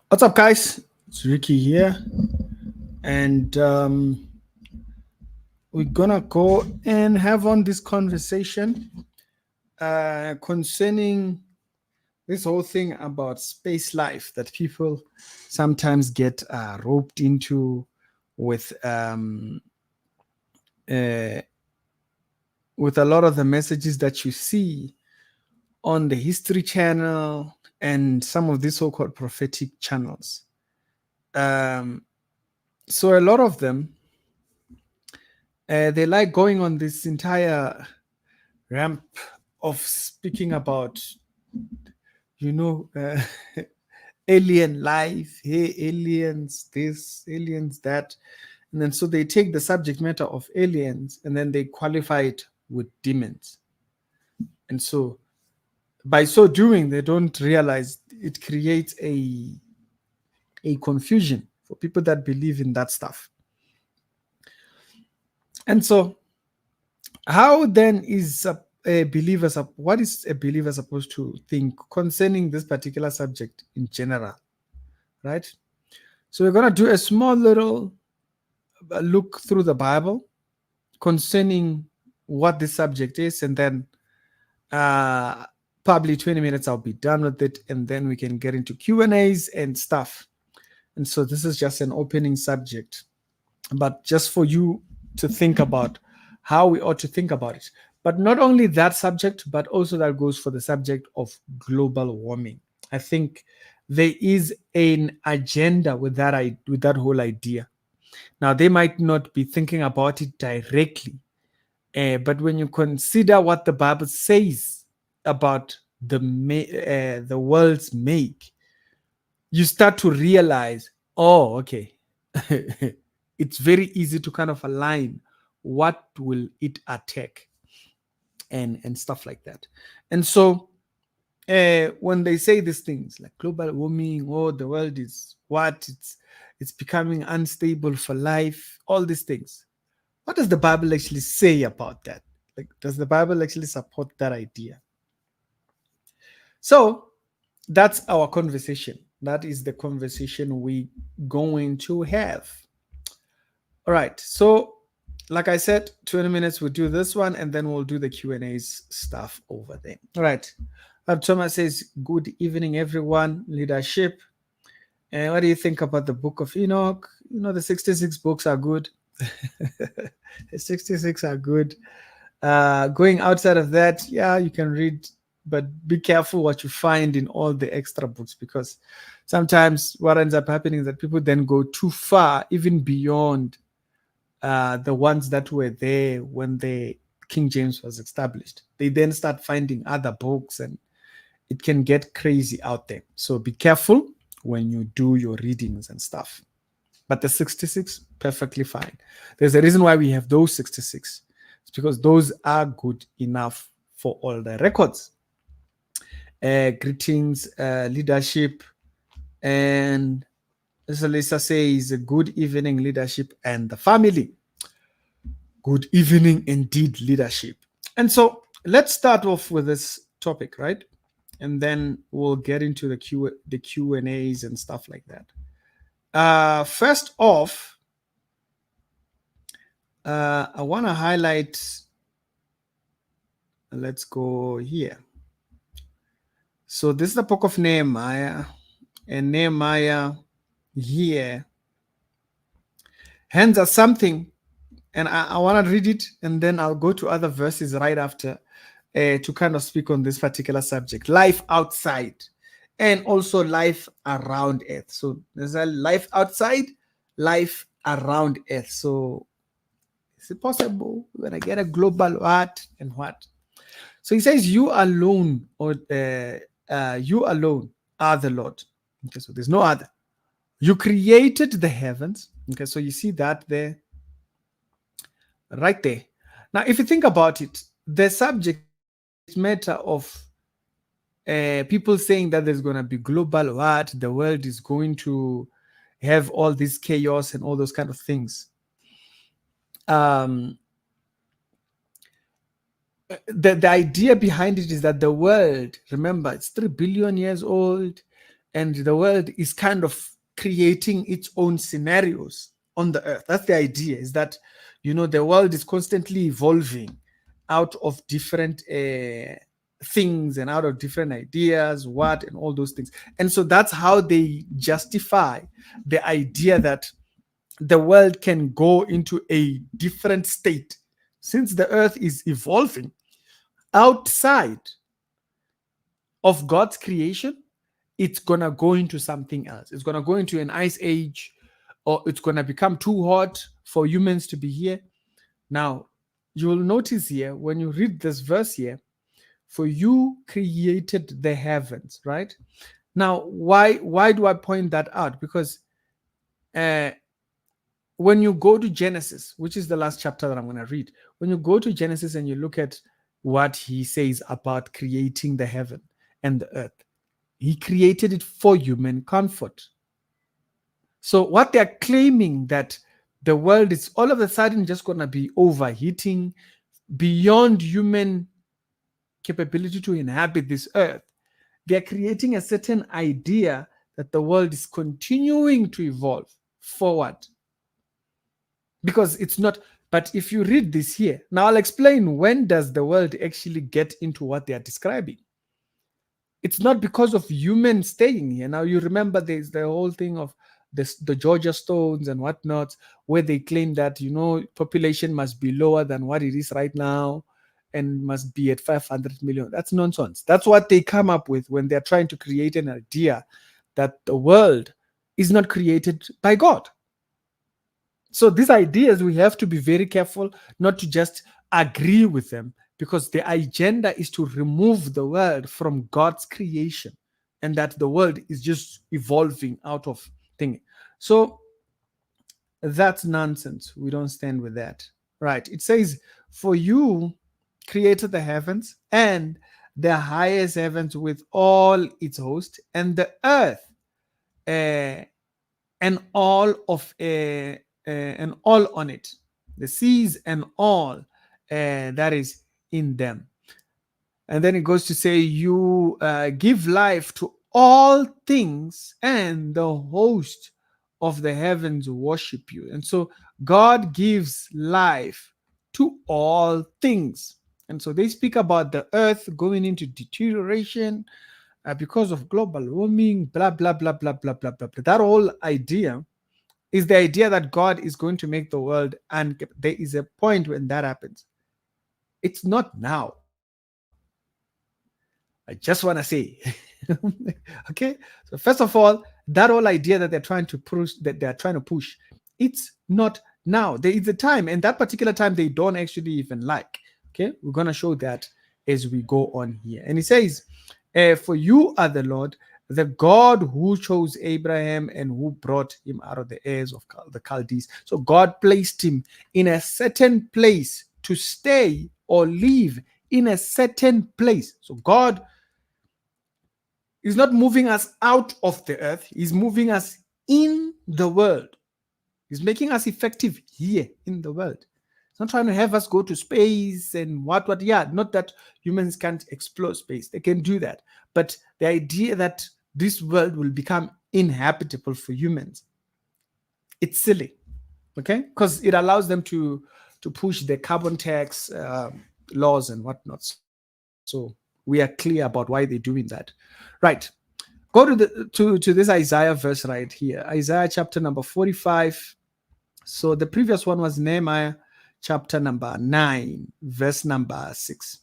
What's up, guys? It's Ricky here, and we're gonna go and have on this conversation concerning this whole thing about space life that people sometimes get roped into with uh, with a lot of the messages that you see on the History Channel and some of these so-called prophetic channels. Um, so a lot of them they like going on this entire ramp of speaking about, you know, alien life, hey, aliens, this, aliens, that. And then so they take the subject matter of aliens and then they qualify it with demons. And so by so doing, they don't realize it creates a confusion for people that believe in that stuff. And so how then is a believer, what is a believer supposed to think concerning this particular subject in general, right? So we're going to do a small little look through the Bible concerning what this subject is, and then uh, probably 20 minutes I'll be done with it, and then we can get into Q&As and stuff. And so this is just an opening subject, but just for you to think about how we ought to think about it. But not only that subject, but also that goes for the subject of global warming. I think there is an agenda with that whole idea. Now they might not be thinking about it directly, but when you consider what the Bible says about the world's make, you start to realize, oh, okay, it's very easy to kind of align what will it attack and stuff like that. And so when they say these things like global warming, oh, the world is what, it's becoming unstable for life, all these things, what does the Bible actually say about that? Like, does the Bible actually support that idea? So that's our conversation. That is the conversation we going to have. All right. So, like I said, 20 minutes we'll do this one, and then we'll do the Q&A's stuff over there. All right. Thomas says, good evening, everyone. Leadership. And what do you think about the book of Enoch? You know, the 66 books are good. The 66 are good. Going outside of that, yeah, you can read, but be careful what you find in all the extra books, because sometimes what ends up happening is that people then go too far, even beyond the ones that were there when the King James was established. They then start finding other books, and it can get crazy out there. So be careful when you do your readings and stuff. But the 66, perfectly fine. There's a reason why we have those 66. It's because those are good enough for all the records. Greetings, leadership. And as Lisa says, good evening, leadership and the family. Good evening, indeed, leadership. And so let's start off with this topic, right? And then we'll get into the Q&As and stuff like that. First off, I want to highlight, let's go here. So this is the book of Nehemiah, and Nehemiah here hands us something, and I want to read it, and then I'll go to other verses right after to kind of speak on this particular subject, life outside and also life around Earth. So there's a life outside, life around Earth. So is it possible when I get a global what and what? So he says, you alone, or you alone are the Lord. Okay, so there's no other. You created the heavens. Okay, so you see that there, right there. Now, if you think about it, the subject matter of people saying that there's going to be global what, the world is going to have all this chaos and all those kind of things. The idea behind it is that the world, remember, it's 3 billion years old, and the world is kind of creating its own scenarios on the earth. That's the idea, is that, the world is constantly evolving out of different things and out of different ideas, and all those things. And so that's how they justify the idea that the world can go into a different state, since the earth is evolving outside of God's creation. It's gonna go into something else. It's gonna go into an ice age, or it's gonna become too hot for humans to be here. Now, you will notice here when you read this verse here, for you created the heavens, right? Now, why do I point that out? Because when you go to Genesis, which is the last chapter that I'm going to read, when you go to Genesis and you look at what he says about creating the heaven and the earth, he created it for human comfort. So what they're claiming, that the world is all of a sudden just going to be overheating beyond human capability to inhabit this earth, they're creating a certain idea that the world is continuing to evolve forward. Because it's not, but if you read this here, now I'll explain when does the world actually get into what they are describing. It's not because of humans staying here. Now you remember there's the whole thing of the Georgia stones and whatnot, where they claim that, population must be lower than what it is right now and must be at 500 million. That's nonsense. That's what they come up with when they're trying to create an idea that the world is not created by God. So these ideas, we have to be very careful not to just agree with them, because the agenda is to remove the world from God's creation, and that the world is just evolving out of things. So that's nonsense. We don't stand with that. Right. It says, for you created the heavens and the highest heavens with all its host, and the earth and all of and all on it, the seas and all that is in them. And then it goes to say, you give life to all things, and the host of the heavens worship you. And so God gives life to all things. And so they speak about the earth going into deterioration because of global warming, blah, blah, blah, blah, blah, blah, blah, blah. That whole idea is the idea that God is going to make the world, and there is a point when that happens. It's not now. I just want to say, okay. So first of all, that whole idea that they're trying to push, it's not now. There is a time, and that particular time they don't actually even like. Okay, we're gonna show that as we go on here. And it says, "For you are the Lord, the God who chose Abraham and who brought him out of the heirs of the Chaldees." So God placed him in a certain place to stay or live in a certain place. So God is not moving us out of the earth. He's moving us in the world. He's making us effective here in the world. He's not trying to have us go to space and what. Yeah, not that humans can't explore space. They can do that. But the idea that this world will become inhabitable for humans, it's silly. Okay? Because it allows them to push the carbon tax laws and whatnot. So we are clear about why they're doing that. Right. Go to this Isaiah verse right here. Isaiah chapter number 45. So the previous one was Nehemiah chapter number 9, verse number 6.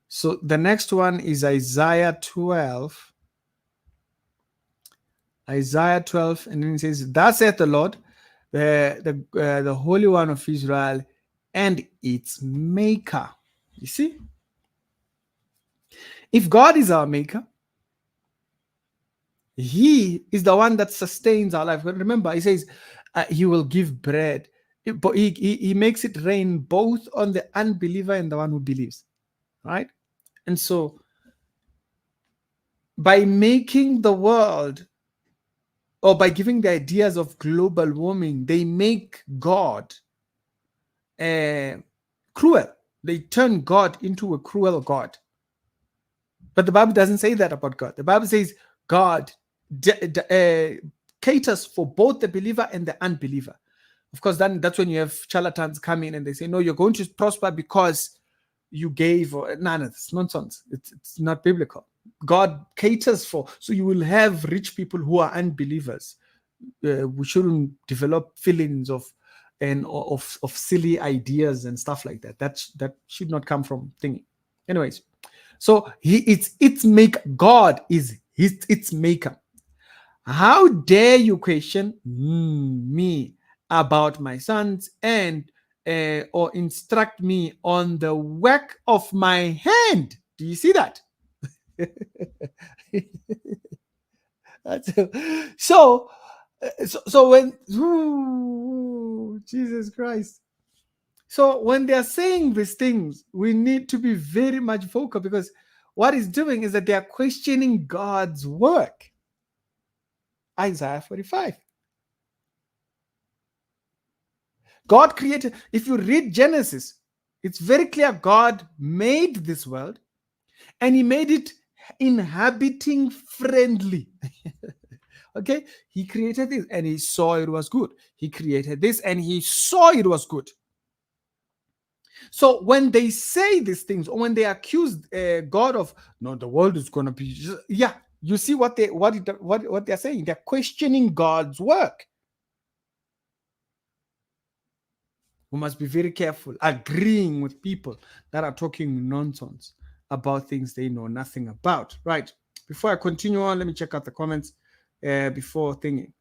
So the next one is Isaiah 12. Isaiah 12, and then it says, "Thus saith the Lord, the Holy One of Israel, and its Maker." You see? If God is our Maker, He is the one that sustains our life. Remember, He says He will give bread. But he makes it rain both on the unbeliever and the one who believes. Right? And so, by making the world, or by giving the ideas of global warming, they make God cruel. They turn God into a cruel God. But the Bible doesn't say that about God. The Bible says God caters for both the believer and the unbeliever. Of course, then that's when you have charlatans come in and they say, no, you're going to prosper because you gave, or none of this nonsense. It's not biblical. God caters for, so you will have rich people who are unbelievers. We shouldn't develop feelings of of silly ideas and stuff like that. That should not come from thinking. Anyways, so it's make God is its maker. How dare you question me about my sons and or instruct me on the work of my hand? Do you see that? so, so when Jesus Christ. So when they are saying these things, we need to be very much vocal, because what he's doing is that they are questioning God's work. Isaiah 45. God created, if you read Genesis, it's very clear God made this world and he made it inhabiting friendly. Okay, he created this and he saw it was good. He created this and he saw it was good. So when they say these things, or when they accuse God of, no, the world is going to be just, yeah, you see what they're saying. They're questioning God's work. We must be very careful agreeing with people that are talking nonsense about things they know nothing about. Right. Before I continue on, let me check out the comments before thinking.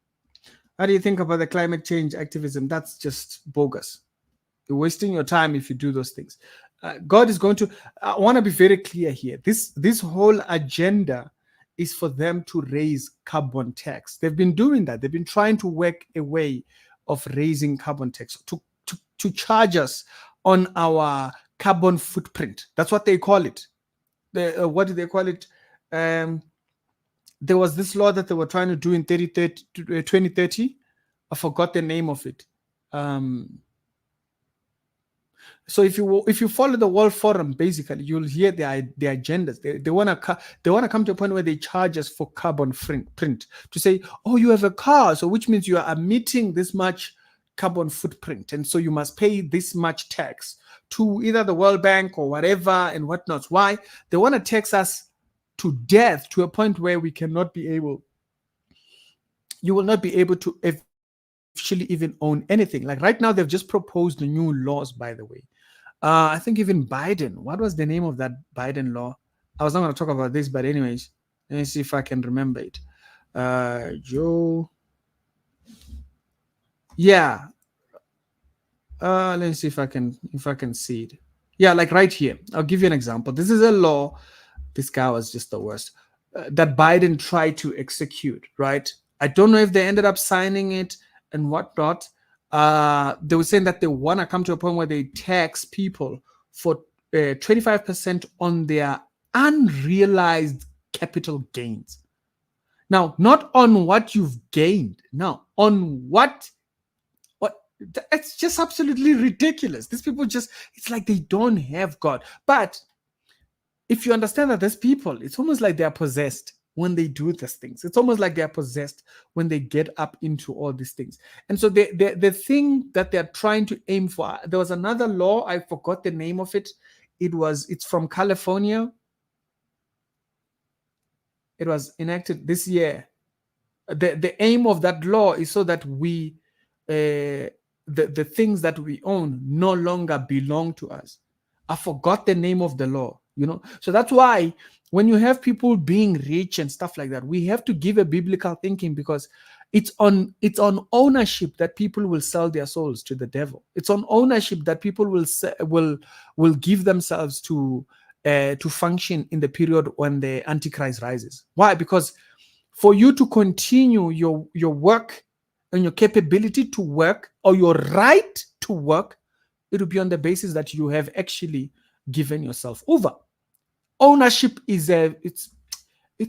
How do you think about the climate change activism? That's just bogus. You're wasting your time if you do those things. God is going to, I want to be very clear here. This whole agenda is for them to raise carbon tax. They've been doing that. They've been trying to work a way of raising carbon tax to charge us on our carbon footprint. That's what they call it. What do they call it? There was this law that they were trying to do in 2030. I forgot the name of it. So if you follow the World Forum, basically you'll hear their agendas. They want to come to a point where they charge us for carbon print, to say, oh, you have a car, so which means you are emitting this much carbon footprint, and so you must pay this much tax to either the World Bank or whatever and whatnot. Why? They want to tax us to death, to a point where we cannot be able. You will not be able to actually even own anything. Like right now, they've just proposed the new laws, by the way. I think even Biden, what was the name of that Biden law? I was not going to talk about this, but anyways, let me see if I can remember it. Joe. Yeah. Let me see if I can see it. Yeah, like right here. I'll give you an example. This is a law. This guy was just the worst. That Biden tried to execute, right? I don't know if they ended up signing it and whatnot. They were saying that they want to come to a point where they tax people for 25% on their unrealized capital gains. Now, not on what you've gained. No, on what it's just absolutely ridiculous. These people just, it's like they don't have God. But if you understand that these people, it's almost like they're possessed when they do these things. It's almost like they're possessed when they get up into all these things. And so the thing that they're trying to aim for, there was another law, I forgot the name of it. It's from California. It was enacted this year. The aim of that law is so that we the things that we own no longer belong to us. I forgot the name of the law, So that's why when you have people being rich and stuff like that, we have to give a biblical thinking, because it's on ownership that people will sell their souls to the devil. It's on ownership that people will give themselves to function in the period when the Antichrist rises. Why? Because for you to continue your work and your capability to work, or your right to work, it will be on the basis that you have actually given yourself over. Ownership is it's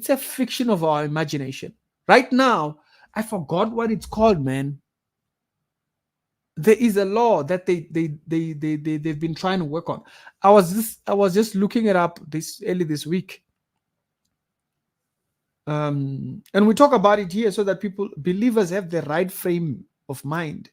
a fiction of our imagination. Right now, I forgot what it's called, man. There is a law that they've been trying to work on. I was just looking it up early this week. And we talk about it here so that believers have the right frame of mind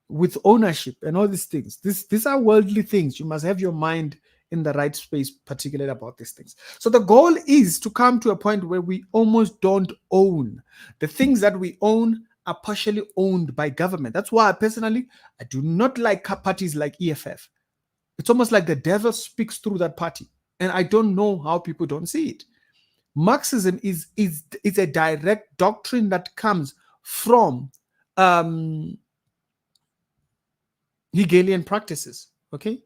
with ownership and all these things. These are worldly things. You must have your mind in the right space, particularly about these things. So the goal is to come to a point where we almost don't own. The things that we own are partially owned by government. That's why personally I do not like parties like EFF. It's almost like the devil speaks through that party. And I don't know how people don't see it. Marxism is a direct doctrine that comes from Hegelian practices. Okay,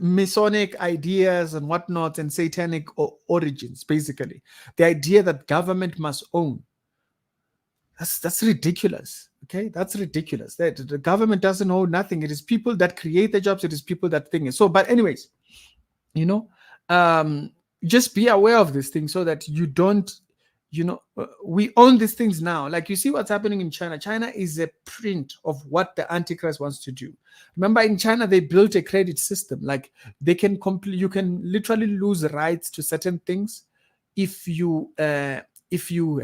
Masonic ideas and whatnot, and satanic origins. Basically, the idea that government must own. That's ridiculous. Okay, that's ridiculous. That the government doesn't own nothing. It is people that create the jobs. It is people that think it. So, but anyways, you know, just be aware of this thing so that you don't, we own these things now. Like you see what's happening in China. China is a print of what the Antichrist wants to do. Remember, in China, they built a credit system. Like you can literally lose rights to certain things if you you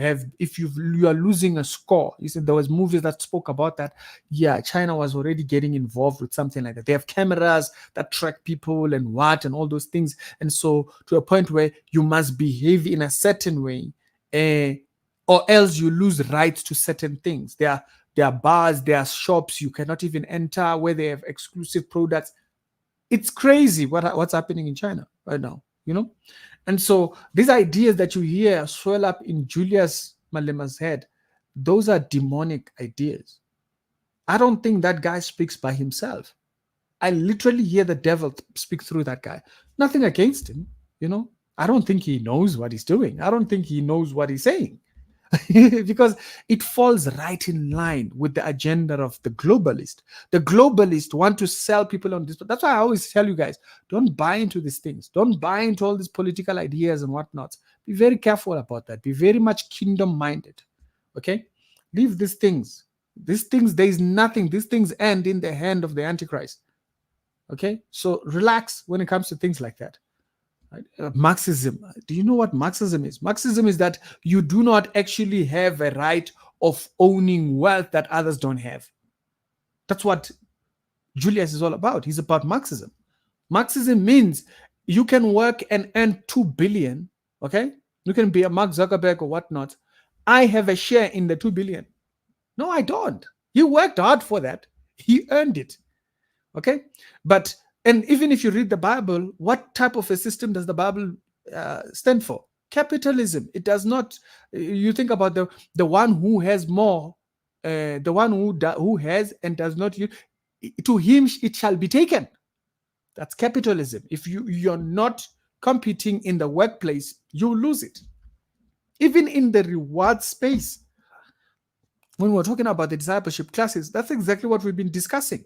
are losing a score. You said there was movies that spoke about that. Yeah, China was already getting involved with something like that. They have cameras that track people and all those things. And so to a point where you must behave in a certain way, or else you lose rights to certain things. There are bars, there are shops you cannot even enter where they have exclusive products. It's crazy what's happening in China right now, And so these ideas that you hear swell up in Julius Malema's head, those are demonic ideas. I don't think that guy speaks by himself. I literally hear the devil speak through that guy. Nothing against him, I don't think he knows what he's doing. I don't think he knows what he's saying. Because it falls right in line with the agenda of the globalist. The globalists want to sell people on this. That's why I always tell you guys, don't buy into these things. Don't buy into all these political ideas and whatnot. Be very careful about that. Be very much kingdom-minded. Okay? Leave these things. These things, there is nothing. These things end in the hand of the Antichrist. Okay? So relax when it comes to things like that. Marxism. Do you know what Marxism is? Marxism is that you do not actually have a right of owning wealth that others don't have. That's what Julius is all about. He's about Marxism. Marxism means you can work and earn 2 billion. Okay? You can be a Mark Zuckerberg or whatnot. I have a share in the 2 billion. No, I don't. He worked hard for that. He earned it. Okay? And even if you read the Bible, what type of a system does the Bible stand for? Capitalism. It does not. You think about the one who has more, the one who has and does not use. To him it shall be taken. That's capitalism. If you're not competing in the workplace, you lose it. Even in the reward space, when we're talking about the discipleship classes, that's exactly what we've been discussing.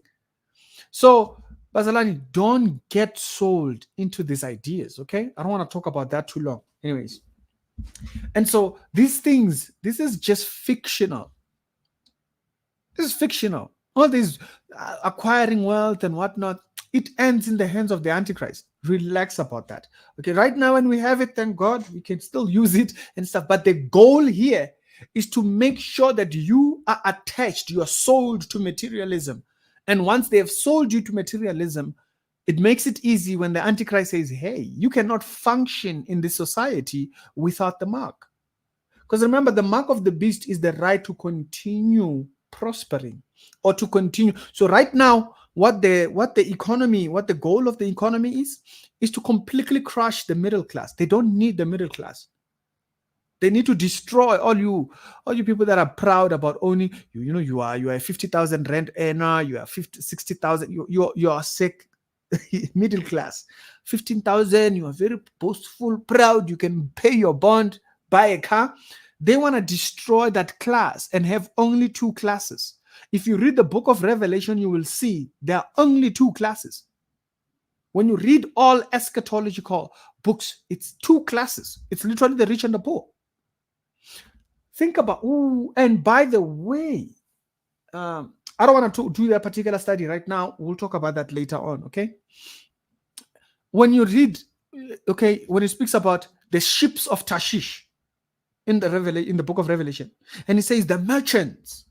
So, Bazalani, don't get sold into these ideas, okay? I don't want to talk about that too long. Anyways. And so these things, this is just fictional. This is fictional. All this acquiring wealth and whatnot, it ends in the hands of the Antichrist. Relax about that. Okay, right now when we have it, thank God, we can still use it and stuff. But the goal here is to make sure that you are attached, you are sold to materialism. And once they have sold you to materialism, it makes it easy when the Antichrist says, hey, you cannot function in this society without the mark. Because remember, the mark of the beast is the right to continue prospering or to continue. So right now, what the goal of the economy is to completely crush the middle class. They don't need the middle class. They need to destroy all you people that are proud about owning. You are a 50,000 rent earner. You are 60,000. You are sick, middle class. 15,000. You are very boastful, proud. You can pay your bond, buy a car. They want to destroy that class and have only 2 classes. If you read the book of Revelation, you will see there are only 2 classes. When you read all eschatological books, it's 2 classes. It's literally the rich and the poor. Think about, and by the way, I don't want to do that particular study right now. We'll talk about that later on, okay? When you read okay, when it speaks about the ships of Tarshish in the book of Revelation, and it says the merchants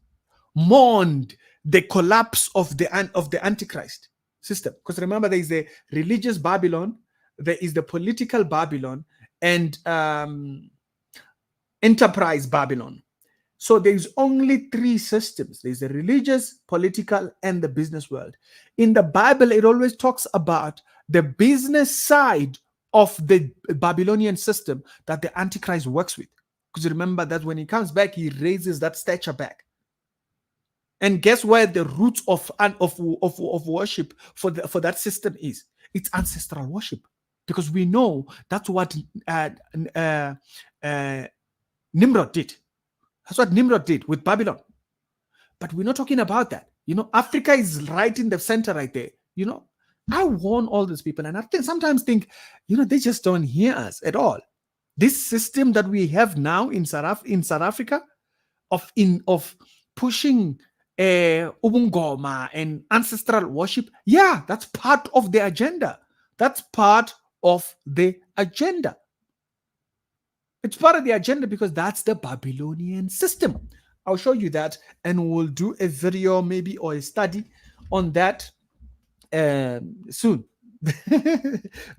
mourned the collapse of the Antichrist system. Because remember, there is the religious Babylon, there is the political Babylon, and enterprise Babylon. So there's only three systems. There's the religious, political, and the business world. In the Bible, it always talks about the business side of the Babylonian system that the Antichrist works with. Because remember that when he comes back, he raises that stature back. And guess where the root of worship for that system is? It's ancestral worship. Because we know that's what Nimrod did. That's what Nimrod did with Babylon. But we're not talking about that. Africa is right in the center right there. I warn all these people, and I sometimes think, they just don't hear us at all. This system that we have now in South Africa of pushing ubungoma and ancestral worship, yeah, that's part of the agenda. That's part of the agenda. It's part of the agenda because that's the Babylonian system. I'll show you that, and we'll do a video maybe or a study on that soon.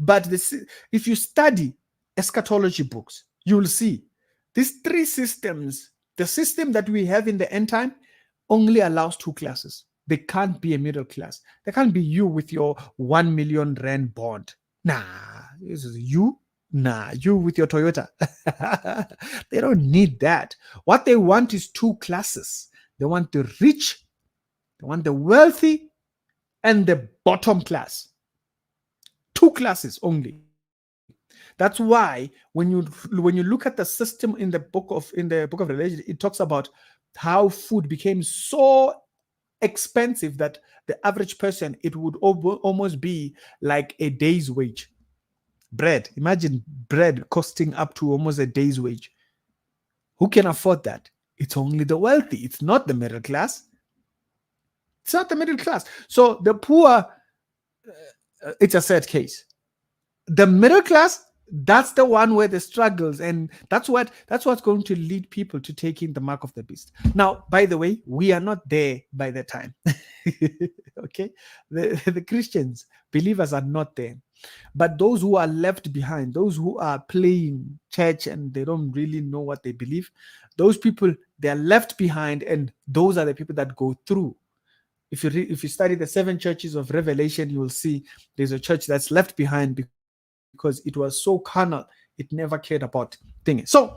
But if you study eschatology books, you will see these three systems. The system that we have in the end time only allows two classes. They can't be a middle class. They can't be you with your 1 million rand bond. Nah, this is you. Nah, you with your Toyota. They don't need that. What they want is two classes. They want the rich, they want the wealthy, and the bottom class. Two classes only. That's why when you look at the system in the book of Revelation, it talks about how food became so expensive that the average person, it would almost be like a day's wage. Bread, imagine bread costing up to almost a day's wage. Who can afford that? It's only the wealthy. It's not the middle class. It's not the middle class. So the poor, it's a sad case. The middle class, that's the one where the struggles, and that's what's going to lead people to taking the mark of the beast. Now, by the way, we are not there by the time. Okay, the Christians, believers, are not there. But those who are left behind, those who are playing church and they don't really know what they believe, those people, they're left behind, and those are the people that go through. If you study the 7 churches of Revelation, you will see there's a church that's left behind because it was so carnal, it never cared about things. So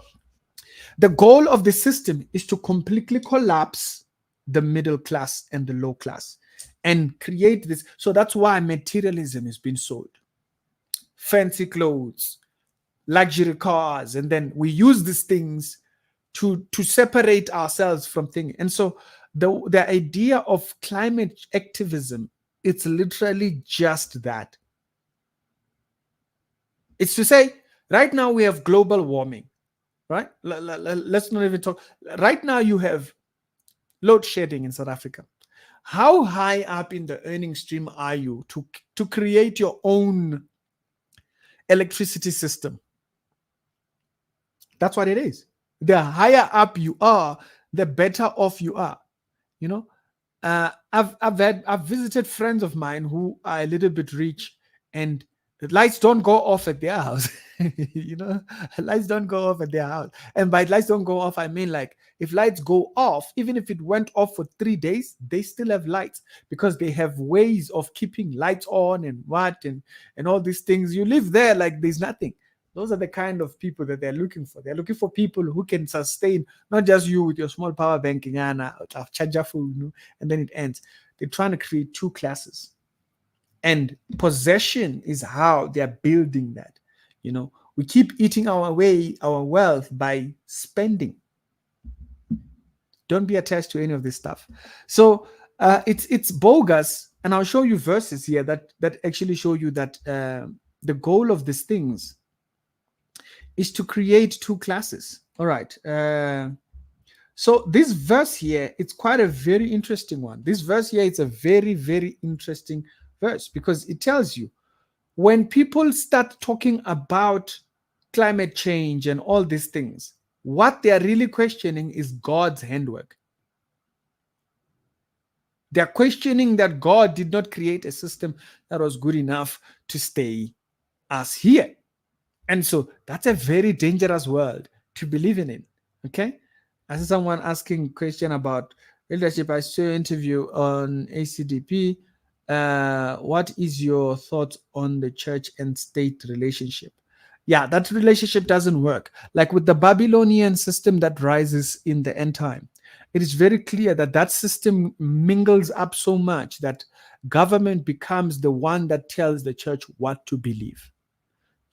the goal of the system is to completely collapse the middle class and the low class and create this. So that's why materialism is being sold. Fancy clothes, luxury cars, and then we use these things to separate ourselves from things. And so the idea of climate activism, it's literally just that. It's to say, right now we have global warming, right? Let's not even talk. Right now you have load shedding in South Africa. How high up in the earning stream are you to create your own electricity system? That's what it is. The higher up you are, the better off you are. I've visited friends of mine who are a little bit rich, and the lights don't go off at their house. Lights don't go off at their house. And by lights don't go off, I mean, like, if lights go off, even if it went off for 3 days, they still have lights because they have ways of keeping lights on and all these things. You live there like there's nothing. Those are the kind of people that they're looking for. They're looking for people who can sustain, not just you with your small power bank charger phone, and then it ends. They're trying to create two classes. And possession is how they're building that. We keep eating our wealth by spending. Don't be attached to any of this stuff. So it's bogus. And I'll show you verses here that actually show you that the goal of these things is to create two classes. All right. So this verse here, it's quite a very interesting one. This verse here, it's a very, very interesting verse because it tells you when people start talking about climate change and all these things, what they are really questioning is God's handwork. They're questioning that God did not create a system that was good enough to stay us here. And so that's a very dangerous world to believe in. Okay. I see someone asking a question about leadership. I saw an interview on ACDP. What is your thought on the church and state relationship? Yeah, that relationship doesn't work. Like with the Babylonian system that rises in the end time, it is very clear that that system mingles up so much that government becomes the one that tells the church what to believe,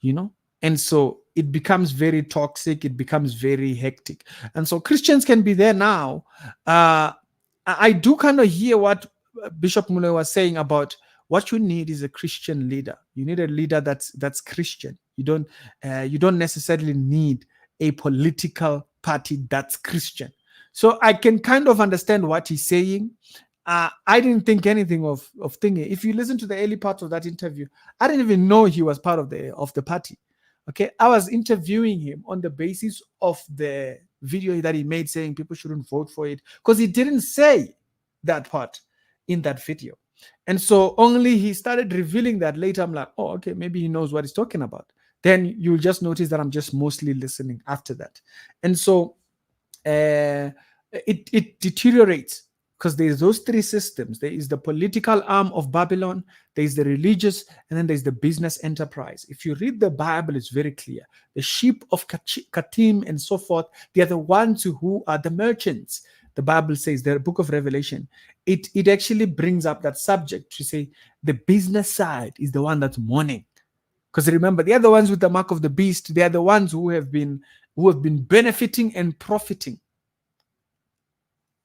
you know? And so it becomes very toxic, it becomes very hectic. And so Christians can be there now. I do kind of hear what Bishop Muller was saying about what you need is a Christian leader. You need a leader that's Christian. You don't necessarily need a political party that's Christian. So I can kind of understand what he's saying. I didn't think anything of thinking. If you listen to the early part of that interview, I didn't even know he was part of the party. Okay, I was interviewing him on the basis of the video that he made saying people shouldn't vote for it, because he didn't say that part in that video. And so only he started revealing that later. I'm like, oh, okay, maybe he knows what he's talking about. Then you'll just notice that I'm just mostly listening after that. And so it deteriorates because there's those three systems. There is the political arm of Babylon, there's the religious, and then there's the business enterprise. If you read the Bible, it's very clear. The sheep of Katim and so forth, they are the ones who are the merchants. The Bible says, the book of Revelation, it actually brings up that subject to say the business side is the one that's mourning. Because remember, they are the ones with the mark of the beast. They are the ones who have been benefiting and profiting.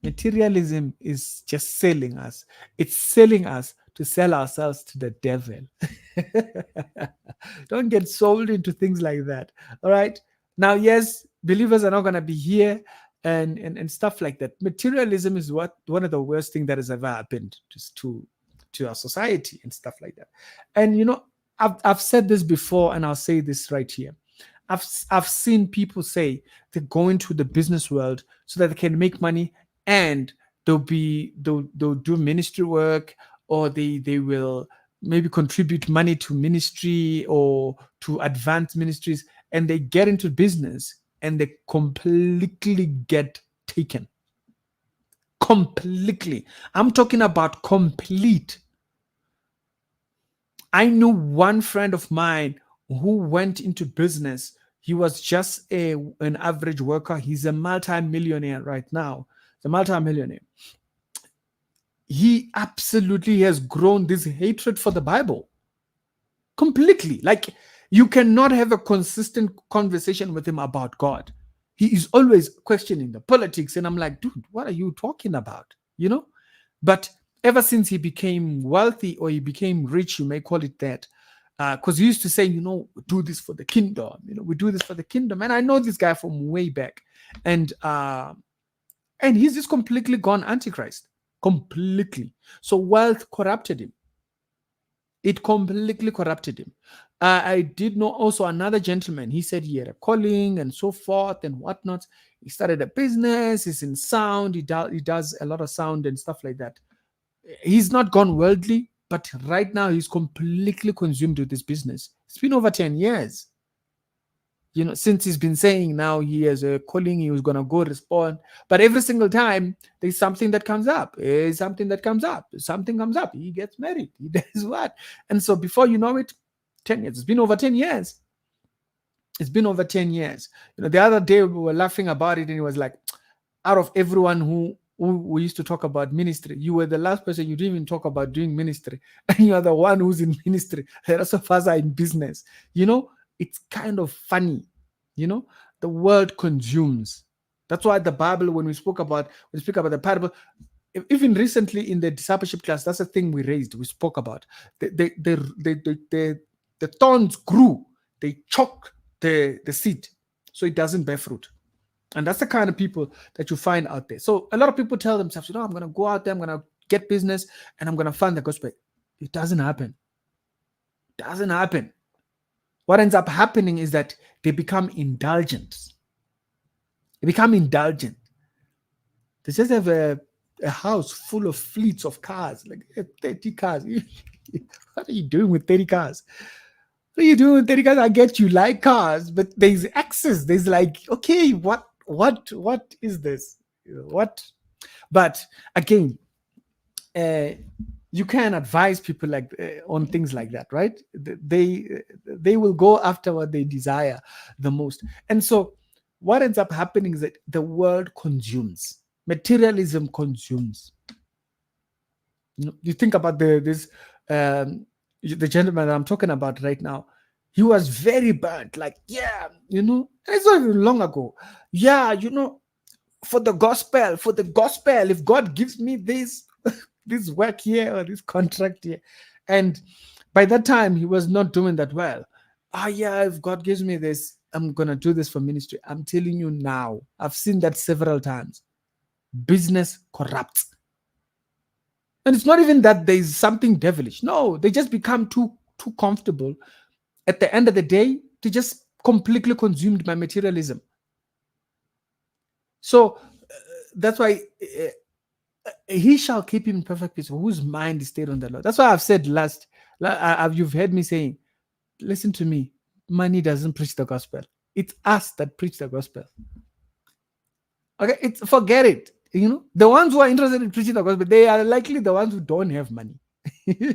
Materialism is just selling us. It's selling us to sell ourselves to the devil. Don't get sold into things like that. All right. Now, yes, believers are not going to be here and stuff like that. Materialism is one of the worst things that has ever happened to our society and stuff like that. And I've said this before, and I'll say this right here. I've seen people say they're going to the business world so that they can make money, and they'll do ministry work, or they will maybe contribute money to ministry or to advanced ministries, and they get into business and they completely get taken. Completely. I'm talking about complete. I knew one friend of mine who went into business. He was just an average worker. He's a multi-millionaire right now. The multi-millionaire. He absolutely has grown this hatred for the Bible. Completely. Like, you cannot have a consistent conversation with him about God. He is always questioning the politics. And I'm like, dude, what are you talking about? But ever since he became wealthy, or he became rich, you may call it that, because he used to say, we do this for the kingdom. We do this for the kingdom. And I know this guy from way back. And he's just completely gone antichrist. Completely. So wealth corrupted him. It completely corrupted him. I did know also another gentleman. He said he had a calling and so forth and whatnot. He started a business. He's in sound. He does a lot of sound and stuff like that. He's not gone worldly, but right now he's completely consumed with this business. It's been over 10 years. Since he's been saying now he has a calling, he was going to go respond. But every single time there's something that comes up. Something comes up. He gets married. He does what? And so before you know it, 10 years. It's been over 10 years. It's been over 10 years. The other day we were laughing about it, and it was like, out of everyone who we used to talk about ministry, you were the last person. You didn't even talk about doing ministry. And you are the one who's in ministry. The rest of us are in business. It's kind of funny. The world consumes. That's why the Bible, when we speak about the parable, even recently in the discipleship class, that's the thing we spoke about. The thorns grew, they choked the seed, so it doesn't bear fruit. And that's the kind of people that you find out there. So a lot of people tell themselves, I'm going to go out there, I'm going to get business, and I'm going to fund the gospel. It doesn't happen. Doesn't happen. What ends up happening is that they become indulgent. They become indulgent. They just have a house full of fleets of cars, like 30 cars. What are you doing with 30 cars? What are you doing with 30 cars? I get you like cars, but there's access. There's like, okay, what is this? What? But again, you can advise people like on things like that, right? They will go after what they desire the most. And so what ends up happening is that the world consumes. Materialism consumes. You think about this the gentleman that I'm talking about right now. He was very burnt, like, yeah, it's not even long ago. Yeah, for the gospel, if God gives me this this work here or this contract here. And by that time, he was not doing that well. Yeah, if God gives me this, I'm going to do this for ministry. I'm telling you now, I've seen that several times. Business corrupts. And it's not even that there's something devilish. No, they just become too comfortable. At the end of the day, they just completely consumed by materialism. So that's why he shall keep him in perfect peace, whose mind is stayed on the Lord. That's why I've said you've heard me saying, listen to me, money doesn't preach the gospel. It's us that preach the gospel. Okay, forget it. The ones who are interested in preaching the gospel, they are likely the ones who don't have money. They're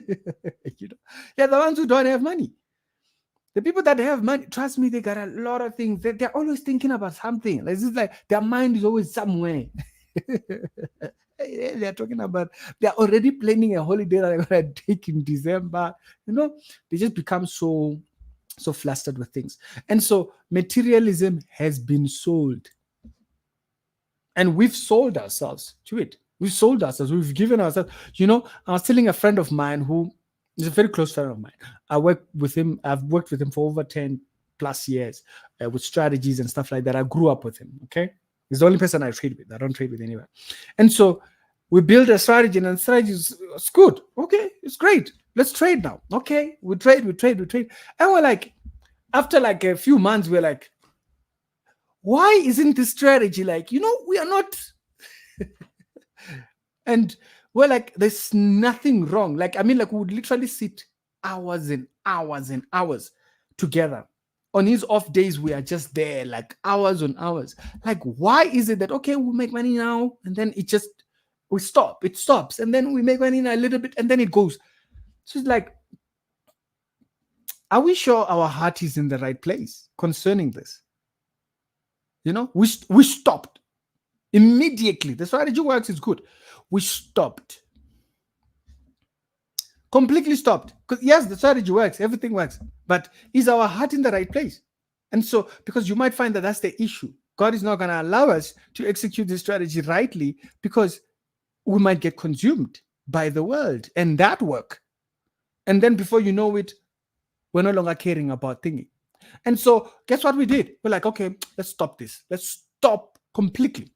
the ones who don't have money. The people that have money, trust me, they got a lot of things. They're always thinking about something. It's like their mind is always somewhere. They're talking about, they're already planning a holiday that they're going to take in December. They just become so flustered with things. And so materialism has been sold. And we've sold ourselves to it. We've sold ourselves. We've given ourselves. I was telling a friend of mine who is a very close friend of mine. I've worked with him for over 10 plus years with strategies and stuff like that. I grew up with him. Okay. He's the only person I trade with. I don't trade with anyone. And so we build a strategy, and the strategy is good. Okay. It's great. Let's trade now. Okay. We trade. And we're like, after like a few months, we're like, why isn't this strategy like, we are not. And we're like, there's nothing wrong. Like, we would literally sit hours and hours and hours together. On his off days, we are just there, like hours on hours. Like, why is it that, okay, we'll make money now, and then it stops. And then we make money a little bit, and then it goes. So it's like, are we sure our heart is in the right place concerning this? We stopped immediately. The strategy works, it's good. We stopped. Completely stopped. Because yes, the strategy works, everything works. But is our heart in the right place? And so, because you might find that that's the issue. God is not going to allow us to execute this strategy rightly because we might get consumed by the world and that work. And then before you know it, we're no longer caring about thinking. And so guess what we did? We're like, okay, let's stop this. Let's stop completely.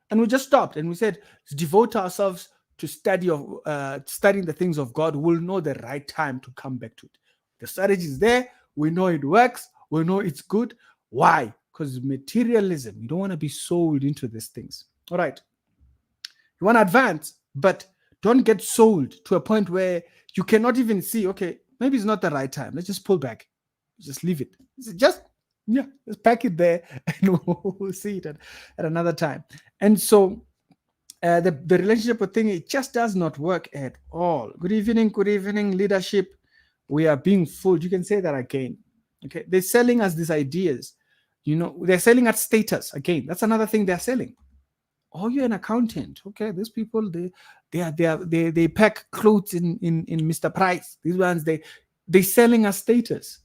And we just stopped and we said, let's devote ourselves to studying the things of God. We'll know the right time to come back to it. The strategy is there. We know it works. We know it's good. Why? Because materialism, you don't want to be sold into these things. All right. You want to advance, but don't get sold to a point where you cannot even see, okay, maybe it's not the right time. Let's just pull back. Just leave it. Just pack it there and we'll see it at another time. And so the relationship with thing, it just does not work at all. Good evening, leadership. We are being fooled. You can say that again. Okay, they're selling us these ideas. They're selling us status again. That's another thing they're selling. Oh, you're an accountant. Okay, these people they pack clothes in Mr. Price. These ones they selling us status.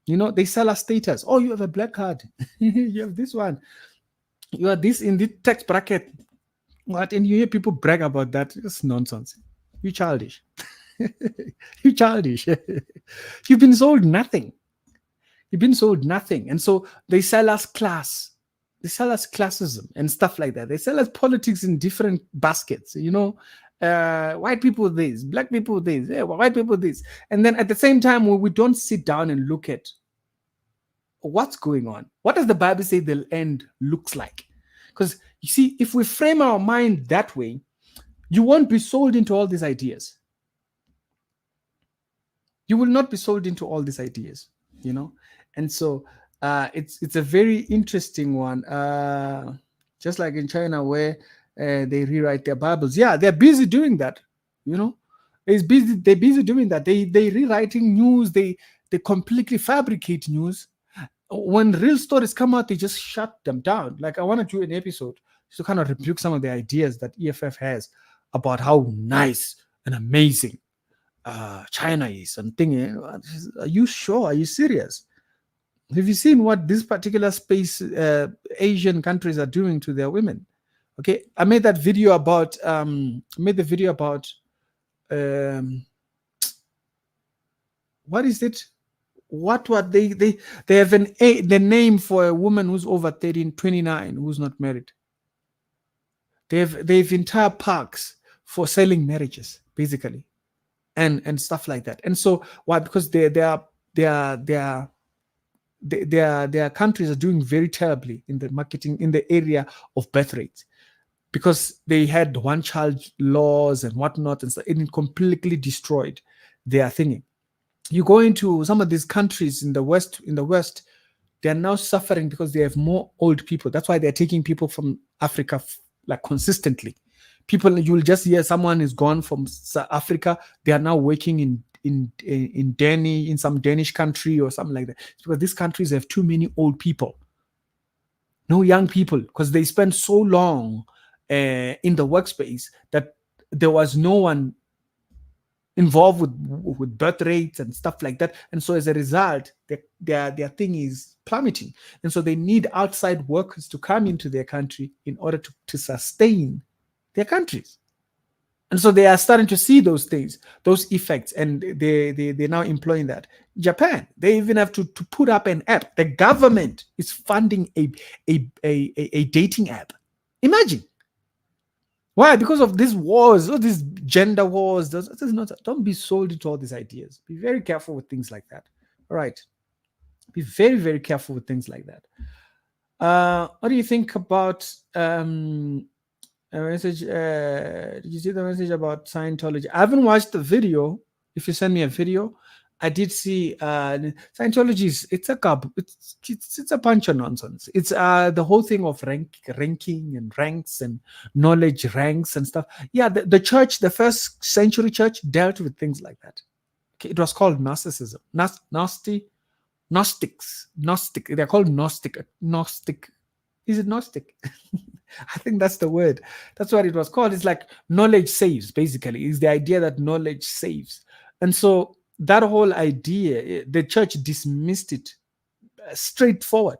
They sell us status. Oh, you have a black card. You have this one. You are this in the tax bracket. What? And you hear people brag about that. It's nonsense. You childish. You childish. You've been sold nothing. And so they sell us class. They sell us classism and stuff like that. They sell us politics in different baskets, white people this, black people this, white people this. And then at the same time, when we don't sit down and look at what's going on, what does the Bible say the end looks like? Because you see, if we frame our mind that way, you won't be sold into all these ideas. You will not be sold into all these ideas, you know. And so it's a very interesting one. Just like in China, where they rewrite their Bibles. Yeah, they're busy doing that. You know, they're busy doing that. They rewriting news. They completely fabricate news. When real stories come out, they just shut them down. Like, I want to do an episode to kind of rebuke some of the ideas that EFF has about how nice and amazing China is. I'm thinking, are you sure? Are you serious? Have you seen what this particular space Asian countries are doing to their women? Okay, I made that video about what is it? What they have the name for a woman who's over 13, 29, who's not married. They've entire parks for selling marriages, basically, and stuff like that. And so why? Because their countries are doing very terribly in the marketing, in the area of birth rates, because they had one child laws and whatnot, and so it completely destroyed their thinking. You go into some of these countries in the West, they are now suffering because they have more old people. That's why they're taking people from Africa like consistently. People, you'll just hear someone is gone from South Africa. They are now working in some Danish country or something like that. It's because these countries have too many old people, no young people, because they spent so long in the workspace that there was no one involved with birth rates and stuff like that. And so as a result, their thing is plummeting. And so they need outside workers to come into their country in order to sustain their countries. And so they are starting to see those things, those effects, and they're now employing that. Japan, they even have to put up an app. The government is funding a dating app. Imagine. Why? Because of these wars, all these gender wars. Don't be sold into all these ideas. Be very careful with things like that. All right. Be very, very careful with things like that. What do you think about a message? Did you see the message about Scientology? I haven't watched the video. If you send me a video, I did see Scientology. It's a bunch of nonsense. It's the whole thing of ranking and ranks and knowledge ranks and stuff. Yeah, the church, the first century church, dealt with things like that. Okay, it was called Gnosticism. Gnostics. They're called Gnostic. Is it Gnostic? I think that's the word. That's what it was called. It's like knowledge saves, basically. It's the idea that knowledge saves. And so that whole idea, the church dismissed it straightforward,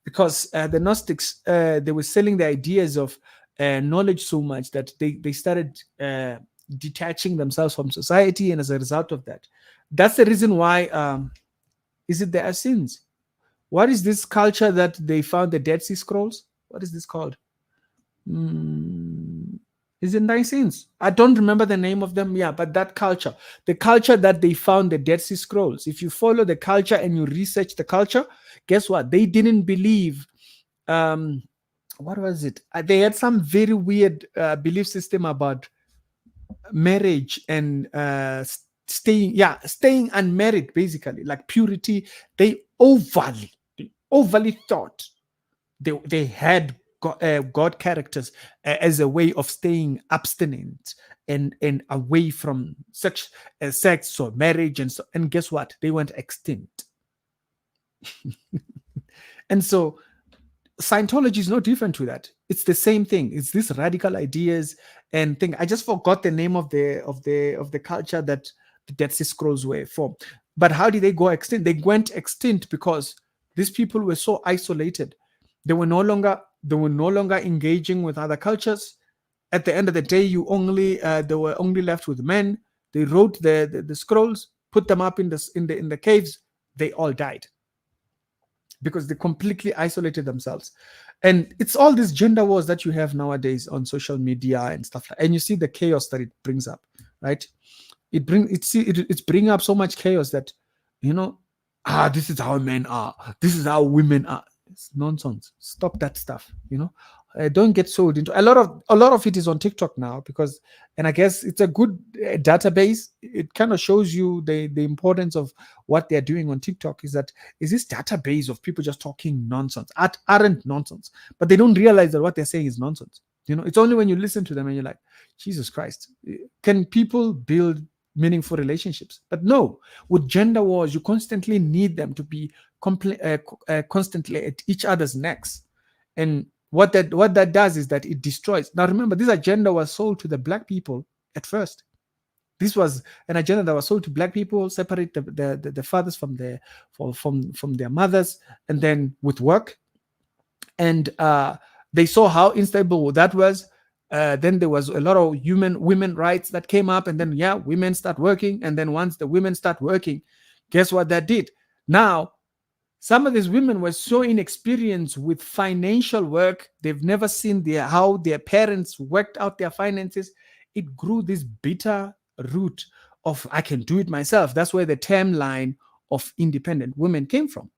because the Gnostics, they were selling the ideas of knowledge so much that they started detaching themselves from society. And as a result of that, that's the reason why, is it the Essenes? What is this culture that they found the Dead Sea Scrolls? What is this called? Is it Essenes? I don't remember the name of them. Yeah, but that culture, the culture that they found the Dead Sea Scrolls, if you follow the culture and you research the culture, guess what? They didn't believe, what was it? They had some very weird belief system about marriage and staying unmarried, basically, like purity. They overly thought they had God characters as a way of staying abstinent and away from sex or marriage, and guess what? They went extinct. And so Scientology is no different to that. It's the same thing. It's these radical ideas and thing. I just forgot the name of the culture that the Dead Sea Scrolls were from. But how did they go extinct? They went extinct because these people were so isolated. They were no longer engaging with other cultures. At the end of the day, they were only left with men. They wrote the scrolls, put them up in the caves. They all died. because they completely isolated themselves. And it's all these gender wars that you have nowadays on social media and stuff like, and you see the chaos that it brings up, right? It's bringing up so much chaos that, you know, this is how men are, this is how women are. It's nonsense. Stop that stuff, you know. Don't get sold into a lot of it is on TikTok now, because, and I guess it's a good database. It kind of shows you the importance of what they're doing on TikTok. Is this database of people just talking nonsense, aren't nonsense, but they don't realize that what they're saying is nonsense. You know, it's only when you listen to them and you're like, Jesus Christ, can people build meaningful relationships? But no, with gender wars, you constantly need them to be constantly at each other's necks. And what that does is that it destroys. Now remember, this agenda was sold to the black people at first. This was an agenda that was sold to black people, separate the fathers from their mothers, and then with work. And they saw how unstable that was. Then there was a lot of women rights that came up, and then women start working. And then once the women start working, guess what that did? Now, some of these women were so inexperienced with financial work. They've never seen how their parents worked out their finances. It grew this bitter root of, I can do it myself. That's where the term line of independent women came from.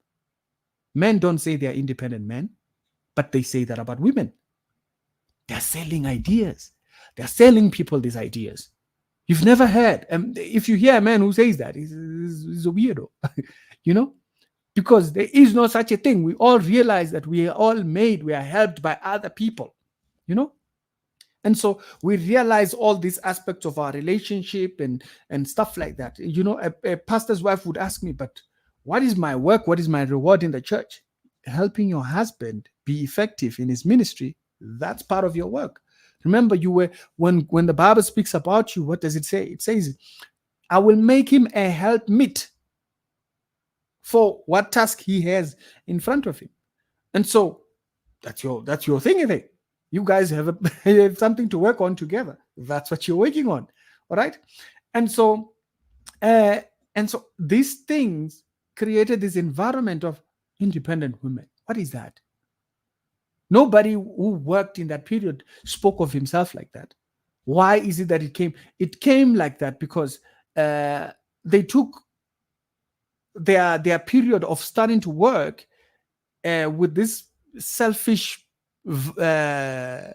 Men don't say they're independent men, but they say that about women. They're selling ideas. They're selling people these ideas. You've never heard. If you hear a man who says that, he's a weirdo, you know? Because there is no such a thing. We all realize that we are all made, we are helped by other people, you know? And so we realize all these aspects of our relationship and stuff like that. You know, a pastor's wife would ask me, but what is my work? What is my reward in the church? Helping your husband be effective in his ministry, that's part of your work. Remember, when the Bible speaks about you, what does it say? It says, I will make him a helpmeet for what task he has in front of him. And so that's your thing, I think. You guys have something to work on together. That's what you're working on. All right. And so these things created this environment of independent women. What is that? Nobody who worked in that period spoke of himself like that. Why is it that it came? It came like that because they took their period of starting to work with this selfish, I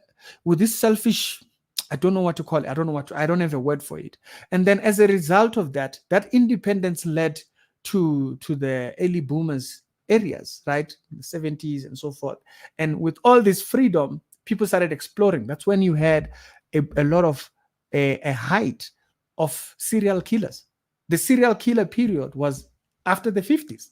don't know what to call it. I don't have a word for it. And then as a result of that independence led to the early boomers areas, right? The 70s and so forth. And with all this freedom, people started exploring. That's when you had a lot of a height of serial killers. The serial killer period was after the 50s.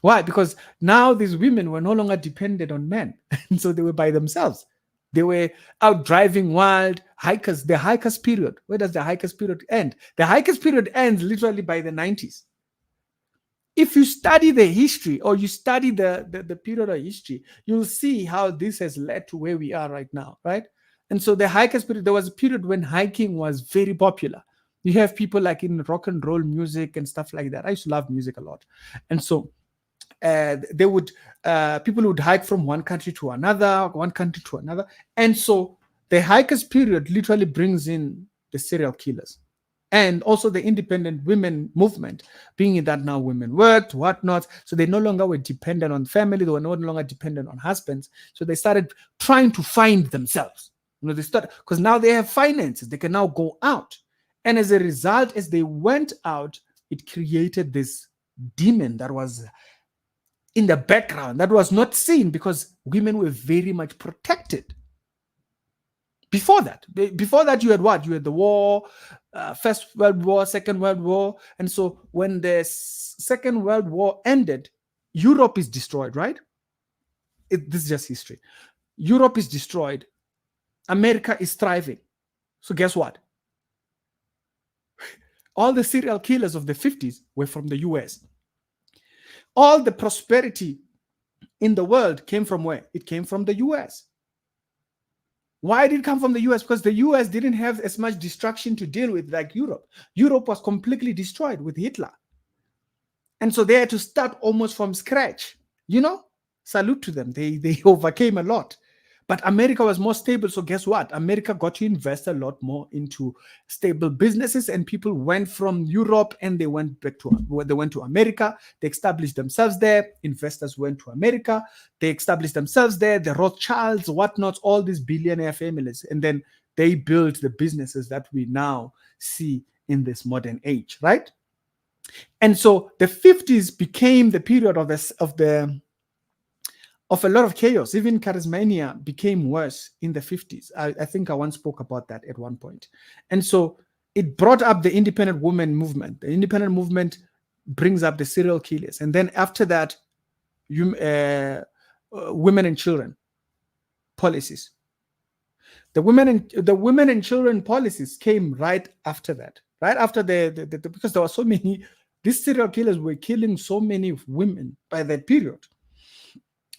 Why? Because now these women were no longer dependent on men. And so they were by themselves. They were out driving wild hikers. The hikers period. Where does the hikers period end? The hikers period ends literally by the 90s. If you study the history or you study the period of history, you'll see how this has led to where we are right now, right? And so the hikers period, there was a period when hiking was very popular. You have people like in rock and roll music and stuff like that. I used to love music a lot. And so people would hike from one country to another. And so the hikers period literally brings in the serial killers and also the independent women movement, being that now women worked, whatnot. So they no longer were dependent on family. They were no longer dependent on husbands. So they started trying to find themselves. They started, because now they have finances. They can now go out. And as a result, as they went out, it created this demon that was in the background, that was not seen, because women were very much protected. Before that, you had what? You had the war, First World War, Second World War. And so when the Second World War ended, Europe is destroyed, right? This is just history. Europe is destroyed. America is thriving. So guess what? All the serial killers of the 50s were from the US. All the prosperity in the world came from where? It came from the US. Why did it come from the US? Because the US didn't have as much destruction to deal with like Europe. Europe was completely destroyed with Hitler. And so they had to start almost from scratch. You know, salute to them. They overcame a lot. But America was more stable. So guess what? America got to invest a lot more into stable businesses, and people went from Europe and they went back to America. They established themselves there. Investors went to America. They established themselves there. The Rothschilds, whatnot, all these billionaire families, and then they built the businesses that we now see in this modern age, right? And so the 50s became the period of a lot of chaos. Even charismania became worse in the 50s. I think I once spoke about that at one point. And so it brought up the independent woman movement. The independent movement brings up the serial killers. And then after that, women and children policies. The women and children policies came right after that. Right after because there were so many, these serial killers were killing so many women by that period.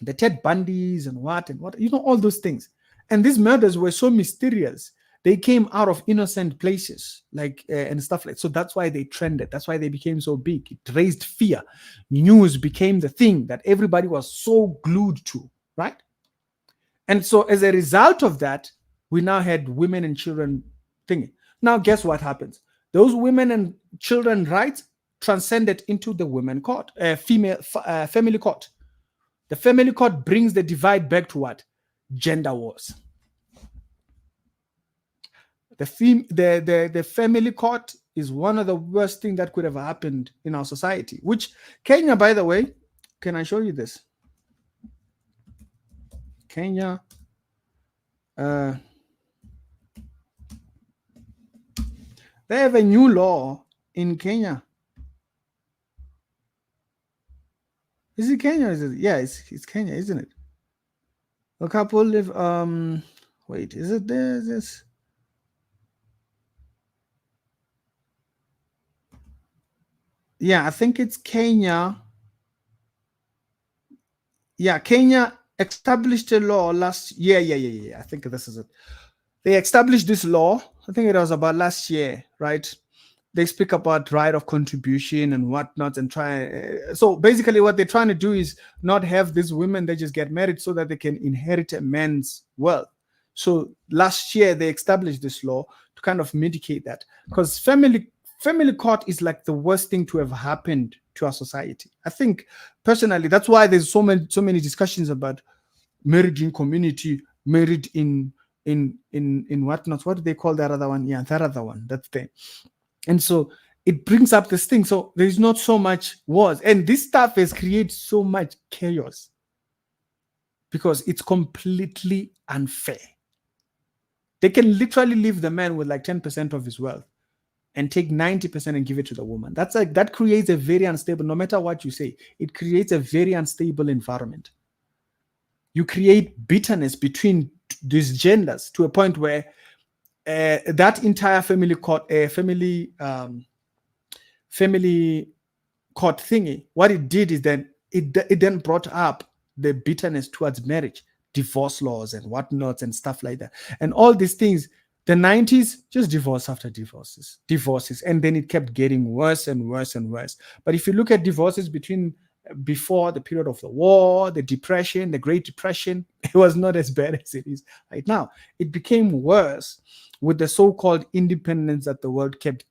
The Ted Bundys and what, all those things. And these murders were so mysterious. They came out of innocent places, and stuff like. So that's why they trended. That's why they became so big. It raised fear. News became the thing that everybody was so glued to, right? And so as a result of that, we now had women and children thingy. Now, guess what happens? Those women and children rights transcended into the women court, family court. The family court brings the divide back to what? Gender wars. The family court is one of the worst things that could have happened in our society, which Kenya, by the way, can I show you this? Kenya, they have a new law in Kenya. Is it Kenya? Is it? Yeah, it's Kenya, isn't it? A couple live. Wait, is it there? Is this? Yeah, I think it's Kenya. Yeah, Kenya established a law last. Yeah. I think this is it. They established this law. I think it was about last year, right? They speak about right of contribution and whatnot, and try. So basically, what they're trying to do is not have these women. They just get married so that they can inherit a man's wealth. So last year they established this law to kind of mitigate that, because family court is like the worst thing to have happened to our society. I think personally that's why there's so many discussions about marriage in community, married in whatnot. What do they call that other one? Yeah, that other one. That's the. And so it brings up this thing. So there's not so much wars. And this stuff has created so much chaos because it's completely unfair. They can literally leave the man with like 10% of his wealth and take 90% and give it to the woman. That creates a very unstable, no matter what you say, it creates a very unstable environment. You create bitterness between these genders to a point where that entire family court thingy, what it did is then it then brought up the bitterness towards marriage, divorce laws and whatnot and stuff like that. And all these things, the 90s, just divorce after divorces. And then it kept getting worse and worse and worse. But if you look at divorces before the period of the war, the depression, the Great Depression, it was not as bad as it is right now. It became worse with the so-called independence that the world kept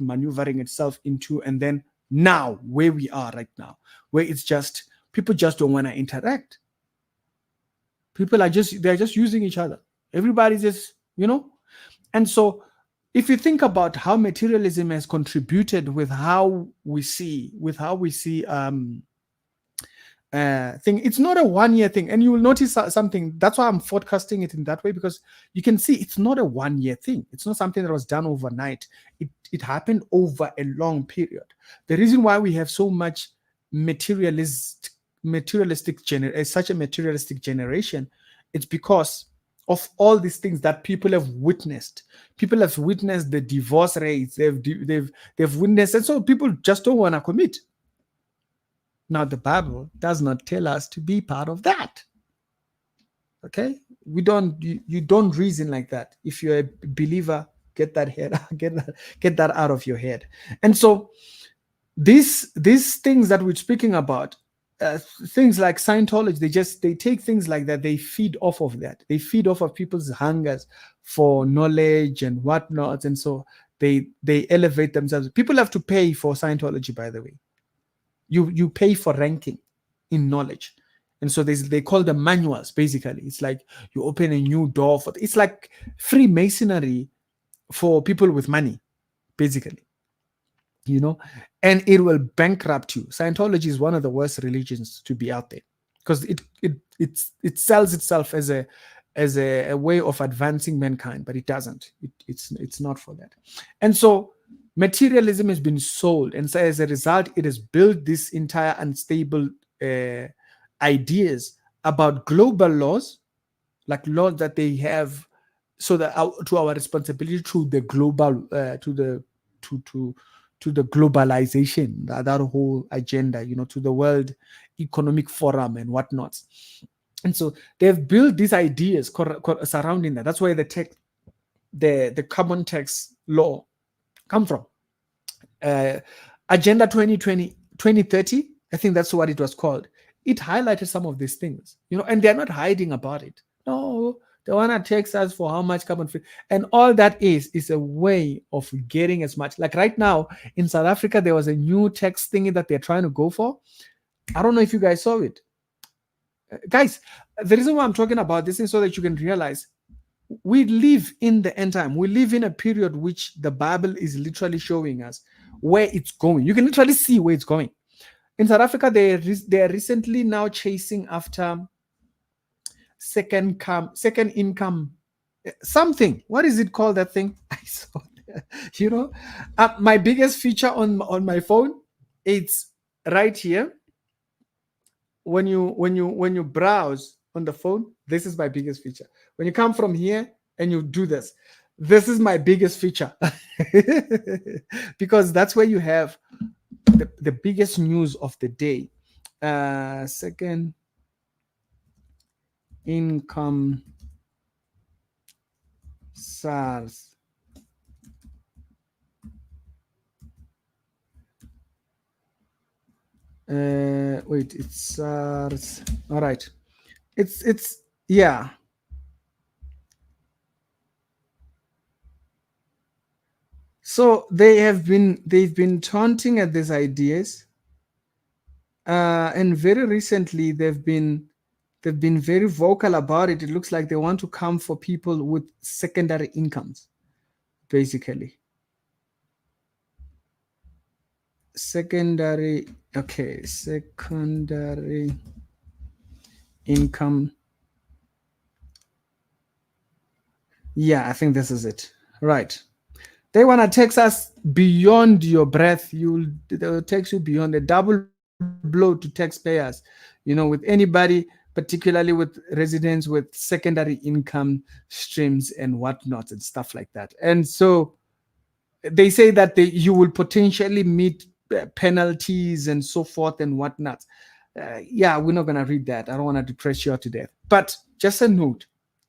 maneuvering itself into. And then now, where we are right now, where it's just, people just don't want to interact. They're just using each other. Everybody's just, And so if you think about how materialism has contributed with how we see thing, it's not a 1 year thing. And you will notice something. That's why I'm forecasting it in that way, because you can see it's not a 1 year thing. It's not something that was done overnight. It happened over a long period. The reason why we have so much such a materialistic generation, it's because of all these things that people have witnessed. People have witnessed the divorce rates. They've witnessed, and so people just don't want to commit. Now, the Bible does not tell us to be part of that. Okay, you don't reason like that. If you're a believer, get that out of your head. And so these things that we're speaking about, things like Scientology, they take things like that, they feed off of that, they feed off of people's hungers for knowledge and whatnot, and so they elevate themselves. People have to pay for Scientology, by the way. You pay for ranking in knowledge, and so they call them manuals. Basically, it's like you open a new door for. It's like Freemasonry for people with money, basically, and it will bankrupt you. Scientology is one of the worst religions to be out there because it sells itself as a way of advancing mankind, but it doesn't. It's not for that. And so materialism has been sold, and so as a result, it has built this entire unstable ideas about global laws, like laws that they have, so that to our responsibility to the global to the globalization, that whole agenda, to the World Economic Forum and whatnot. And so they've built these ideas surrounding that. That's where the carbon tax law come from. Agenda 2030, I think that's what it was called. It highlighted some of these things, and they're not hiding about it. No, they want to tax us for how much carbon free. And all that is a way of getting as much. Like right now in South Africa, there was a new tax thingy that they're trying to go for. I don't know if you guys saw it. Guys, the reason why I'm talking about this is so that you can realize we live in the end time. We live in a period which the Bible is literally showing us where it's going. You can literally see where it's going. In South Africa, they are recently now chasing after second income something. What is it called, that thing? I saw my biggest feature on my phone, it's right here. When you browse on the phone, this is my biggest feature. When you come from here and you do this is my biggest feature. Because that's where you have the biggest news of the day. Second income SARS. Wait, it's SARS. All right. It's yeah. So they've been taunting at these ideas, and very recently they've been very vocal about it. It looks like they want to come for people with secondary incomes, basically. Secondary income. Yeah, I think this is it. Right. They want to tax us beyond your breath. They'll tax you beyond, a double blow to taxpayers, with anybody, particularly with residents with secondary income streams and whatnot and stuff like that. And so they say that you will potentially meet penalties and so forth and whatnot. Yeah, we're not going to read that. I don't want to depress you to death. But just a note,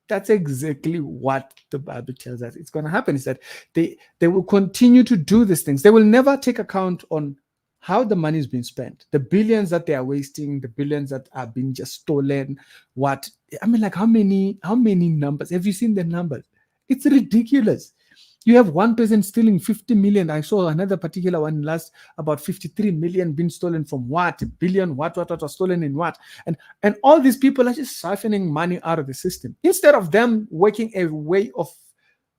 that's exactly what the Bible tells us it's going to happen, is that they will continue to do these things. They will never take account on how the money is being spent, the billions that they are wasting, the billions that are being just stolen. Like how many numbers? Have you seen the numbers? It's ridiculous. You have one person stealing 50 million. I saw another particular one last, about 53 million being stolen from what? A billion, what was stolen in what? And all these people are just siphoning money out of the system. Instead of them working a way of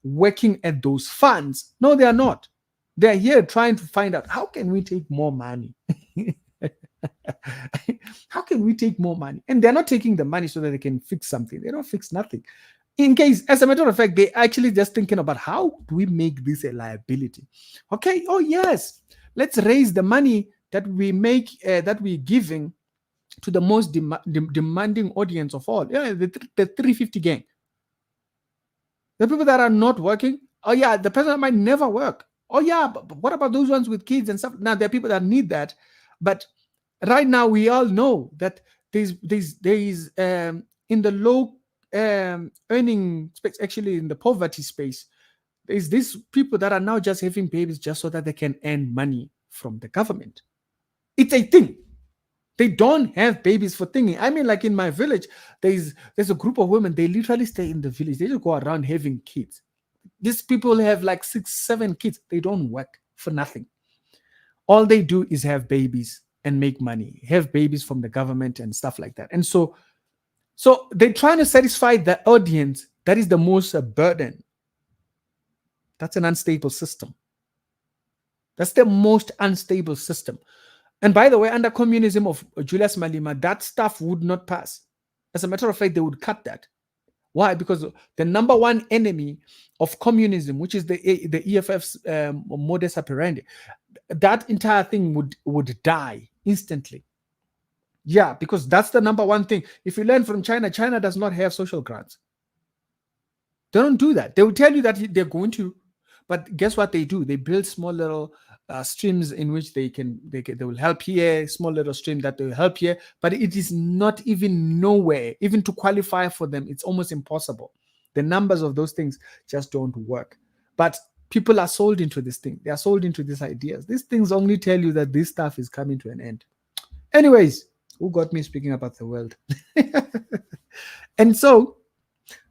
working at those funds. No, they are not. They're here trying to find out, how can we take more money? How can we take more money? And they're not taking the money so that they can fix something. They don't fix nothing. In case, as a matter of fact, they actually just thinking about, how do we make this a liability? Okay, oh yes, let's raise the money that we make, that we're giving to the most demanding audience of all. Yeah, the 350 gang. The people that are not working. Oh yeah, the person that might never work. Oh yeah, but what about those ones with kids and stuff? Now there are people that need that, but right now we all know that there's in the low earning space, actually in the poverty space, there's these people that are now just having babies just so that they can earn money from the government. It's a thing. They don't have babies for thinking. I mean, like in my village, there's a group of women. They literally stay in the village. They just go around having kids. These people have like 6, 7 kids. They don't work for nothing. All they do is have babies and make money, have babies from the government and stuff like that. And so they're trying to satisfy the audience that is the most burden. That's an unstable system. That's the most unstable system. And by the way, under communism of Julius Malema, that stuff would not pass. As a matter of fact, they would cut that. Why? Because the number one enemy of communism, which is the EFF's modus operandi, that entire thing would die instantly. Yeah, because that's the number one thing. If you learn from China, China does not have social grants. They don't do that. They will tell you that they're going to, but guess what they do? They build small little streams in which they will help here, small little stream that they will help here, but it is not even nowhere, even to qualify for them. It's almost impossible. The numbers of those things just don't work. But people are sold into this thing. They are sold into these ideas. These things only tell you that this stuff is coming to an end. Anyways, who got me speaking about the world? And so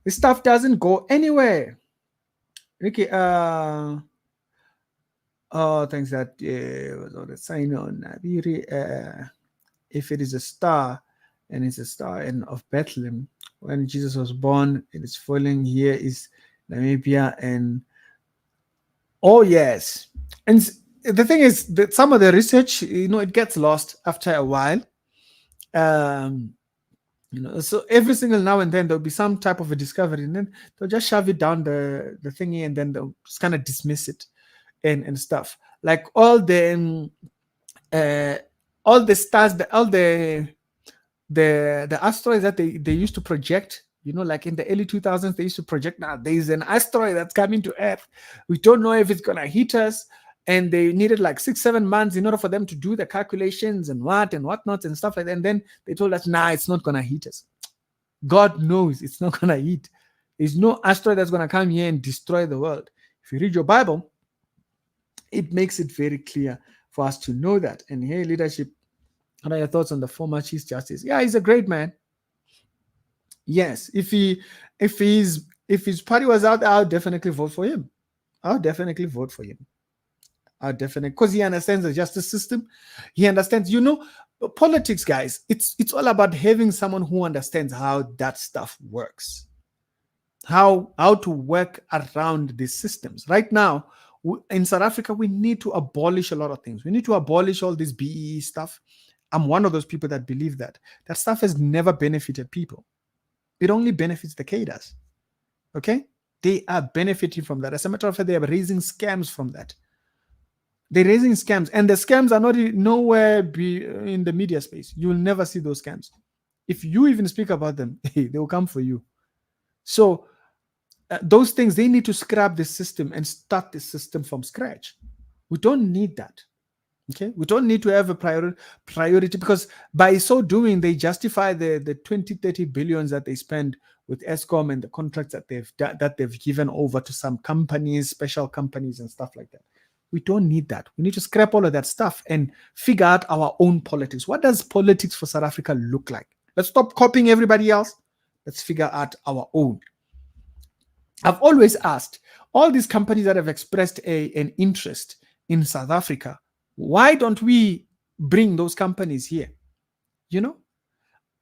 this stuff doesn't go anywhere. Okay, thanks that was all the sign on if it is a star and it's a star in of Bethlehem when Jesus was born, it is falling here is Namibia. And oh yes, and the thing is that some of the research, it gets lost after a while. So every single now and then there'll be some type of a discovery, and then they'll just shove it down the thingy, and then they'll just kind of dismiss it and stuff. Like all the stars, all the asteroids that they used to project, like in the early 2000s, they used to project, now there's an asteroid that's coming to Earth. We don't know if it's gonna hit us. And they needed like 6-7 months in order for them to do the calculations and whatnot and stuff like that. And then they told us, nah, it's not going to hit us. God knows it's not going to hit. There's no asteroid that's going to come here and destroy the world. If you read your Bible, it makes it very clear for us to know that. And here, leadership, what are your thoughts on the former Chief Justice? Yeah, he's a great man. Yes, if his party was out, I would definitely vote for him. Because he understands the justice system. He understands, politics, guys. It's all about having someone who understands how that stuff works, how to work around these systems. Right now, in South Africa, we need to abolish a lot of things. We need to abolish all this BEE stuff. I'm one of those people that believe that stuff has never benefited people. It only benefits the cadres. Okay, they are benefiting from that. As a matter of fact, they are raising scams from that. They're raising scams, and the scams are not nowhere in the media space. You will never see those scams. If you even speak about them, they will come for you. So those things, they need to scrap the system and start the system from scratch. We don't need that. Okay, we don't need to have a priority, because by so doing, they justify the 20-30 billions that they spend with Eskom and the contracts that they've given over to some companies, special companies and stuff like that. We don't need that. We need to scrap all of that stuff and figure out our own politics. What does politics for South Africa look like? Let's stop copying everybody else. Let's figure out our own. I've always asked all these companies that have expressed an interest in South Africa, why don't we bring those companies here?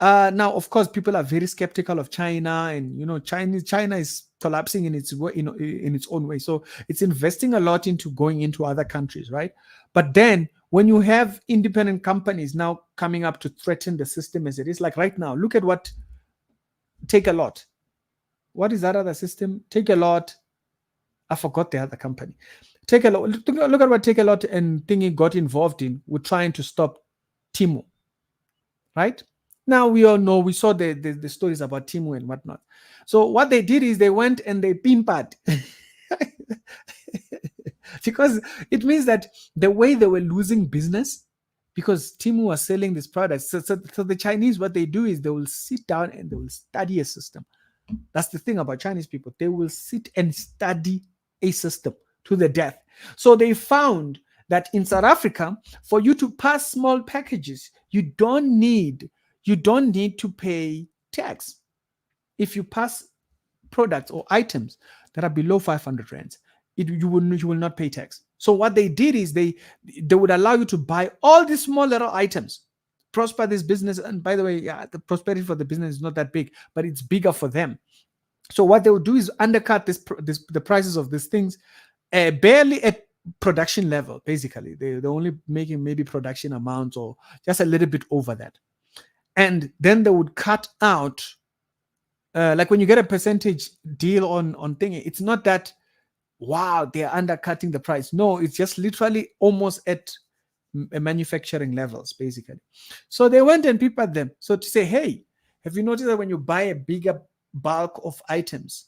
Now, of course, people are very skeptical of China, and China is collapsing in its own way. So it's investing a lot into going into other countries, right? But then when you have independent companies now coming up to threaten the system as it is, like right now, look at what Take a Lot. What is that other system? Take a Lot. I forgot the other company. Take a Lot. Look at what Take a Lot and Thingy got involved in with trying to stop Timo, right? Now we all know, we saw the stories about Timo and whatnot. So what they did is they went and they pimpered. Because it means that the way they were losing business, because Timo was selling this product. So the Chinese, what they do is they will sit down and they will study a system. That's the thing about Chinese people. They will sit and study a system to the death. So they found that in South Africa, for you to pass small packages, you don't need to pay tax. If you pass products or items that are below 500 rands, you will not pay tax. So what they did is they would allow you to buy all these small little items, prosper this business. And by the way, yeah, the prosperity for the business is not that big, but it's bigger for them. So what they would do is undercut the prices of these things, barely at production level. Basically, they're only making maybe production amounts or just a little bit over that, and then they would cut out. Like when you get a percentage deal on thing, it's not that wow they're undercutting the price. No, it's just literally almost at manufacturing levels, basically. So they went and prepared them. So to say, hey, have you noticed that when you buy a bigger bulk of items,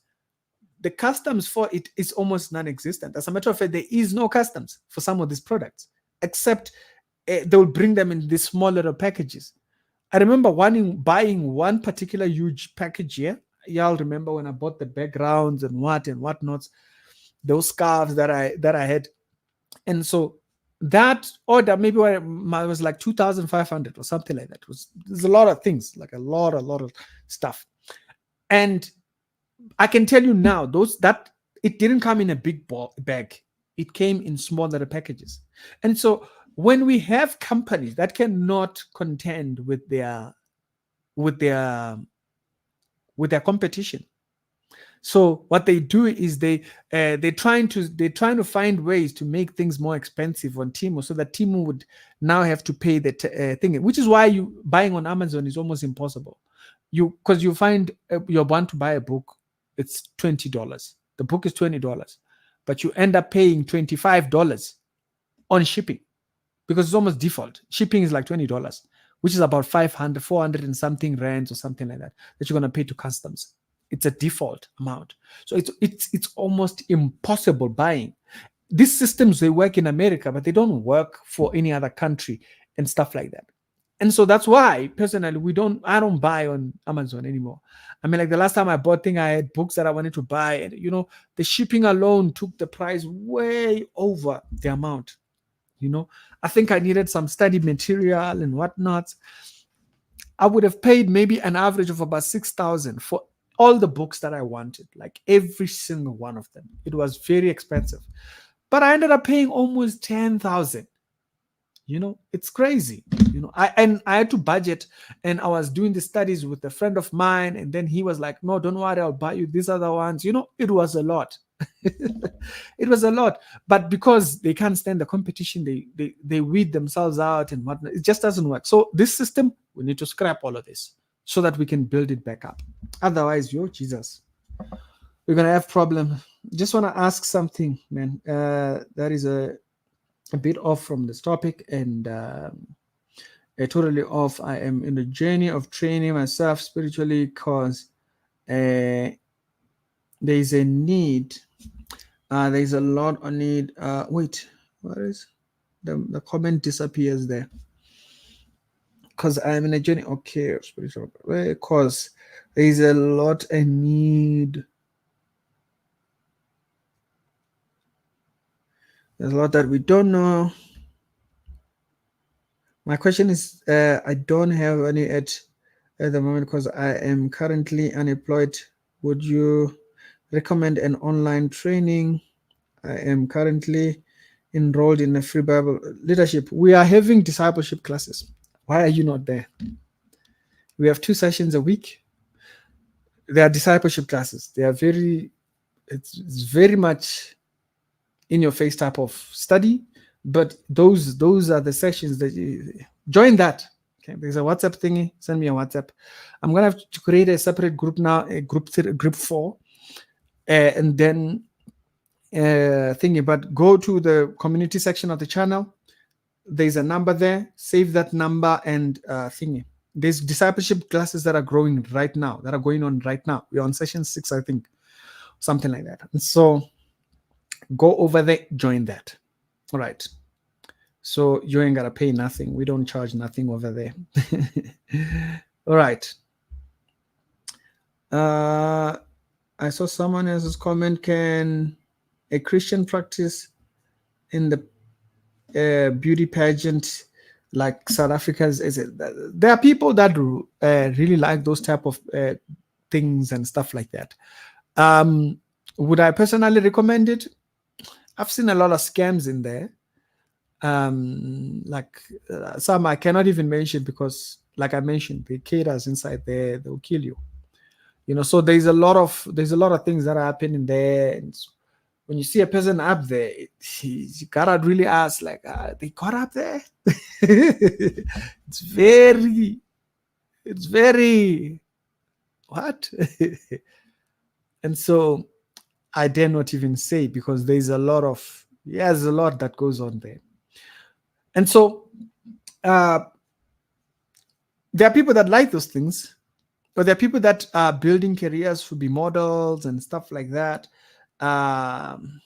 the customs for it is almost non-existent. As a matter of fact, there is no customs for some of these products, except they will bring them in these small little packages. I remember buying one particular huge package here. Y'all remember when I bought the backgrounds and whatnots, those scarves that I had. And so that order maybe was like 2,500 or something like that. There's a lot of things, like a lot of stuff. And I can tell you now, that it didn't come in a big bag. It came in small little packages. And so when we have companies that cannot contend with their competition, so what they do is they're trying to find ways to make things more expensive on Temu, so that Temu would now have to pay the thing, which is why you buying on Amazon is almost impossible. Because you find you want to buy a book, it's $20. The book is $20, but you end up paying $25 on shipping, because it's almost default. Shipping is like $20, which is about 500, 400 and something rands or something like that you're going to pay to customs. It's a default amount. So it's almost impossible buying. These systems, they work in America, but they don't work for any other country and stuff like that. And so that's why personally I don't buy on Amazon anymore. I mean, like the last time I bought thing, I had books that I wanted to buy, and the shipping alone took the price way over the amount. I think I needed some study material and whatnot. I would have paid maybe an average of about 6,000 for all the books that I wanted, like every single one of them. It was very expensive, but I ended up paying almost 10,000. It's crazy. I had to budget, and I was doing the studies with a friend of mine, and then he was like, no, don't worry, I'll buy you these other ones. It was a lot. It was a lot, but because they can't stand the competition, they weed themselves out and whatnot. It just doesn't work. So this system, we need to scrap all of this so that we can build it back up. Otherwise, Jesus, we're gonna have problem. Just want to ask something, man. That is a bit off from this topic, and totally off. I am in the journey of training myself spiritually, because there's a need. There's a lot of need. Wait, what is the comment disappears there? Because I'm in a journey. Okay, spiritual. Because there's a lot of need. There's a lot that we don't know. My question is, I don't have any at the moment because I am currently unemployed. Would you recommend an online training? I am currently enrolled in a free Bible leadership. We are having discipleship classes. Why are you not there? We have 2 sessions a week. They are discipleship classes. They are it's very much in your face type of study, but those are the sessions that you join that. Okay, there's a WhatsApp thingy. Send me a WhatsApp. I'm gonna have to create a separate group now, a group 4, and then thingy. But go to the community section of the channel. There's a number there. Save that number and thingy. There's discipleship classes that are growing right now, that are going on right now. We're on session 6, I think, something like that. And so go over there, join that. All right. So you ain't gotta pay nothing. We don't charge nothing over there. All right. I saw someone else's comment. Can a Christian practice in the beauty pageant like South Africa's is it, there are people that really like those type of things and stuff like that. Would I personally recommend it? I've seen a lot of scams in there. Like some I cannot even mention because, like I mentioned, the caterers inside there, they'll kill you. So there's a lot of things that are happening there. And when you see a person up there, you gotta really ask, like, they got up there. It's very what? And so I dare not even say, because there's a lot that goes on there. And so uh, there are people that like those things, but there are people that are building careers to be models and stuff like that. Um,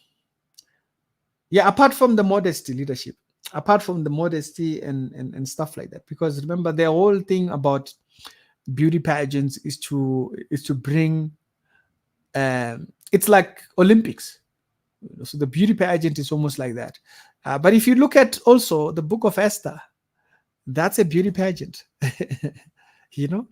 yeah, apart from the modesty leadership, apart from the modesty and stuff like that, because remember, the whole thing about beauty pageants is to bring, it's like Olympics. So the beauty pageant is almost like that. But if you look at also the book of Esther, that's a beauty pageant. you know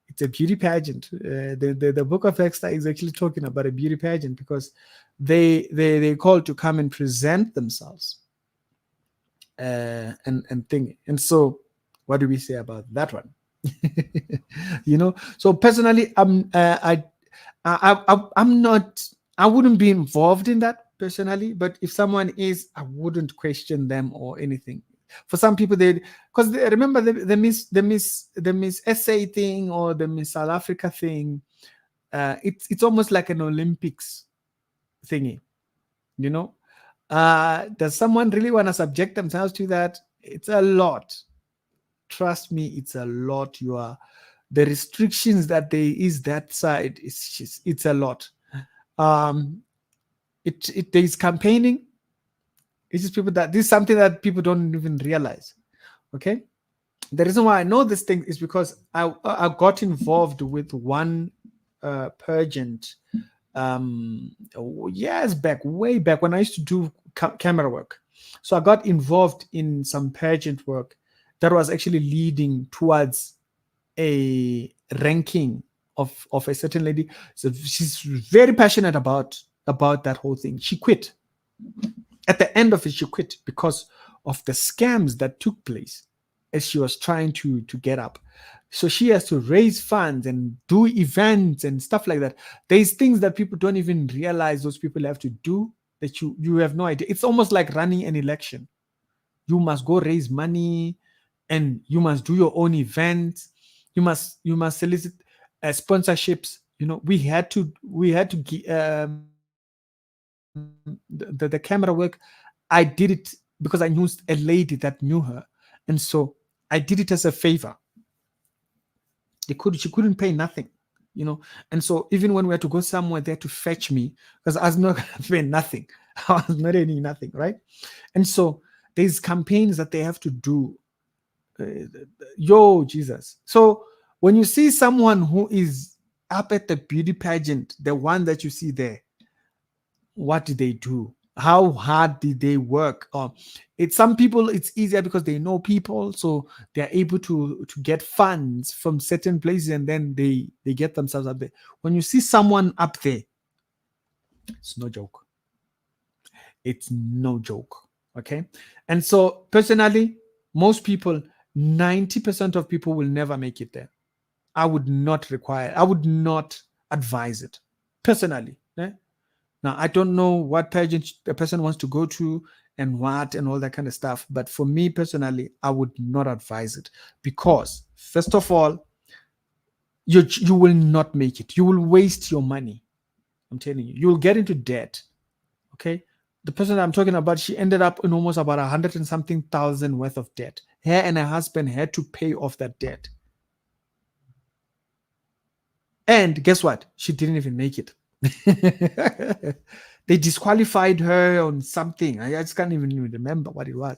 it's a beauty pageant. The book of Esther is actually talking about a beauty pageant, because they called to come and present themselves, and thing. And so what do we say about that one? So personally, I'm not, I wouldn't be involved in that personally, but if someone is, I wouldn't question them or anything. For some people, because they remember the Miss SA thing or the Miss South Africa thing. It's almost like an Olympics thingy, you know. Does someone really want to subject themselves to that? It's a lot. Trust me, it's a lot. The restrictions that there is that side, it's a lot. There's campaigning. It's just people that this is something that people don't even realize. Okay, the reason why I know this thing is because I got involved with one pageant years back, way back, when I used to do camera work. So I got involved in some pageant work that was actually leading towards a ranking of a certain lady. So she's very passionate about that whole thing. She quit. At the end of it, she quit because of the scams that took place as she was trying to get up. So she has to raise funds and do events and stuff like that. There's things that people don't even realize those people have to do, that you have no idea. It's almost like running an election. You must go raise money, and you must do your own events. You must solicit sponsorships. We had to the camera work. I did it because I knew a lady that knew her, and so I did it as a favor. She couldn't pay nothing. And so even when we had to go somewhere, they had to fetch me, because I was not going to pay nothing. I was not earning nothing, right? And so there's campaigns that they have to do. Yo, Jesus. So when you see someone who is up at the beauty pageant, the one that you see there, what did they do? How hard did they work? Some people, it's easier because they know people, so they're able to get funds from certain places, and then they get themselves up there. When you see someone up there, it's no joke. It's no joke. Okay. And so personally, most people, 90% of people will never make it there. I would not advise it personally. Now, I don't know what pageant a person wants to go to and all that kind of stuff. But for me personally, I would not advise it, because first of all, you will not make it. You will waste your money. I'm telling you, you'll get into debt. Okay. The person I'm talking about, she ended up in almost about 100 and something thousand worth of debt. Her and her husband had to pay off that debt. And guess what? She didn't even make it. They disqualified her on something. I just can't even remember what it was.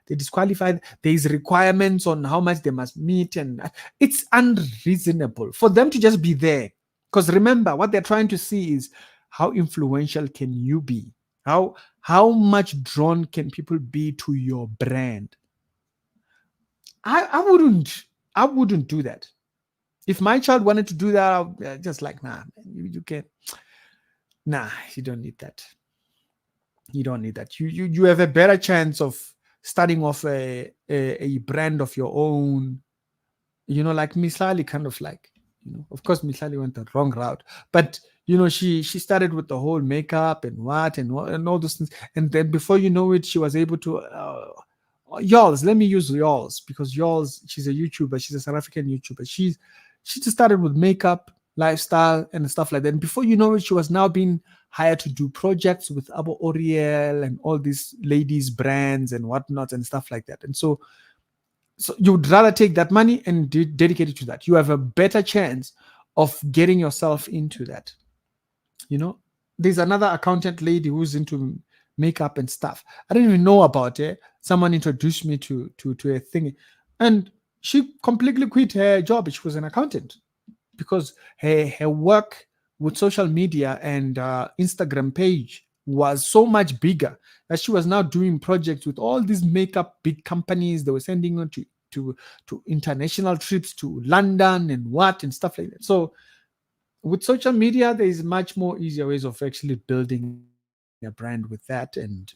They disqualified. There's requirements on how much they must meet, and it's unreasonable for them to just be there. Because remember, what they're trying to see is how influential can you be? How how much drawn can people be to your brand? I wouldn't. I wouldn't do that. If my child wanted to do that, I'll just like, nah, man, you can't. Nah, you don't need that. You don't need that. You have a better chance of starting off a brand of your own. Like Misali, kind of like, of course, Misali went the wrong route, but she started with the whole makeup and what and all those things, and then before you know it, she was able to. Yols, let me use Yols because Yols, she's a YouTuber, she's a South African YouTuber. She just started with makeup, lifestyle, and stuff like that. And before you know it, she was now being hired to do projects with Abo Oriel and all these ladies' brands and whatnot and stuff like that. And so you would rather take that money and dedicate it to that. You have a better chance of getting yourself into that. There's another accountant lady who's into makeup and stuff. I didn't even know about it. Someone introduced me to a thing, and she completely quit her job. She was an accountant because her work with social media and Instagram page was so much bigger that she was now doing projects with all these makeup big companies. They were sending her to international trips to London and stuff like that. So with social media, there is much more easier ways of actually building a brand with that and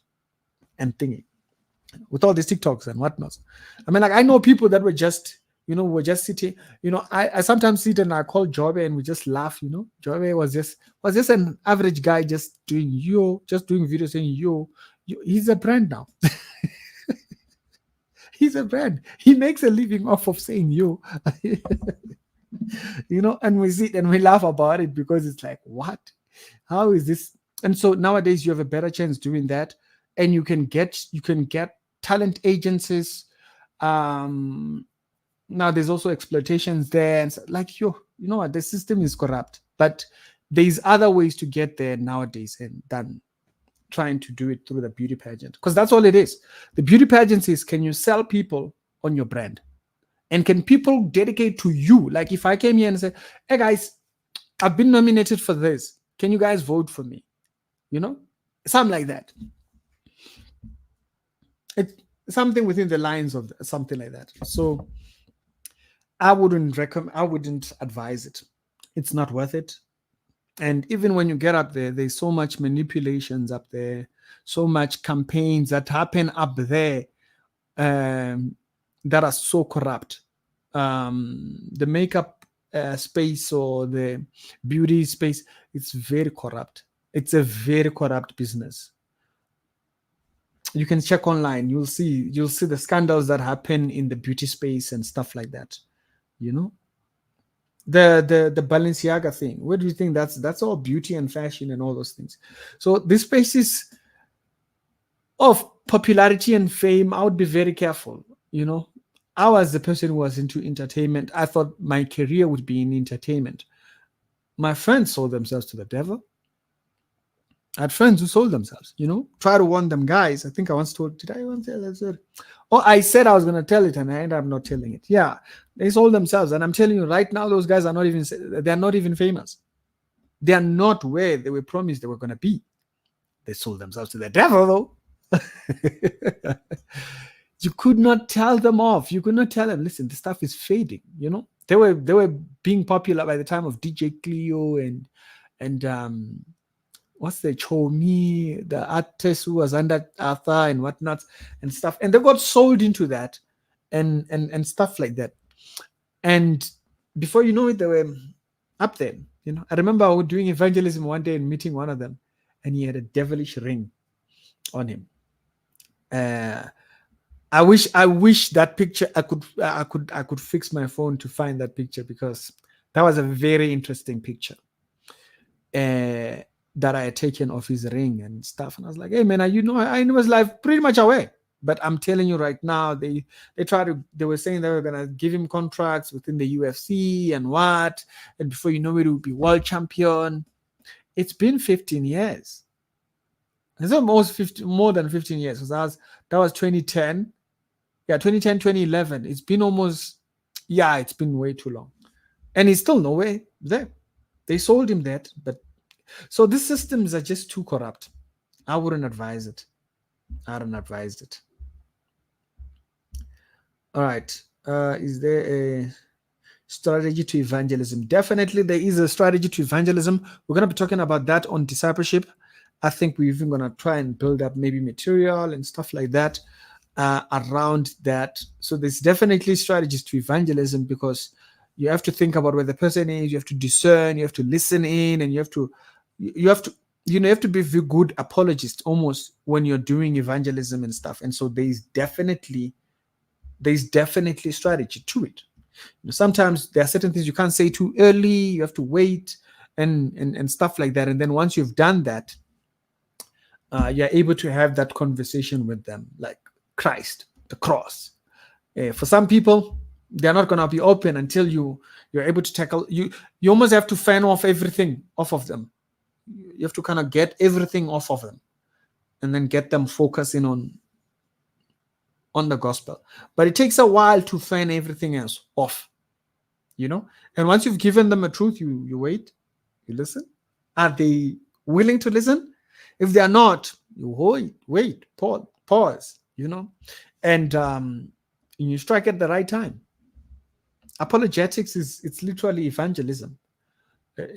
thinking with all these TikToks and whatnot. I mean, like I know people that were just sitting. I sometimes sit and I call Jobe and we just laugh. Jobe was just an average guy just doing videos saying yo. He's a brand now. He's a brand. He makes a living off of saying yo. And we sit and we laugh about it because it's like, what? How is this? And so nowadays you have a better chance doing that, and you can get talent agencies. Now there's also exploitations there, and like you know what, the system is corrupt, but there's other ways to get there nowadays and than trying to do it through the beauty pageant, because that's all it is. The beauty pageant is, can you sell people on your brand? And can people dedicate to you? Like if I came here and said, hey guys, I've been nominated for this. Can you guys vote for me? Something like that. It something within the lines of something like that. So I wouldn't recommend. I wouldn't advise it. It's not worth it. And even when you get up there, there's so much manipulations up there, so much campaigns that happen up there that are so corrupt. The makeup space or the beauty space, it's very corrupt. It's a very corrupt business. You can check online. You'll see the scandals that happen in the beauty space and stuff like that. You know, the Balenciaga thing. Where do you think that's all beauty and fashion and all those things? So this space is of popularity and fame. I would be very careful. I was the person who was into entertainment. I thought my career would be in entertainment. My friends sold themselves to the devil. I had friends who sold themselves, try to warn them guys. I think I once told, did I once tell that? Oh, I said I was going to tell it and I ended up not telling it. Yeah, they sold themselves. And I'm telling you right now, those guys they're not even famous. They are not where they were promised they were going to be. They sold themselves to the devil though. You could not tell them off. You could not tell them, listen, the stuff is fading. They were being popular by the time of DJ Cleo and what's the Chomi, the artist who was under Arthur and whatnot and stuff. And they got sold into that and stuff like that. And before you know it, they were up there. I remember I was doing evangelism one day and meeting one of them, and he had a devilish ring on him. I wish that picture I could fix my phone to find that picture, because that was a very interesting picture that I had taken off his ring and stuff. And I was like, hey man, I was like pretty much aware. But I'm telling you right now, they were saying they were gonna give him contracts within the UFC and before you know it, will be world champion. It's been 15 years. It's almost more than 15 years, because that was 2010. Yeah, 2010, 2011. It's been it's been way too long. And he's still nowhere there. They sold him that. But so these systems are just too corrupt. I wouldn't advise it. I don't advise it. All right. Is there a strategy to evangelism? Definitely, there is a strategy to evangelism. We're going to be talking about that on discipleship. I think we're even going to try and build up maybe material and stuff like that around that. So there's definitely strategies to evangelism because you have to think about where the person is. You have to discern. You have to listen in, and you have to you have to be a very good apologist almost when you're doing evangelism and stuff. And so there's definitely strategy to it. Sometimes there are certain things you can't say too early. You have to wait and stuff like that. And then once you've done that, you're able to have that conversation with them, like Christ, the cross. For some people, they're not gonna be open until you're able to tackle you. You almost have to fan off everything off of them. You have to kind of get everything off of them, and then get them focusing on the gospel. But it takes a while to fan everything else off. And once you've given them a truth, you wait, you listen. Are they willing to listen? If they are not, you wait, pause, and you strike at the right time. Apologetics it's literally evangelism.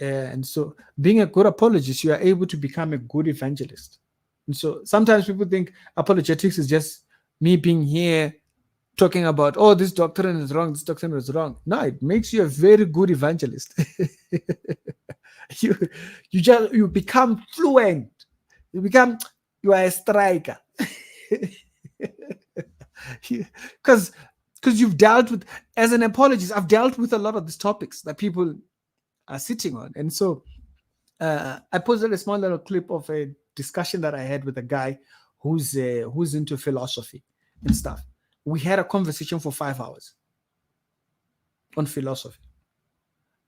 And so being a good apologist, you are able to become a good evangelist. And so sometimes people think apologetics is just me being here talking about, oh, this doctrine is wrong, this doctrine is wrong. No, it makes you a very good evangelist. you you become fluent. You are a striker. Because you've dealt with, as an apologist, I've dealt with a lot of these topics that people are sitting on. And so I posted a small little clip of a discussion that I had with a guy who's into philosophy and stuff. We had a conversation for 5 hours on philosophy.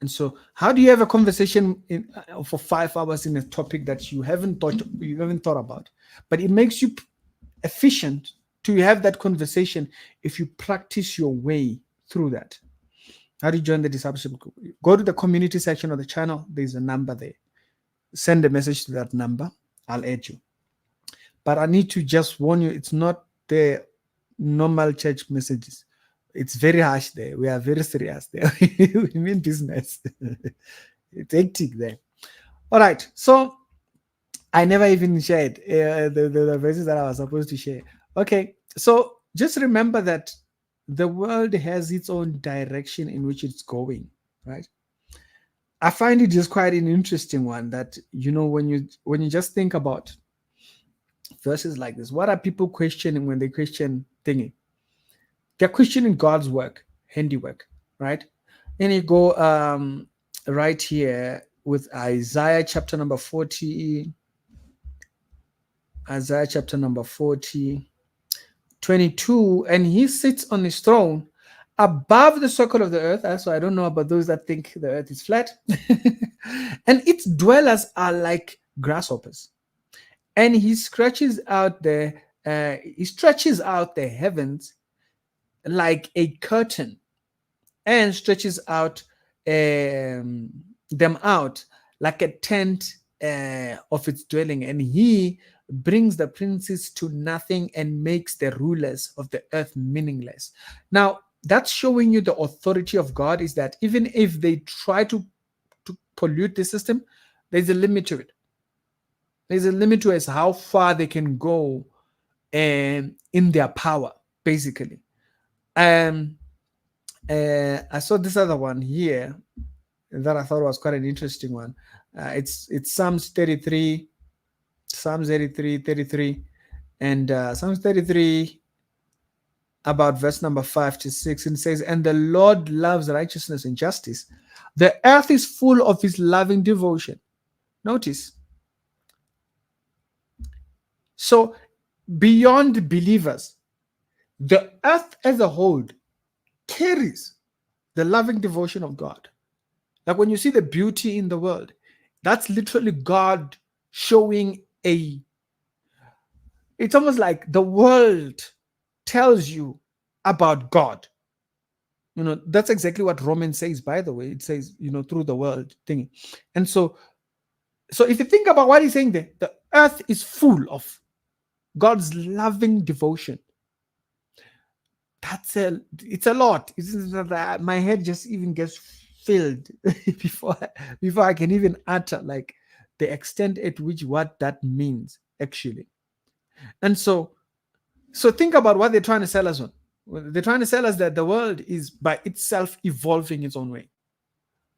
And so, how do you have a conversation for 5 hours in a topic that you haven't thought about? But it makes you efficient to have that conversation if you practice your way through that. How do you join the discipleship group? Go to the community section of the channel. There's a number there. Send a message to that number. I'll add you. But I need to just warn you, it's not the normal church messages. It's very harsh there. We are very serious there. We mean business. It's hectic there. All right. So I never even shared the verses that I was supposed to share. Okay. So just remember that the world has its own direction in which it's going, right? I find it just quite an interesting one that, when you just think about verses like this, what are people questioning when they question thinking? They're questioning God's work, handiwork, right? And you go right here with Isaiah chapter number 40, 22, and he sits on his throne above the circle of the earth. So I don't know about those that think the earth is flat. And its dwellers are like grasshoppers. And he stretches out the heavens like a curtain, and stretches out them out like a tent of its dwelling. And he brings the princes to nothing and makes the rulers of the earth meaningless. Now, that's showing you the authority of God, is that even if they try to pollute the system, there's a limit to it. There's a limit to as how far they can go in their power, basically. I saw this other one here that I thought was quite an interesting one. It's Psalms 33, and Psalms 33 about verse number 5 to 6. And it says, "And the Lord loves righteousness and justice. The earth is full of his loving devotion." Notice. So beyond believers, the earth as a whole carries the loving devotion of God. Like when you see the beauty in the world, that's literally God showing it's almost like the world tells you about God. That's exactly what Romans says, by the way. It says, through the world thing. And so So if you think about what he's saying there, the earth is full of God's loving devotion. It's a lot. My head just even gets filled before before I can even utter like the extent at which what that means actually. And so think about what they're trying to sell us on. They're trying to sell us that the world is by itself evolving its own way.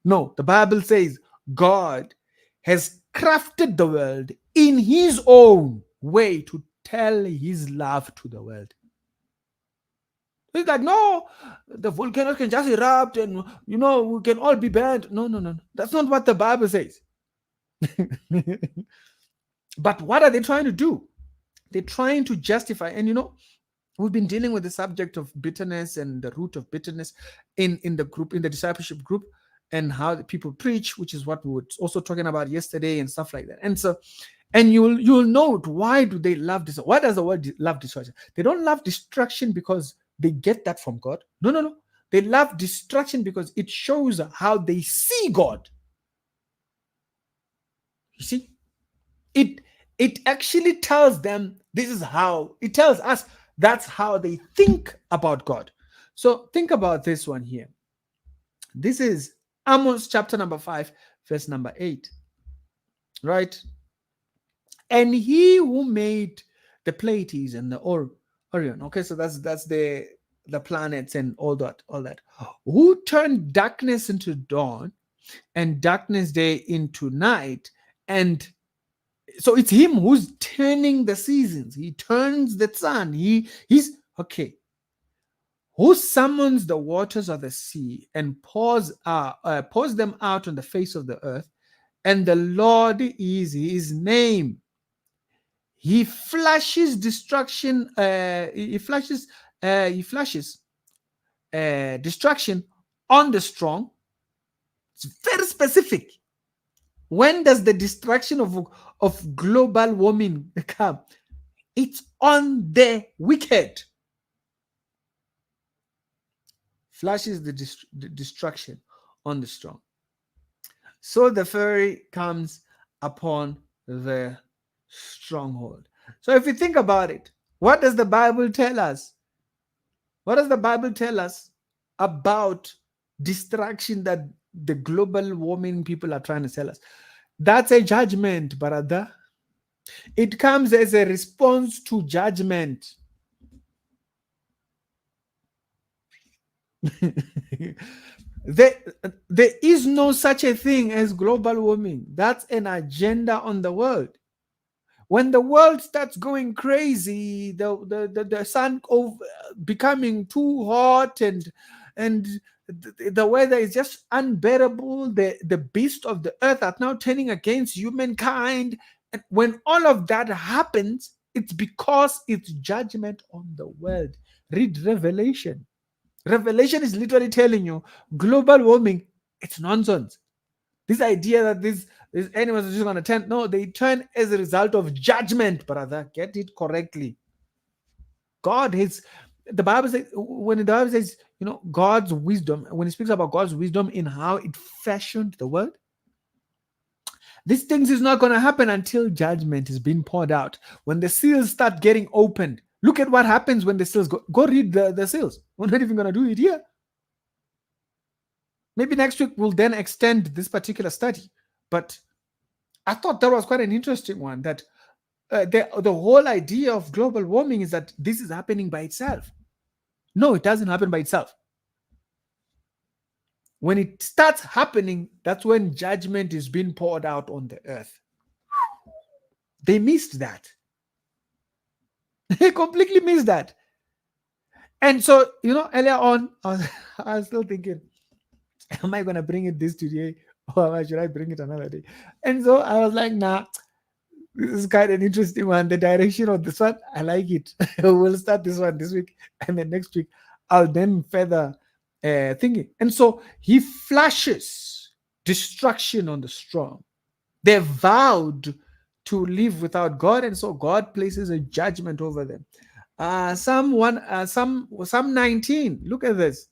No, the Bible says God has crafted the world in his own way to tell his love to the world. It's like, no, the volcano can just erupt and, we can all be burned. No, no, no. That's not what the Bible says. But what are they trying to do? They're trying to justify. And, we've been dealing with the subject of bitterness and the root of bitterness in the group, in the discipleship group, and how the people preach, which is what we were also talking about yesterday and stuff like that. And so, and you'll note, why do they love this? Why does the word love destruction? They don't love destruction because they get that from God. No, no, no. They love destruction because it shows how they see God. You see, it actually tells them this is how it tells us that's how they think about God. So think about this one here. This is Amos chapter number 5, verse number 8. Right? And he who made the Pleiades and the Orion. Okay, so that's the planets and all that. Who turned darkness into dawn and darkness day into night. And so it's him who's turning the seasons. He turns the sun. He's okay. Who summons the waters of the sea and pours them out on the face of the earth. And the Lord is his name. He flashes destruction. He flashes destruction on the strong. It's very specific. When does the destruction of global warming come? It's on the wicked. Flashes the destruction on the strong. So the fury comes upon the stronghold. So if you think about it, what does the Bible tell us? What does the Bible tell us about destruction that the global warming people are trying to sell us? That's a judgment, brother. It comes as a response to judgment. There is no such a thing as global warming. That's an agenda on the world. When the world starts going crazy, the sun becoming too hot and the weather is just unbearable, the beasts of the earth are now turning against humankind. And when all of that happens, it's because it's judgment on the world. Read Revelation. Revelation is literally telling you global warming, it's nonsense. This idea that these animals are just going to turn, no, they turn as a result of judgment, brother. Get it correctly. God is, the Bible says, when the Bible says, God's wisdom, when it speaks about God's wisdom in how it fashioned the world, these things is not going to happen until judgment is being poured out. When the seals start getting opened, look at what happens when the seals go read the seals. We're not even going to do it here. Maybe next week we'll then extend this particular study. But I thought that was quite an interesting one, that the whole idea of global warming is that this is happening by itself. No, it doesn't happen by itself. When it starts happening, that's when judgment is being poured out on the earth. They missed that. They completely missed that. And so, earlier on, I was still thinking, am I going to bring it this today or should I bring it another day? And so I was like, nah, this is kind of an interesting one. The direction of this one, I like it. We'll start this one this week, and then next week I'll then further thinking. And so he flashes destruction on the strong. They vowed to live without God, and so God places a judgment over them. Psalm 19. Look at this.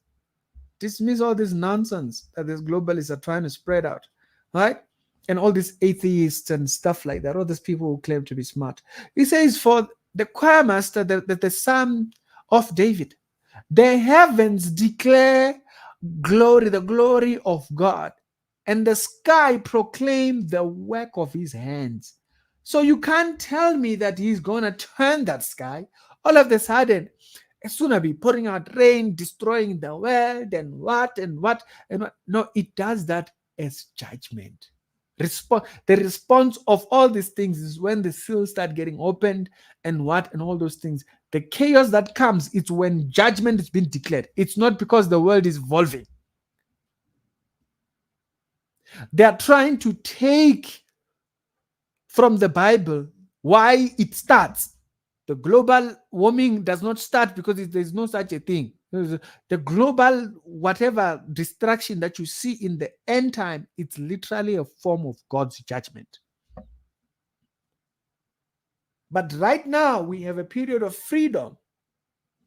Dismiss all this nonsense that these globalists are trying to spread out, right? and all these atheists and stuff like that, all these people who claim to be smart. He says, for the choir master, the Psalm of David, the heavens declare glory, the glory of God, and the sky proclaim the work of his hands. So you can't tell me that he's going to turn that sky. All of a sudden, it's going to be pouring out rain, destroying the world, and what, and what, and what. No, it does that as judgment. The response of all these things is when the seals start getting opened and what, and all those things. The chaos that comes, it's when judgment is being declared. It's not because the world is evolving. They are trying to take from the Bible why it starts. The global warming does not start because there's no such a thing. The global whatever destruction that you see in the end time, it's literally a form of God's judgment. But right now, we have a period of freedom.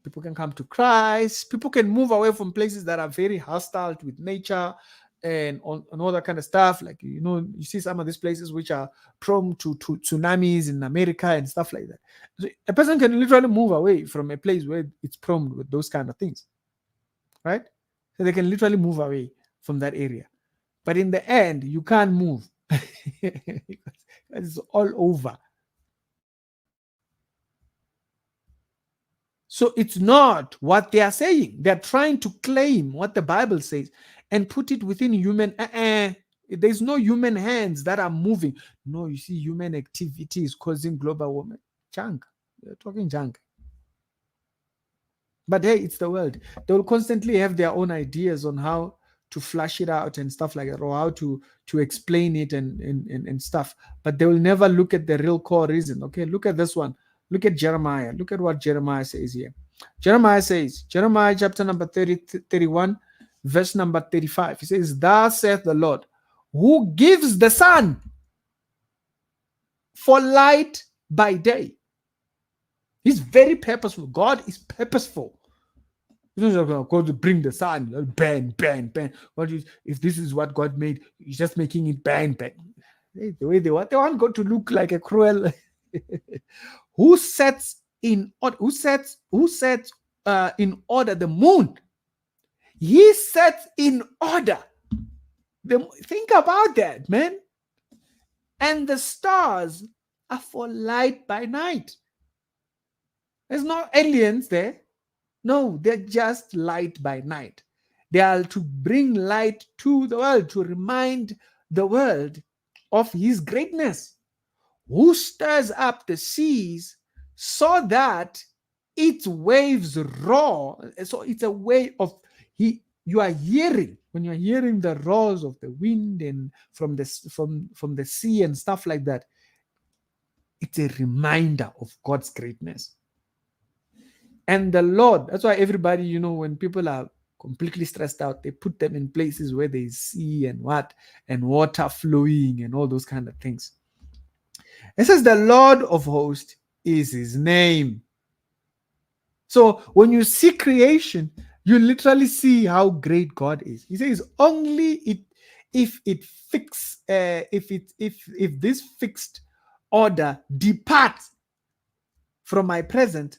People can come to Christ. People can move away from places that are very hostile with nature and all that kind of stuff. Like, you see some of these places which are prone to tsunamis in America and stuff like that. So a person can literally move away from a place where it's prone with those kind of things, right? So they can literally move away from that area. But in the end, you can't move. It's all over. So it's not what they are saying. They're trying to claim what the Bible says and put it within human. There's no human hands that are moving. No, you see, human activity is causing global warming. Junk. They're talking junk. But hey, it's the world. They will constantly have their own ideas on how to flush it out and stuff like that, or how to explain it and stuff. But they will never look at the real core reason. Okay, look at this one. Look at Jeremiah. Look at what Jeremiah says here. Jeremiah says, Jeremiah chapter number 31, verse number 35. He says, thus saith the Lord, who gives the sun for light by day. He's very purposeful. God is purposeful. He's not going to bring the sun, bang, bang, bang. If this is what God made, he's just making it bang, bang. The way they want God to look like a cruel... Who sets in order the moon? He sets in order. Think about that, man. And the stars are for light by night. There's no aliens there. No, they're just light by night. They are to bring light to the world, to remind the world of his greatness. Who stirs up the seas so that its waves roar. So it's a way of you are hearing, when you're hearing the roars of the wind and from the sea and stuff like that, it's a reminder of God's greatness. And the Lord, that's why everybody, when people are completely stressed out, they put them in places where they see and water flowing and all those kind of things. It says the Lord of hosts is his name. So when you see creation, you literally see how great God is. He says only if this fixed order departs from my presence,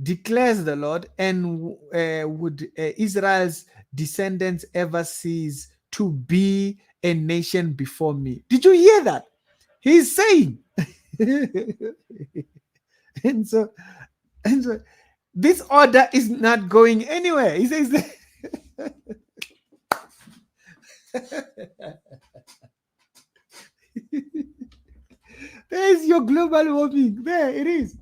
declares the Lord, and would Israel's descendants ever cease to be a nation before me? Did you hear that? He's saying, and so this order is not going anywhere. He says, there's your global warming. There it is.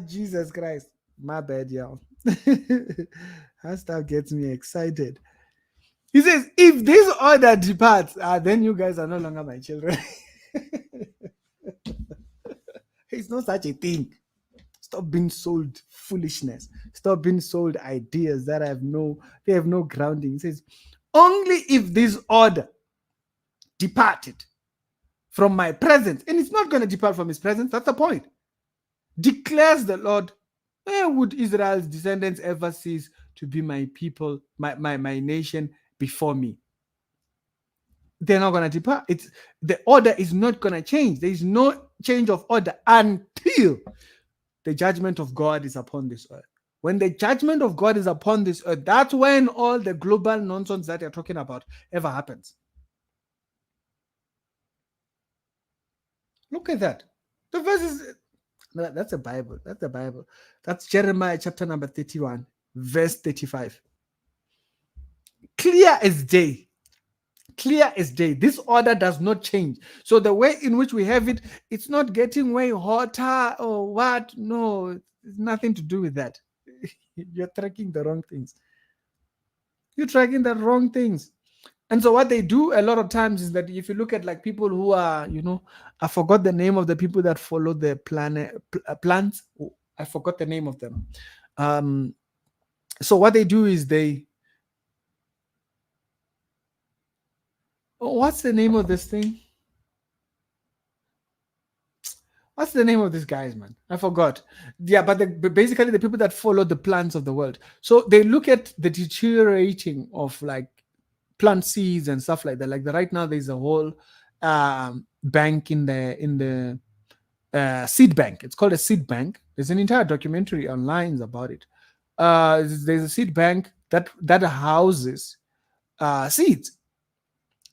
Jesus Christ. My bad, y'all. That stuff gets me excited. He says, if this order departs, then you guys are no longer my children. It's not such a thing. Stop being sold foolishness. Stop being sold ideas that have no grounding. He says, only if this order departed from my presence, and it's not going to depart from his presence, that's the point, declares the Lord, where would Israel's descendants ever cease to be my people, my nation before me. They're not going to depart. It's the order is not going to change. There is no change of order until the judgment of God is upon this earth. When the judgment of God is upon this earth, that's when all the global nonsense that you're talking about ever happens. Look at that. The verse is that's the Bible. That's the Bible. That's Jeremiah chapter number 31, verse 35. Clear as day. Clear as day. This order does not change. So the way in which we have it, it's not getting way hotter or what. No, it's nothing to do with that. You're tracking the wrong things. You're tracking the wrong things. And so what they do a lot of times is that if you look at like people who are, I forgot the name of the people that follow the plants. Oh, I forgot the name of them. So what they do is what's the name of this thing? What's the name of these guys, man? I forgot. Yeah, but basically the people that follow the plants of the world. So they look at the deteriorating of like plant seeds and stuff like that. Like right now, there's a whole bank in the seed bank. It's called a seed bank. There's an entire documentary online about it. There's a seed bank that houses seeds.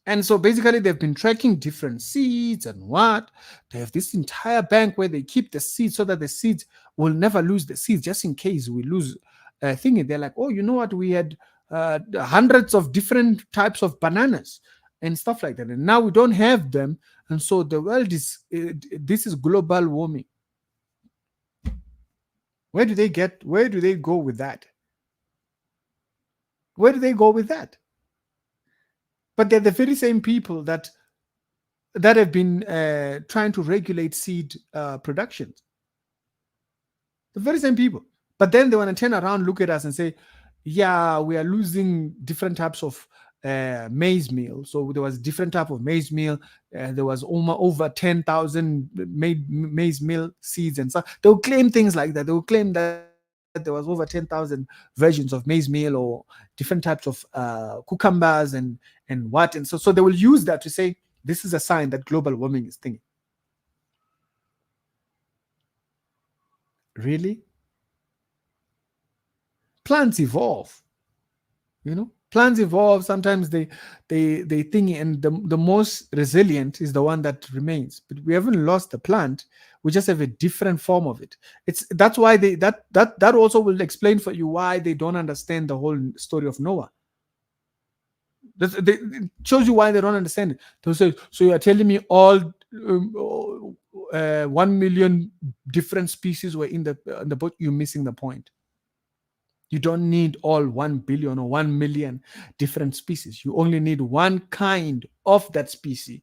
And so basically, they've been tracking different seeds and what. They have this entire bank where they keep the seeds so that the seeds will never lose the seeds, just in case we lose a thing. And they're like, oh, you know what? We had hundreds of different types of bananas and stuff like that. And now we don't have them. And so the world this is global warming. Where do they go with that? Where do they go with that? But they're the very same people that have been trying to regulate seed production. The very same people. But then they want to turn around, look at us and say, yeah, we are losing different types of maize meal. So there was different type of maize meal. There was over 10,000 maize meal seeds and stuff. They'll claim things like that. They'll claim that there was over 10,000 versions of maize meal or different types of cucumbers and what. And so they will use that to say, this is a sign that global warming is thinking. Really? Plants evolve. Plants evolve. Sometimes they think, and the most resilient is the one that remains. But we haven't lost the plant. We just have a different form of it. That's why that also will explain for you why they don't understand the whole story of Noah. It shows you why they don't understand it. They'll say, so you are telling me all 1 million different species were in the boat? You're missing the point. You don't need all 1 billion or 1 million different species. You only need one kind of that species,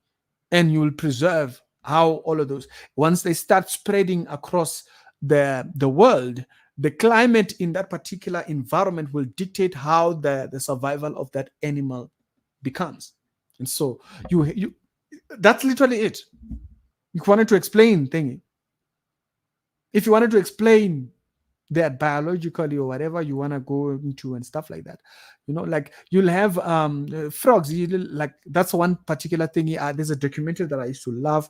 and you will preserve how all of those. Once they start spreading across the world, the climate in that particular environment will dictate how the survival of that animal becomes. And so you that's literally it. You wanted to explain thingy. If you wanted to explain that biologically or whatever you want to go into and stuff like that, like you'll have frogs. Like that's one particular thing. There's a documentary that I used to love.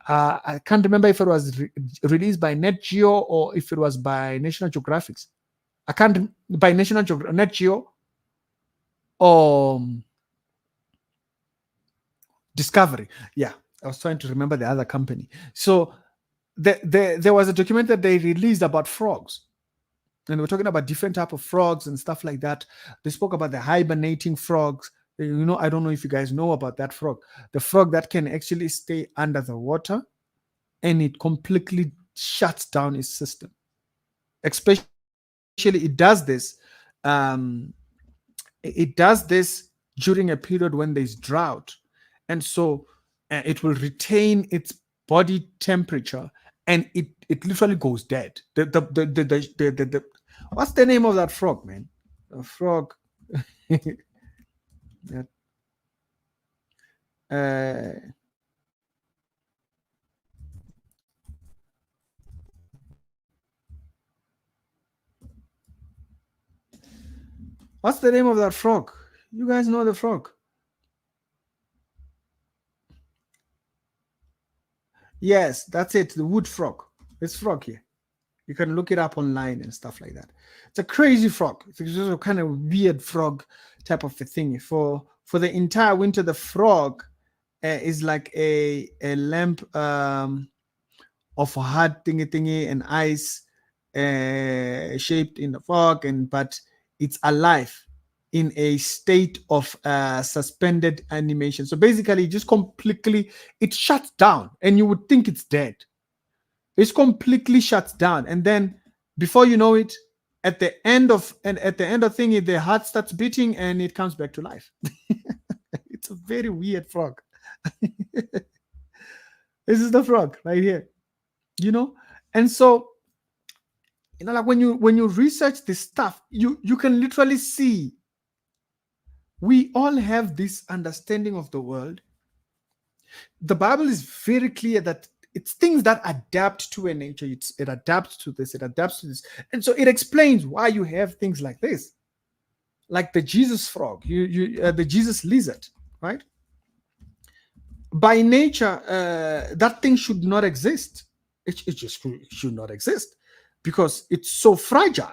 I can't remember if it was released by Net Geo or if it was by National Geographic. I can't by Net Geo or Discovery. Yeah, I was trying to remember the other company. So there was a documentary that they released about frogs. And we're talking about different type of frogs and stuff like that. They spoke about the hibernating frogs. I don't know if you guys know about that frog. The frog that can actually stay under the water and it completely shuts down its system. Especially it does this. It does this during a period when there's drought. And so it will retain its body temperature and it literally goes dead. The what's the name of that frog, man? A frog. uh, What's the name of that frog? You guys know the frog? Yes, that's it. The wood frog. This frog here. You can look it up online and stuff like that. It's a crazy frog. It's just a kind of weird frog type of a thing. For the entire winter, the frog is like a lamp of hard thingy thingy and ice shaped in the fog, and but it's alive in a state of suspended animation. So basically, just completely it shuts down, and you would think it's dead. It's completely shuts down, and then before you know it, at the end of thingy, the heart starts beating and it comes back to life. It's a very weird frog. This is the frog right here, you know. And so, like when you research this stuff, you can literally see we all have this understanding of the world. The Bible is very clear that it's things that adapt to a nature. It adapts to this, it adapts to this. And so it explains why you have things like this, like the Jesus frog, the Jesus lizard, right? By nature, that thing should not exist. It just should not exist because it's so fragile.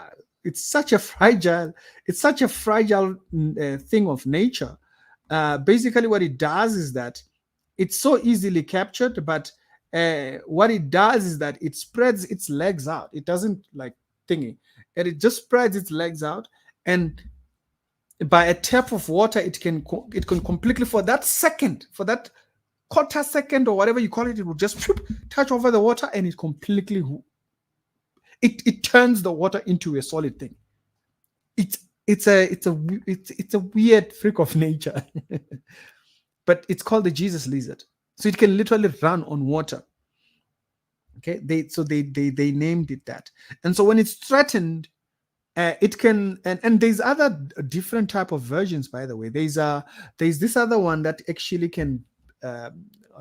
It's such a fragile thing of nature. Basically, what it does is that it's so easily captured, but what it does is that it spreads its legs out. It doesn't like thingy, and it just spreads its legs out, and by a tap of water, it can completely, for that second, for that quarter second or whatever you call it, it will just touch over the water, and it completely it turns the water into a solid thing. It's a weird freak of nature. But it's called the Jesus lizard. So it can literally run on water. Okay, they named it that. And so when it's threatened, it can, and there's other different type of versions, by the way. There's this other one that actually can uh,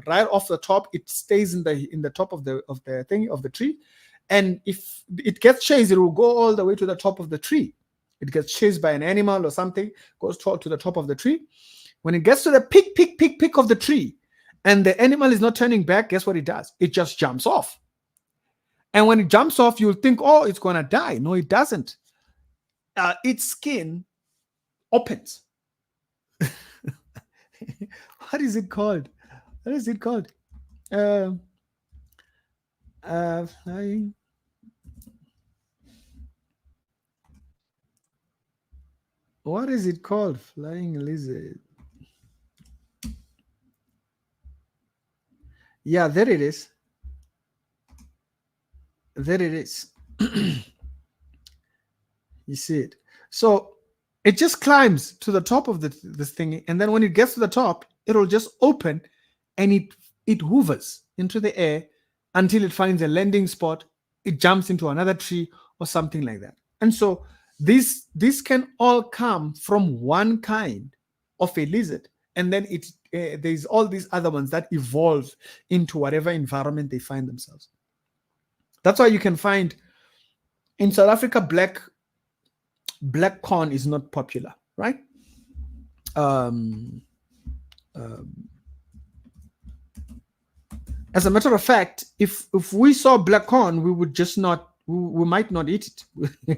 right off the top, it stays in the top of the thing of the tree, and if it gets chased, it will go all the way to the top of the tree. It gets chased by an animal or something, goes to the top of the tree. When it gets to the peak of the tree, and the animal is not turning back, guess what it does? It just jumps off. And when it jumps off, you'll think, oh, it's going to die. No, it doesn't. Its skin opens. What is it called? What is it called? Flying. What is it called? Flying lizard. Yeah, there it is. There it is. You see it. So it just climbs to the top of this thing, and then when it gets to the top, it'll just open, and it hovers into the air until it finds a landing spot. It jumps into another tree or something like that. And so this can all come from one kind of a lizard, and then there's all these other ones that evolve into whatever environment they find themselves. That's why you can find in South Africa, black corn is not popular, right? Um, as a matter of fact, if we saw black corn, we would just not, we might not eat it.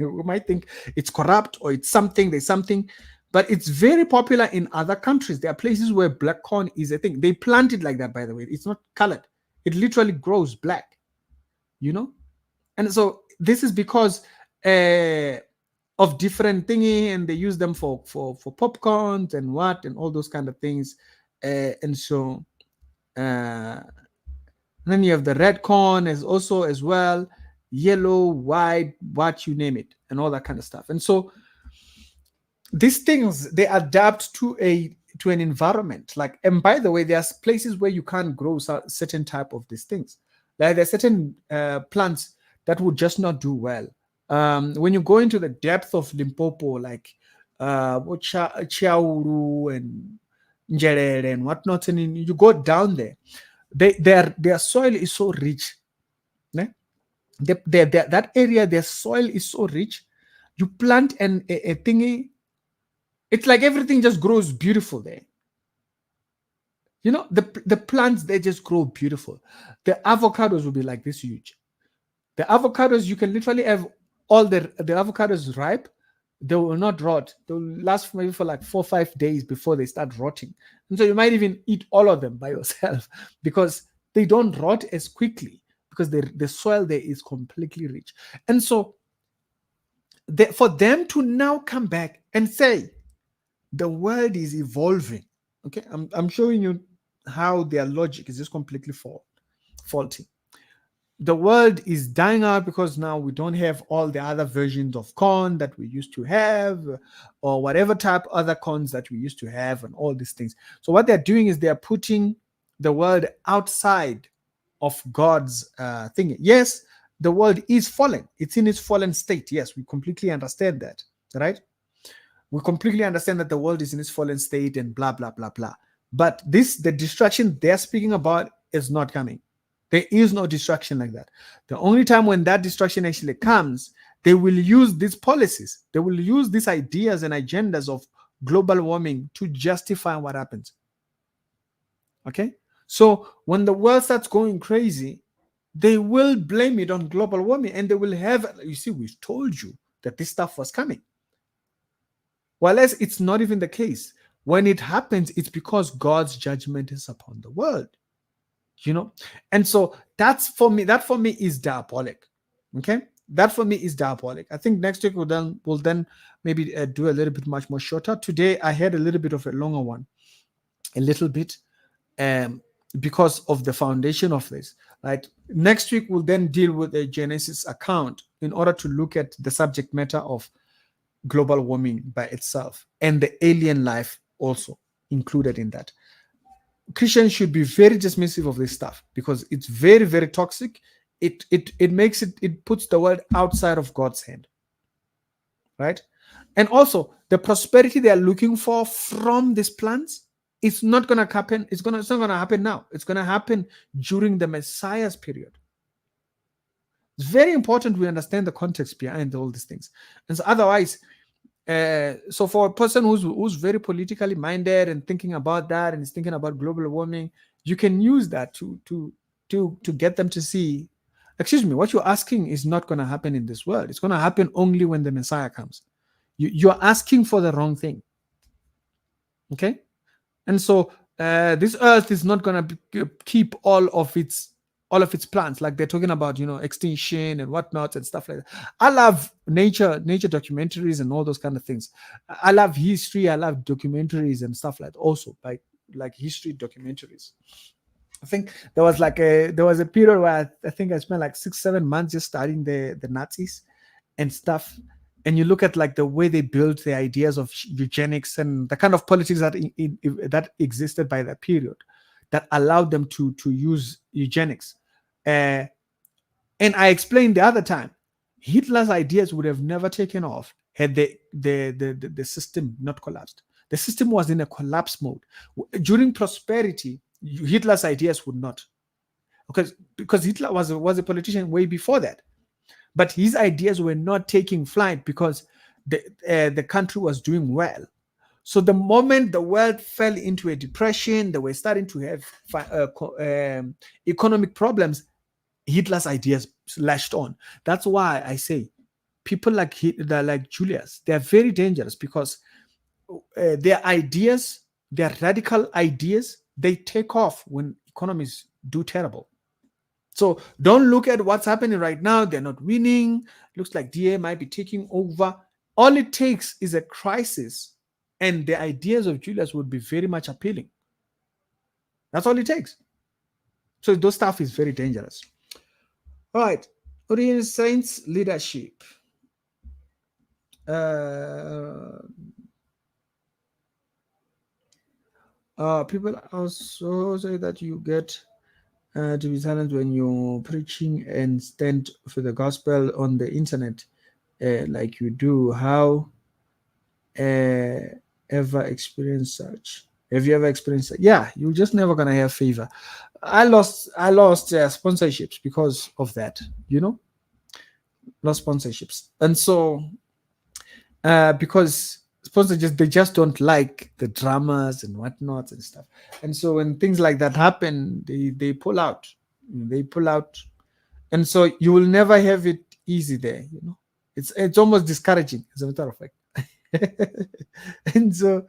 We might think it's corrupt or it's something, there's something, but it's very popular in other countries. There are places where black corn is a thing. They plant it like that, by the way. It's not colored. It literally grows black, you know? And so this is because of different thingy, and they use them for popcorns and what and all those kind of things. And so then you have the red corn as also as well, yellow, white, what you name it, and all that kind of stuff. And so these things, they adapt to an environment. Like, and by the way, there's places where you can't grow certain type of these things. Like there's certain plants that would just not do well. When you go into the depth of Limpopo, like Chiauru and Njerere and whatnot, and you go down there, their soil is so rich. né? That area, their soil is so rich. You plant a thingy, It's like everything just grows beautiful there. The plants, they just grow beautiful. The avocados will be like this huge. The avocados, you can literally have all the avocados ripe. They will not rot. They will last maybe for like 4 or 5 days before they start rotting. And so you might even eat all of them by yourself because they don't rot as quickly because the soil there is completely rich. And so for them to now come back and say the world is evolving, okay, I'm showing you how their logic is just completely faulty. The world is dying out because now we don't have all the other versions of corn that we used to have, or whatever type other corns that we used to have, and all these things. So what they're doing is they're putting the world outside of God's thing. Yes, the world is falling. It's in its fallen state. Yes, we completely understand that, right? We completely understand that the world is in its fallen state and blah, blah, blah, blah. But the destruction they're speaking about is not coming. There is no destruction like that. The only time when that destruction actually comes, they will use these policies. They will use these ideas and agendas of global warming to justify what happens. Okay? So when the world starts going crazy, they will blame it on global warming, and they will have, you see, we've told you that this stuff was coming. Well, as it's not even the case. When it happens, it's because God's judgment is upon the world. And so that for me is diabolic. Okay, that for me is diabolic. I think next week we'll then maybe do a little bit much more shorter. Today I had a little bit of a longer one, a little bit, because of the foundation of this. Right, next week we'll then deal with the Genesis account in order to look at the subject matter of global warming by itself and the alien life also included in that. Christians should be very dismissive of this stuff because it's very, very toxic. It puts the world outside of God's hand, right? And also the prosperity they are looking for from these plants, it's not gonna happen. It's not gonna happen now. It's gonna happen during the Messiah's period. It's very important we understand the context behind all these things, and so otherwise. So for a person who's very politically minded and thinking about that and is thinking about global warming, you can use that to get them to see, excuse me, what you're asking is not going to happen in this world. It's going to happen only when the Messiah comes. You're asking for the wrong thing. Okay, and so this earth is not going to keep all of its plants, like they're talking about, extinction and whatnot and stuff like that. I love nature documentaries and all those kind of things. I love history. I love documentaries and stuff like that also, like history documentaries. I think there was a period where I think I spent like 6-7 months just studying the Nazis and stuff. And you look at like the way they built the ideas of eugenics and the kind of politics that existed by that period that allowed them to use eugenics. And I explained the other time, Hitler's ideas would have never taken off had the system not collapsed. The system was in a collapse mode. During prosperity, Hitler's ideas would not. Because Hitler was a politician way before that. But his ideas were not taking flight because the country was doing well. So the moment the world fell into a depression, they were starting to have economic problems, Hitler's ideas lashed on. That's why I say people like Julius, they're very dangerous because their ideas, their radical ideas, they take off when economies do terrible. So don't look at what's happening right now. They're not winning. Looks like DA might be taking over. All it takes is a crisis, and the ideas of Julius would be very much appealing. That's all it takes. So those stuff is very dangerous. All right. Oriental Saints leadership. People also say that you get to be silent when you're preaching and stand for the gospel on the internet, like you do. How ever experienced such? Have you ever experienced that? Yeah, you're just never gonna have favor. I lost sponsorships because of that. Lost sponsorships, and so because sponsors they just don't like the dramas and whatnot and stuff. And so when things like that happen, they pull out. They pull out, and so you will never have it easy there. It's almost discouraging, as a matter of fact. And so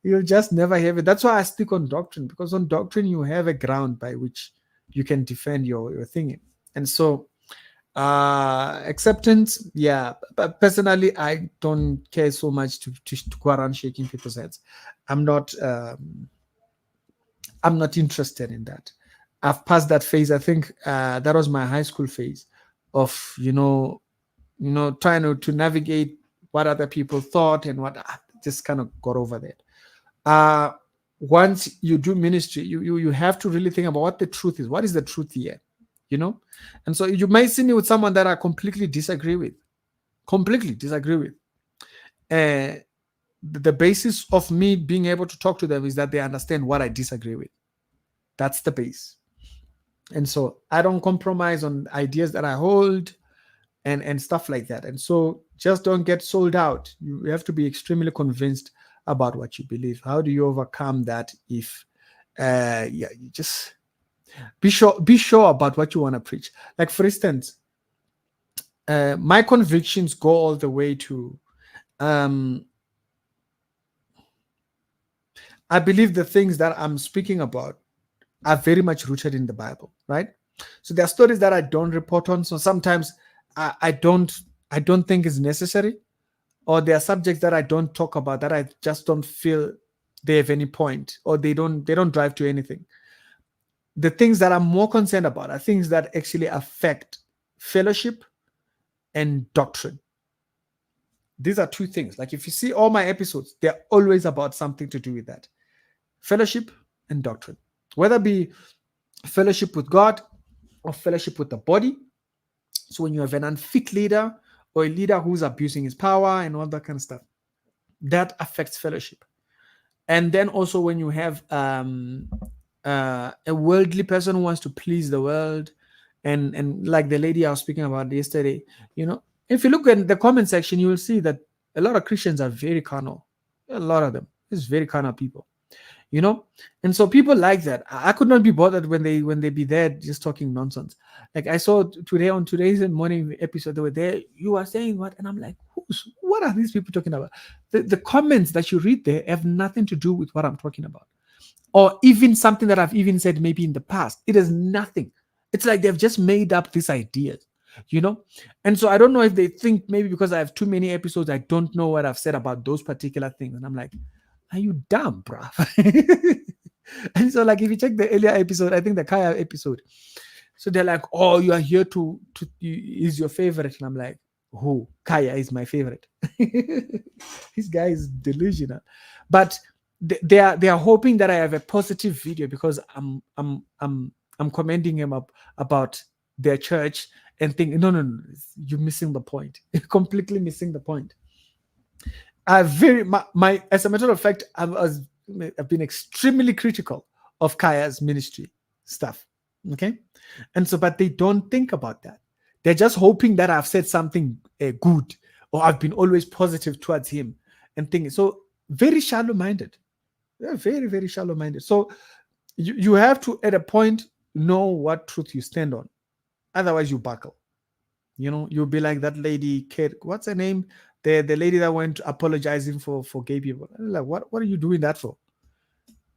you'll just never have it. That's why I stick on doctrine, because on doctrine you have a ground by which you can defend your thing. And so acceptance, yeah, but personally I don't care so much to go around shaking people's heads. I'm not um, i'm not interested in that. I've passed that phase. I think that was my high school phase of trying to navigate what other people thought and what just kind of got over that. uh Once you do ministry, you have to really think about what the truth is. What is the truth here? you know and so you might see me with someone that I completely disagree with. uh the basis of me being able to talk to them is that they understand what I disagree with. That's the base. And so I don't compromise on ideas that I hold, and stuff like that. And so just don't get sold out. You have to be extremely convinced about what you believe. How do you overcome that? If yeah, you just be sure about what you want to preach. Like, for instance, my convictions go all the way to um I believe the things that I'm speaking about are very much rooted in the Bible, right? So there are stories that I don't report on. So sometimes I don't think it's necessary, or there are subjects that I don't talk about that I just don't feel they have any point, or they don't drive to anything. The things that I'm more concerned about are things that actually affect fellowship and doctrine. These are two things. Like, if you see all my episodes, they're always about something to do with that: fellowship and doctrine, whether it be fellowship with God or fellowship with the body. So when you have an unfit leader, or a leader who's abusing his power and all that kind of stuff, that affects fellowship. And then also when you have a worldly person who wants to please the world, and like the lady I was speaking about yesterday, you know, if you look at the comment section, you will see that a lot of Christians are very carnal. A lot of them is very carnal people, you know. And so people like that, I could not be bothered when they be there just talking nonsense. Like, I saw today on today's morning episode, they were there, you are saying what, and I'm like, what are these people talking about? The comments that you read there have nothing to do with what I'm talking about, or even something that I've even said maybe in the past. It is nothing. It's like they've just made up these ideas, you know. And so I don't know if they think maybe because I have too many episodes, I don't know what I've said about those particular things. And I'm like, are you dumb, bruh? And so, like, if you check the earlier episode, I think the Kaya episode, so they're like, oh, you are here is your favorite. And I'm like, who? Kaya is my favorite. This guy is delusional. But they are hoping that I have a positive video because I'm commending him about their church, and think, no, you're missing the point. You're completely missing the point. As a matter of fact, I've been extremely critical of Kaya's ministry stuff. Okay. And so, but they don't think about that. They're just hoping that I've said something good, or I've been always positive towards him, and thinking. So, very shallow minded. They're very, very shallow minded. So you have to, at a point, know what truth you stand on. Otherwise, you buckle. You know, you'll be like that lady, Kate. What's her name? The lady that went apologizing for gay people. Like, what are you doing that for?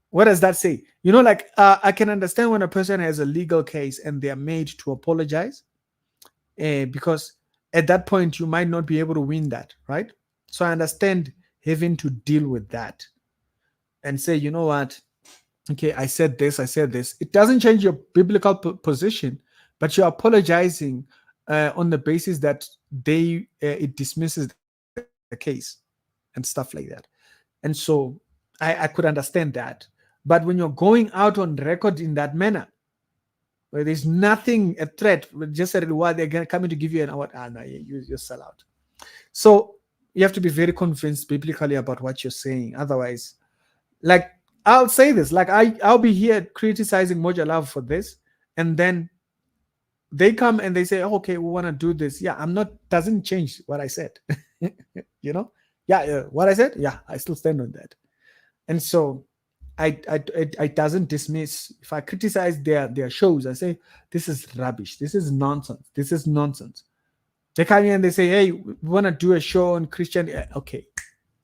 What does that say? You know, like, I can understand when a person has a legal case and they are made to apologize, because at that point you might not be able to win that, right? So I understand having to deal with that and say, you know what? Okay, I said this. It doesn't change your biblical position, but you're apologizing on the basis that it dismisses the case and stuff like that. And so I could understand that. But when you're going out on record in that manner, where there's nothing a threat, just a reward, they're coming to give you an award. No, you sell out. So you have to be very convinced biblically about what you're saying. Otherwise, like, I'll say this, like, I'll be here criticizing Moja Love for this, and then they come and they say, oh, okay, we want to do this. Yeah, I'm not, doesn't change what I said. You know, Yeah, what I said, yeah, I still stand on that. And so I doesn't dismiss if I criticize their shows. I say this is rubbish. This is nonsense. This is nonsense. They come here and they say, hey, we want to do a show on Christian. Okay,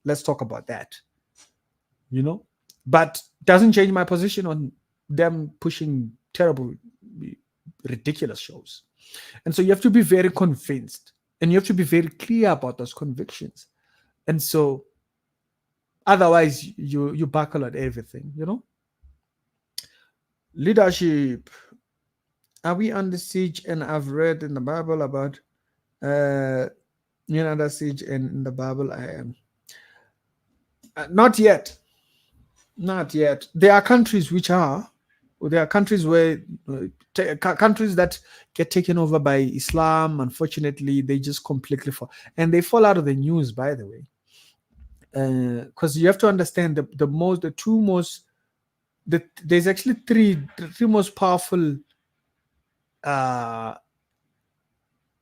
let's talk about that. You know, but doesn't change my position on them pushing terrible, ridiculous shows. And so you have to be very convinced, and you have to be very clear about those convictions. And so otherwise you buckle at everything, you know. Leadership, are we under siege? And I've read in the Bible about uh under siege, and in the Bible I am not yet. Not yet. There are countries which are, there are countries where countries that get taken over by Islam. Unfortunately, they just completely fall, and they fall out of the news. By the way, because you have to understand the two most, there's actually the three most powerful uh,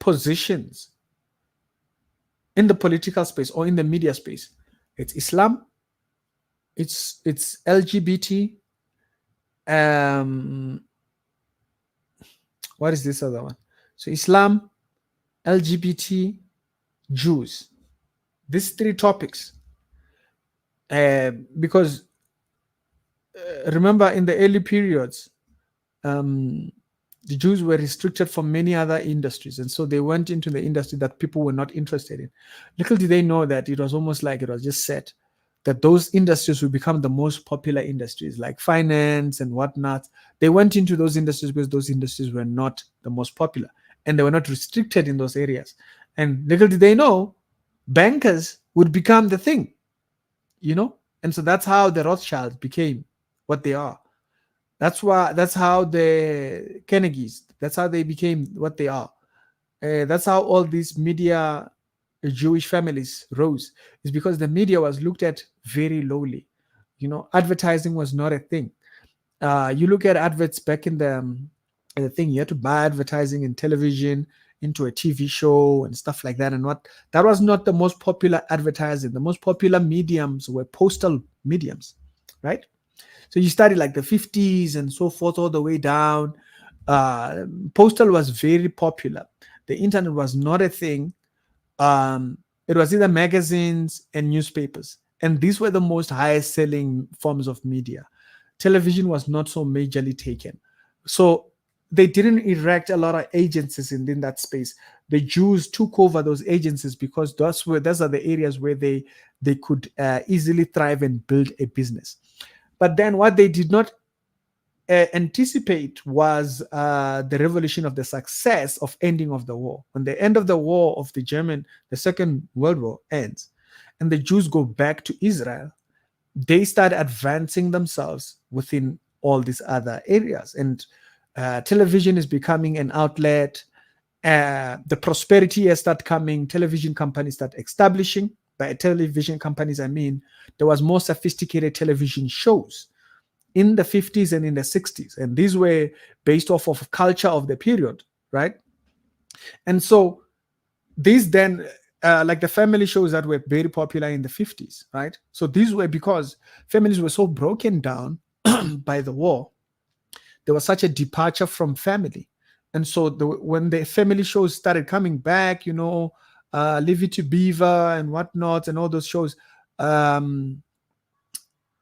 positions in the political space or in the media space. It's Islam. It's LGBT. Um, what is this other one? So Islam, LGBT, Jews. These three topics. Because remember, in the early periods, um, the Jews were restricted from many other industries, and so they went into the industry that people were not interested in. Little did they know that it was almost like it was just set that those industries would become the most popular industries, like finance and whatnot. They went into those industries because those industries were not the most popular, and they were not restricted in those areas. And little did they know, bankers would become the thing, you know. And so that's how the Rothschilds became what they are. That's how the Kennedys, that's how they became what they are. That's how all these media Jewish families rose, is because the media was looked at very lowly. You know, advertising was not a thing. You look at adverts back in the thing, you had to buy advertising in television into a TV show and stuff like that. And what that was not the most popular advertising. The most popular mediums were postal mediums, right? So you study like the 50s and so forth, all the way down. Postal was very popular. The internet was not a thing. It was either magazines and newspapers, and these were the most highest selling forms of media. Television was not so majorly taken, so they didn't erect a lot of agencies in that space. The Jews took over those agencies because those are the areas where they could easily thrive and build a business. But then what they did not anticipate was the revolution of the success of ending of the war. When the end of the war of the Second World War ends, and the Jews go back to Israel, they start advancing themselves within all these other areas. And television is becoming an outlet. The prosperity has started coming. Television companies start establishing. By television companies, I mean there was more sophisticated television shows in the 50s and in the 60s, and these were based off of culture of the period, right? And so these then like the family shows that were very popular in the 50s, right? So these were because families were so broken down by the war. There was such a departure from family. And so when the family shows started coming back, Leave It to Beaver and whatnot, and all those shows, um,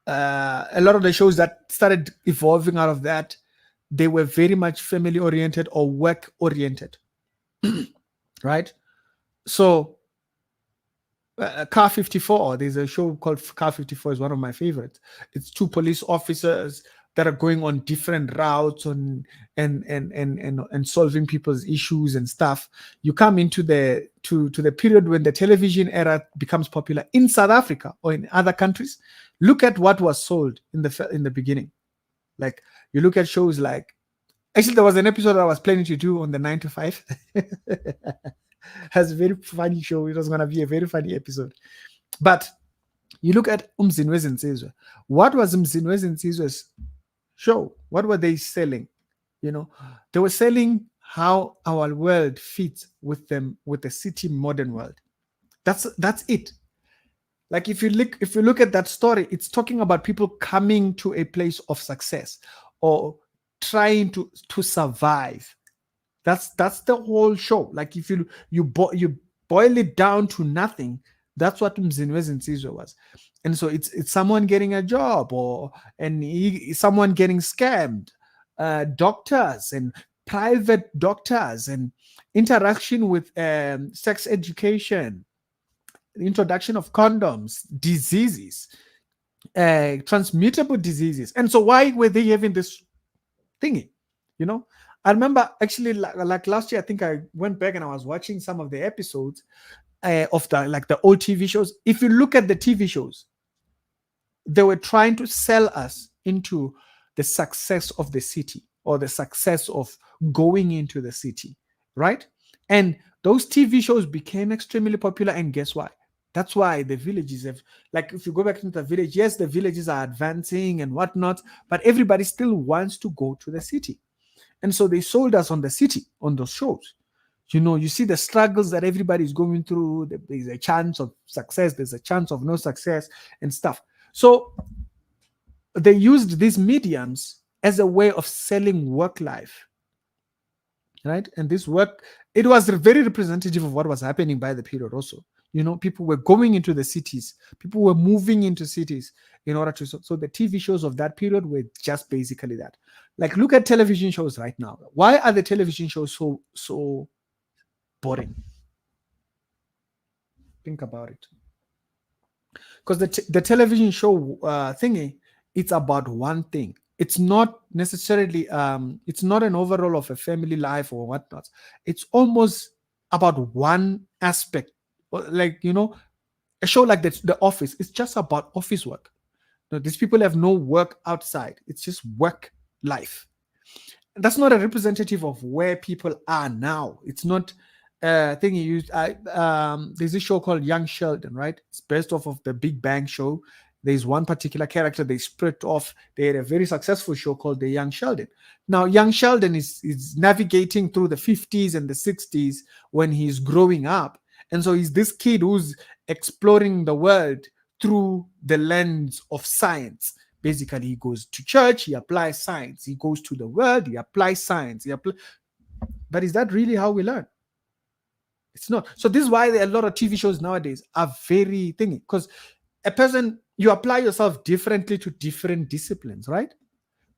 a lot of the shows that started evolving out of that, they were very much family oriented or work oriented, right? So Car 54, there's a show called Car 54, is one of my favorites. It's two police officers that are going on different routes and solving people's issues and stuff. You come into the period when the television era becomes popular in South Africa or in other countries. Look at what was sold in the beginning. Like, you look at shows like, actually there was an episode I was planning to do on the 9 to 5. Has a very funny show. It was going to be a very funny episode. But you look at Umzinwe Zinsizwe. What was Umzinwe Zinsizwe's show? What were they selling? They were selling how our world fits with them, with the city modern world. That's it. Like if you look at that story, it's talking about people coming to a place of success or trying to survive. That's the whole show. Like if you boil it down to nothing, that's what Mzinwezi Nsizwe was. And so it's someone getting a job or someone getting scammed, doctors and private doctors and interaction with sex education, introduction of condoms, diseases, transmittable diseases. And so why were they having this thingy? You know, I remember actually like last year, I think I went back and I was watching some of the episodes of the old TV shows. If you look at the TV shows, they were trying to sell us into the success of the city or the success of going into the city, right? And those TV shows became extremely popular. And guess why? That's why the villages have, like, if you go back into the village, yes, the villages are advancing and whatnot, but everybody still wants to go to the city. And so they sold us on the city on those shows. You see the struggles that everybody is going through. There's a chance of success, there's a chance of no success and stuff. So they used these mediums as a way of selling work life, right? And this work, it was very representative of what was happening by the period also. People were going into the cities, people were moving into cities in order to. So the TV shows of that period were just basically that. Like, look at television shows right now. Why are the television shows so boring? Think about it. Because the television show thingy, it's about one thing. It's not necessarily it's not an overall of a family life or whatnot. It's almost about one aspect. Like, a show like the Office, it's just about office work. These people have no work outside. It's just work life. That's not a representative of where people are now. It's not thing you used. There's a show called Young Sheldon, right? It's based off of the Big Bang show. There's one particular character they split off. They had a very successful show called The Young Sheldon. Now, Young Sheldon is navigating through the 50s and the 60s when he's growing up. And so he's this kid who's exploring the world through the lens of science. Basically, he goes to church, he applies science. He goes to the world, he applies science. But is that really how we learn? It's not. So this is why a lot of TV shows nowadays are very thingy. Because a person, you apply yourself differently to different disciplines, right?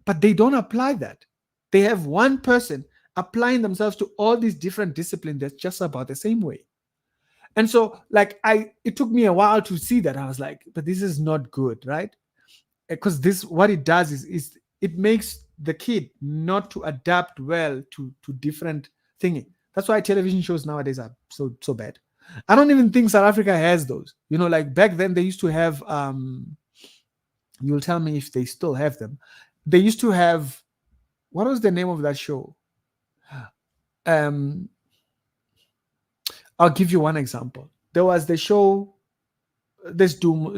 But they don't apply that. They have one person applying themselves to all these different disciplines that's just about the same way. And so, like, it took me a while to see that. I was like, but this is not good, right? Because what it does is it makes the kid not to adapt well to different thingy. That's why television shows nowadays are so bad. I don't even think South Africa has those. Like back then they used to have you'll tell me if they still have them. They used to have, what was the name of that show? I'll give you one example. There was the show,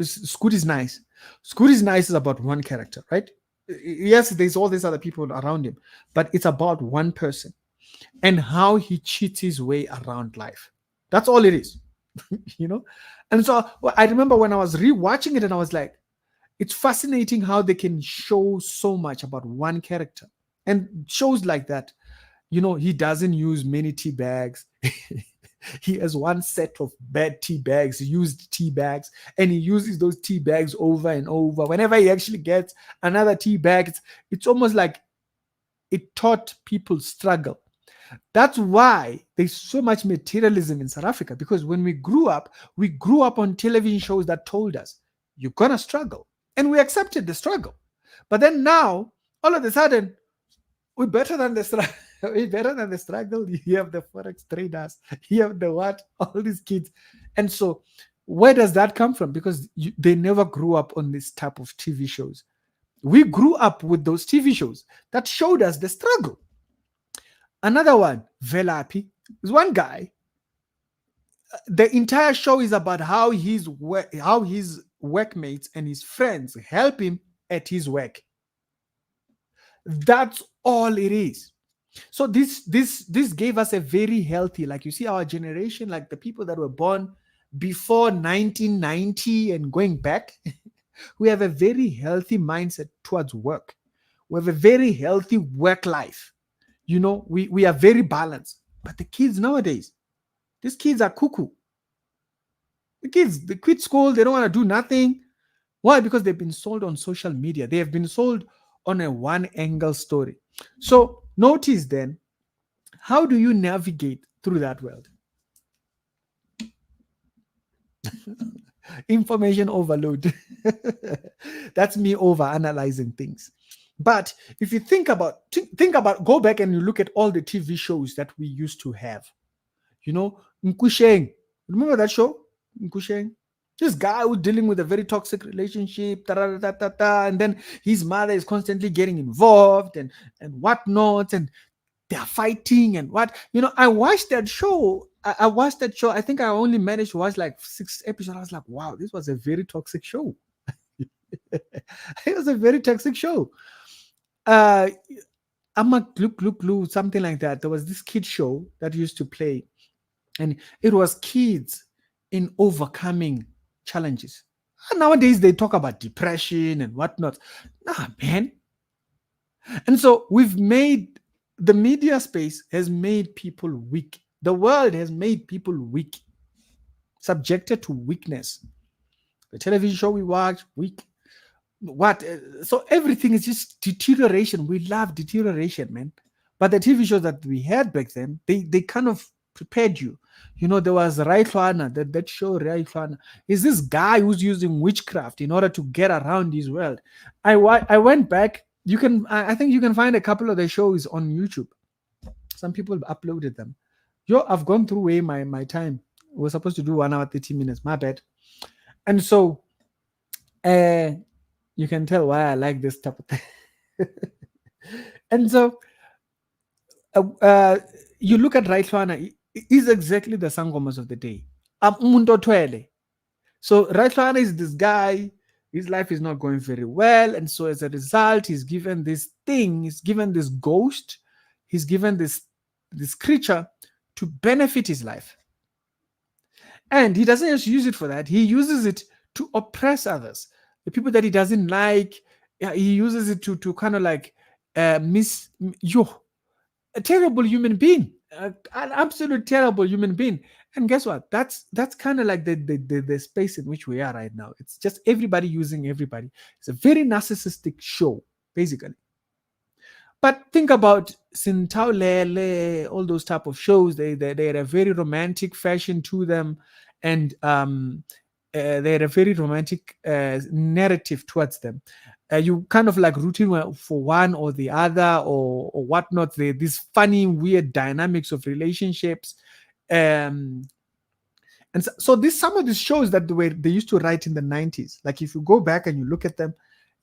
Scoot is Nice. Scoot is Nice is about one character, right? Yes, there's all these other people around him, but it's about one person and how he cheats his way around life. That's all it is. And so I remember when I was rewatching it and I was like, it's fascinating how they can show so much about one character. And shows like that, he doesn't use many tea bags. He has one set of bad tea bags, used tea bags, and he uses those tea bags over and over. Whenever he actually gets another tea bag, it's almost like it taught people struggle. That's why there's so much materialism in South Africa, because when we grew up on television shows that told us you're gonna struggle, and we accepted the struggle. But then now, all of a sudden, we're better than the struggle. We're better than the struggle. You have the forex traders, you have the what, all these kids. And so where does that come from? Because they never grew up on this type of TV shows. We grew up with those TV shows that showed us the struggle. Another one, Velapi, is one guy. The entire show is about how his workmates and his friends help him at his work. That's all it is. So this gave us a very healthy, like, you see our generation, like the people that were born before 1990 and going back, we have a very healthy mindset towards work. We have a very healthy work life. We are very balanced. But the kids nowadays, these kids are cuckoo. The kids, they quit school, they don't want to do nothing. Why? Because they've been sold on social media. They have been sold on a one angle story. So notice then, how do you navigate through that world? Information overload. That's me over analyzing things. But if you think about, go back and you look at all the TV shows that we used to have. Nkusheng. Remember that show? Nkusheng? This guy who's dealing with a very toxic relationship, and then his mother is constantly getting involved and whatnot, and they're fighting and what. I watched that show. I watched that show. I think I only managed to watch like 6 episodes. I was like, wow, this was a very toxic show. It was a very toxic show. I'm a glue, something like that. There was this kid show that used to play, and it was kids in overcoming challenges. And nowadays they talk about depression and whatnot. Nah, man. And so the media space has made people weak. The world has made people weak, subjected to weakness. The television show we watch, weak. So everything is just deterioration. We love deterioration, man. But the TV shows that we had back then, they kind of prepared you. There was Raitlwana, that show Raitlwana is this guy who's using witchcraft in order to get around his world. I went back. I think you can find a couple of the shows on YouTube. Some people uploaded them. I've gone through way my time. We're supposed to do 1 hour 30 minutes. My bad. And so, you can tell why I like this type of thing. And so, you look at Raitlwana, is exactly the sangomas of the day. So Raitlwana is this guy. His life is not going very well, and so as a result, he's given this thing. He's given this ghost. He's given this creature to benefit his life, and he doesn't just use it for that. He uses it to oppress others, the people that he doesn't like. He uses it to kind of like a terrible human being, an absolute terrible human being. And guess what? That's kind of like the space in which we are right now. It's just everybody using everybody. It's a very narcissistic show, basically. But think about Sintaulele, all those type of shows. They had a very romantic fashion to them, and they had a very romantic narrative towards them. You kind of like rooting for one or the other or whatnot. These funny, weird dynamics of relationships. And so some of these shows that they used to write in the 90s, like if you go back and you look at them,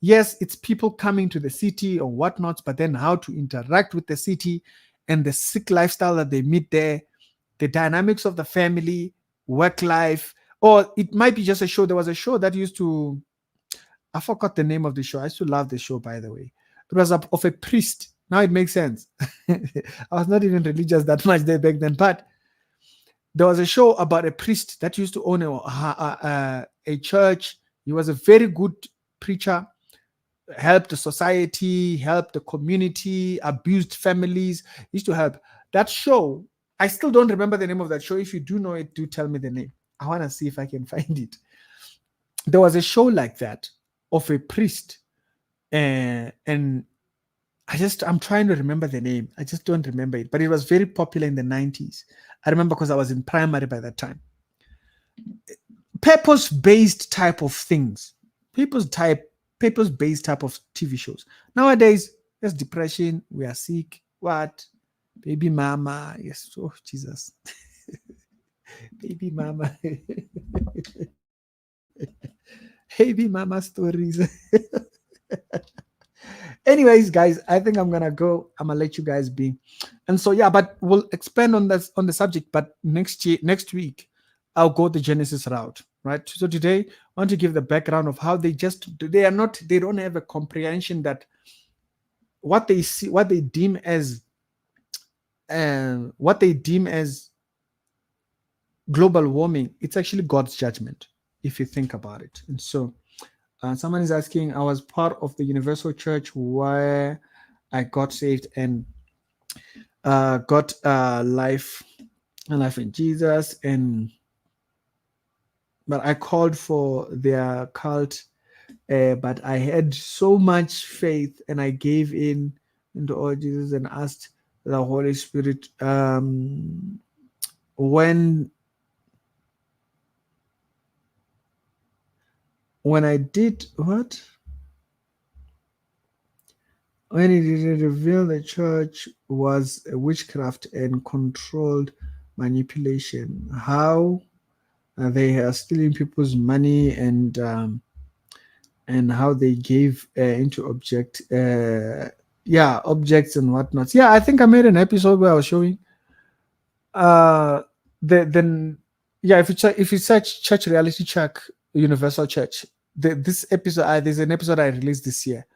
yes, it's people coming to the city or whatnot, but then how to interact with the city and the sick lifestyle that they meet there, the dynamics of the family, work life, or it might be just a show. There was a show that used to, I forgot the name of the show. I used to love the show, by the way. It was of a priest. Now it makes sense. I was not even religious that much there back then, but there was a show about a priest that used to own a church. He was a very good preacher, helped the society, helped the community, abused families. He used to help. That show, I still don't remember the name of that show. If you do know it, do tell me the name. I want to see if I can find it. There was a show like that of a priest, and I'm trying to remember the name. I just don't remember it, but it was very popular in the 90s. I remember because I was in primary by that time. Purpose-based type of things. Purpose-based type of TV shows. Nowadays, there's depression. We are sick. What? Baby mama. Yes. Oh, Jesus. Baby mama. Baby mama stories. Anyways, guys, I think I'm gonna go. I'm gonna let you guys be. And so yeah, but we'll expand on the subject. But next week, I'll go the Genesis route, right? So today, I want to give the background of how they don't have a comprehension that what they see, what they deem as global warming, it's actually God's judgment, if you think about it. And so, someone is asking, I was part of the Universal Church where I got saved and got life in Jesus, and but I called for their cult, but I had so much faith and I gave in into all Jesus and asked the Holy Spirit, when I did what? When it revealed the church was a witchcraft and controlled manipulation. How they are stealing people's money, and how they gave into objects and whatnot. Yeah, I think I made an episode where I was showing uh then yeah, if you search church reality check universal church, this episode, there's an episode I released this year.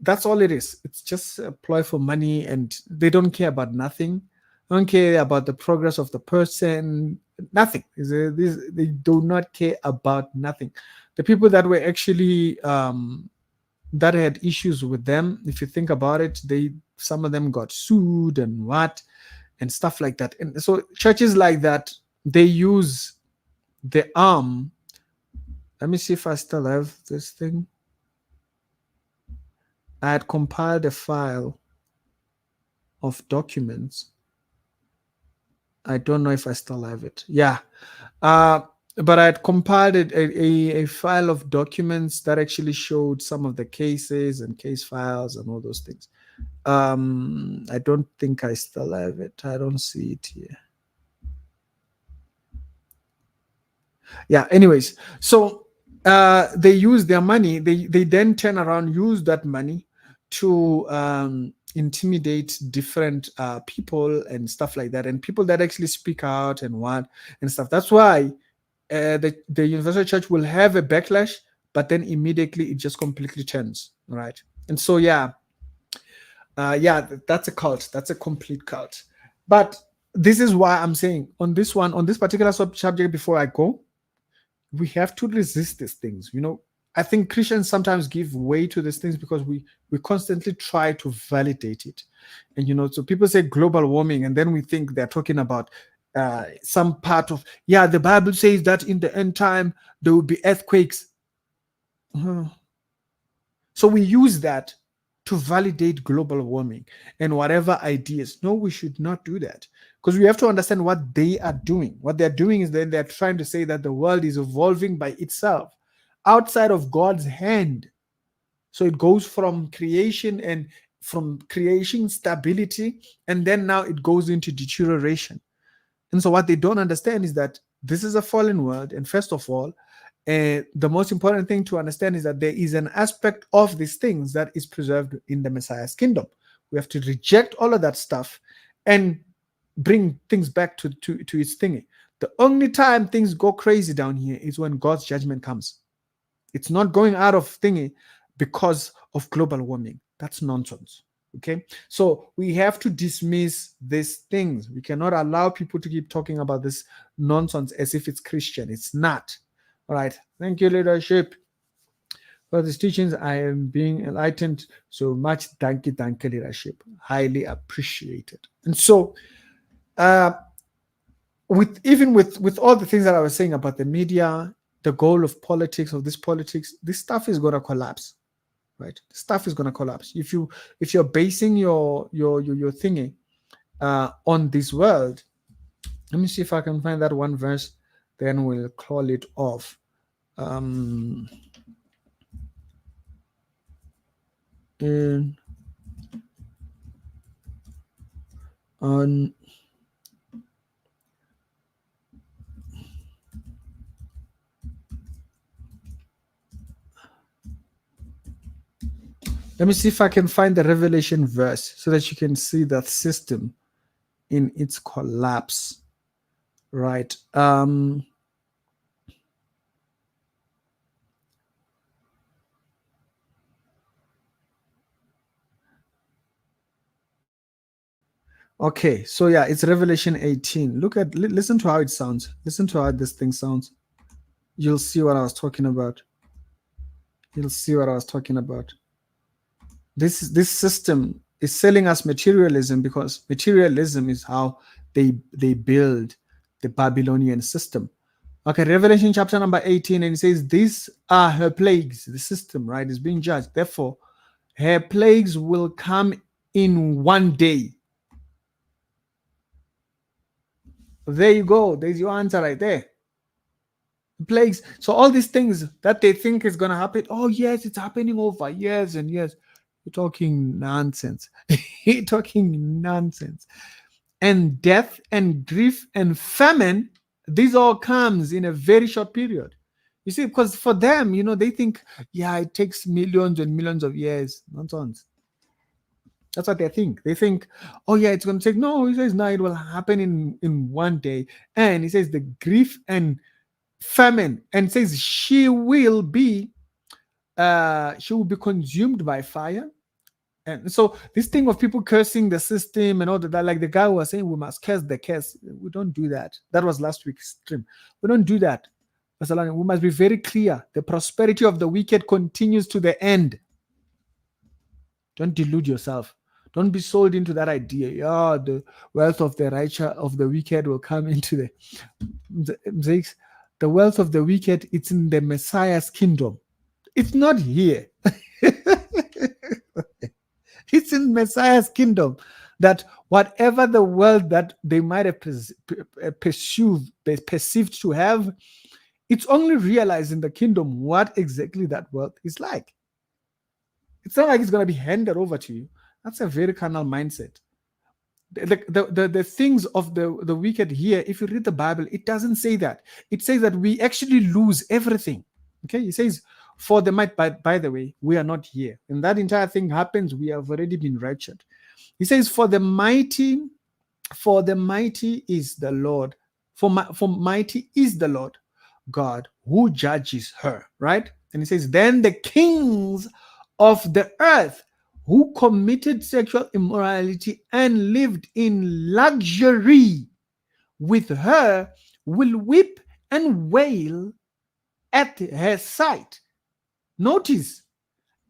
That's all it is. It's just a ploy for money, and they don't care about nothing. Don't care about the progress of the person. Nothing. They do not care about nothing. The people that were actually that had issues with them, if you think about it, some of them got sued and what and stuff like that. And so churches like that, they use the arm. Let me see if I still have this thing. I had compiled a file of documents. I don't know if I still have it. Yeah. Uh, but I had compiled a file of documents that actually showed some of the cases and case files and all those things. I don't think I still have it. I don't see it here. Yeah, anyways, so they use their money, they then turn around, use that money to intimidate different people and stuff like that, and people that actually speak out and what and stuff. That's why the universal church will have a backlash, but then immediately it just completely turns, right? And so that's a cult. That's a complete cult. But this is why I'm saying on this particular subject, before I go, we have to resist these things. I think Christians sometimes give way to these things because we constantly try to validate it. And so people say global warming, and then we think they're talking about some part of, the Bible says that in the end time there will be earthquakes. Mhm. So we use that to validate global warming and whatever ideas. No, we should not do that, because we have to understand what they are doing. What they're doing is that they're trying to say that the world is evolving by itself outside of God's hand. So it goes from creation and from creation stability, and then now it goes into deterioration. And so what they don't understand is that this is a fallen world. And first of all, the most important thing to understand is that there is an aspect of these things that is preserved in the Messiah's kingdom. We have to reject all of that stuff and bring things back to its thingy. The only time things go crazy down here is when God's judgment comes. It's not going out of thingy because of global warming. That's nonsense. Okay, so we have to dismiss these things. We cannot allow people to keep talking about this nonsense as if it's Christian. It's not. All right. Thank you, leadership, for these teachings. I am being enlightened so much. Thank you, leadership. Highly appreciated. And so, uh, with all the things that I was saying about the media, the goal of politics, this stuff is gonna collapse, right? Stuff is gonna collapse if you're basing your thingy on this world. Let me see if I can find that one verse, then we'll call it off. Um, in on Let me see if I can find the Revelation verse so that you can see that system in its collapse, right? Okay, so yeah, it's Revelation 18. Listen to how it sounds. Listen to how this thing sounds. You'll see what I was talking about. You'll see what I was talking about. This system is selling us materialism because materialism is how they build the Babylonian system. Okay, Revelation chapter number 18, and it says, these are her plagues. The system, right, is being judged. Therefore, her plagues will come in one day. There you go. There's your answer right there. Plagues. So all these things that they think is going to happen, oh yes, it's happening over years and years. You're talking nonsense. You're talking nonsense. And death and grief and famine, this all comes in a very short period. You see, because for them, they think, yeah, it takes millions and millions of years. Nonsense. That's what they think. They think, oh yeah, it's going to take. No, he says, no, it will happen in one day. And he says the grief and famine, and says she will be consumed by fire. And so this thing of people cursing the system and all that, like the guy who was saying we must curse the curse, we don't do that. That was last week's stream. We don't do that. We must be very clear. The prosperity of the wicked continues to the end. Don't delude yourself. Don't be sold into that idea. Yeah, the wealth of the righteous of the wicked will come into the wealth of the wicked. It's in the Messiah's kingdom. It's not here. It's in Messiah's kingdom that whatever the world that they might have perceived to have, it's only realized in the kingdom what exactly that wealth is like. It's not like it's going to be handed over to you. That's a very carnal mindset. The things of the wicked here, if you read the Bible, it doesn't say that. It says that we actually lose everything. Okay, it says, for the might, by the way, we are not here. And that entire thing happens, we have already been raptured. He says, for the mighty is the Lord. For mighty is the Lord God who judges her, right? And he says, then the kings of the earth who committed sexual immorality and lived in luxury with her will weep and wail at her sight. Notice,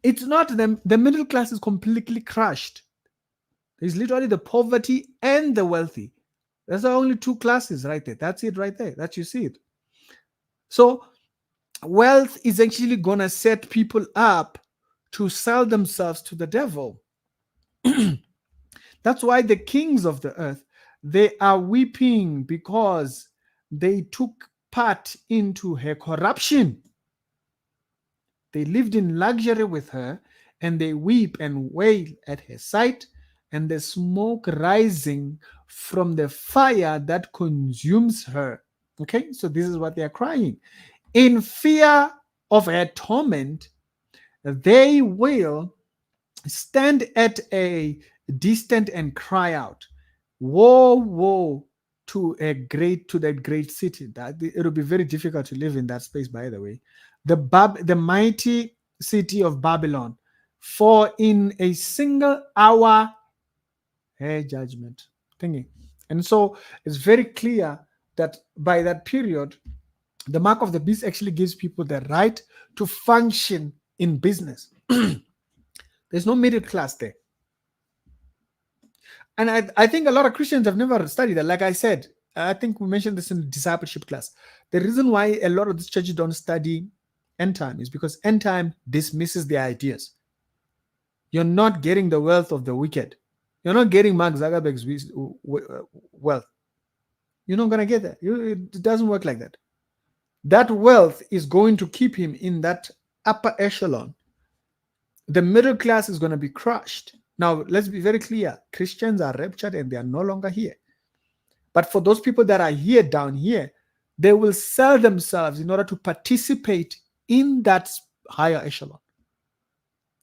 it's not the middle class is completely crushed. There's literally the poverty and the wealthy. There's only two classes right there. That's it right there. That you see it. So wealth is actually going to set people up to sell themselves to the devil. That's why the kings of the earth, they are weeping because they took part into her corruption. They lived in luxury with her, and they weep and wail at her sight, and the smoke rising from the fire that consumes her. Okay, so this is what they are crying. In fear of her torment, they will stand at a distance and cry out, woe, woe to that great city. That it'll be very difficult to live in that space, by the way. The mighty city of Babylon, for in a single hour her judgment thinking. And so it's very clear that by that period, the mark of the beast actually gives people the right to function in business. There's no middle class there. And I think a lot of Christians have never studied that. Like I said, I think we mentioned this in the discipleship class. The reason why a lot of these churches don't study end time is because end time dismisses the ideas. You're not getting the wealth of the wicked. You're not getting Mark Zuckerberg's wealth. You're not going to get that. It doesn't work like that. That wealth is going to keep him in that upper echelon. The middle class is going to be crushed. Now, let's be very clear. Christians are raptured and they are no longer here. But for those people that are here, down here, they will sell themselves in order to participate in that higher echelon.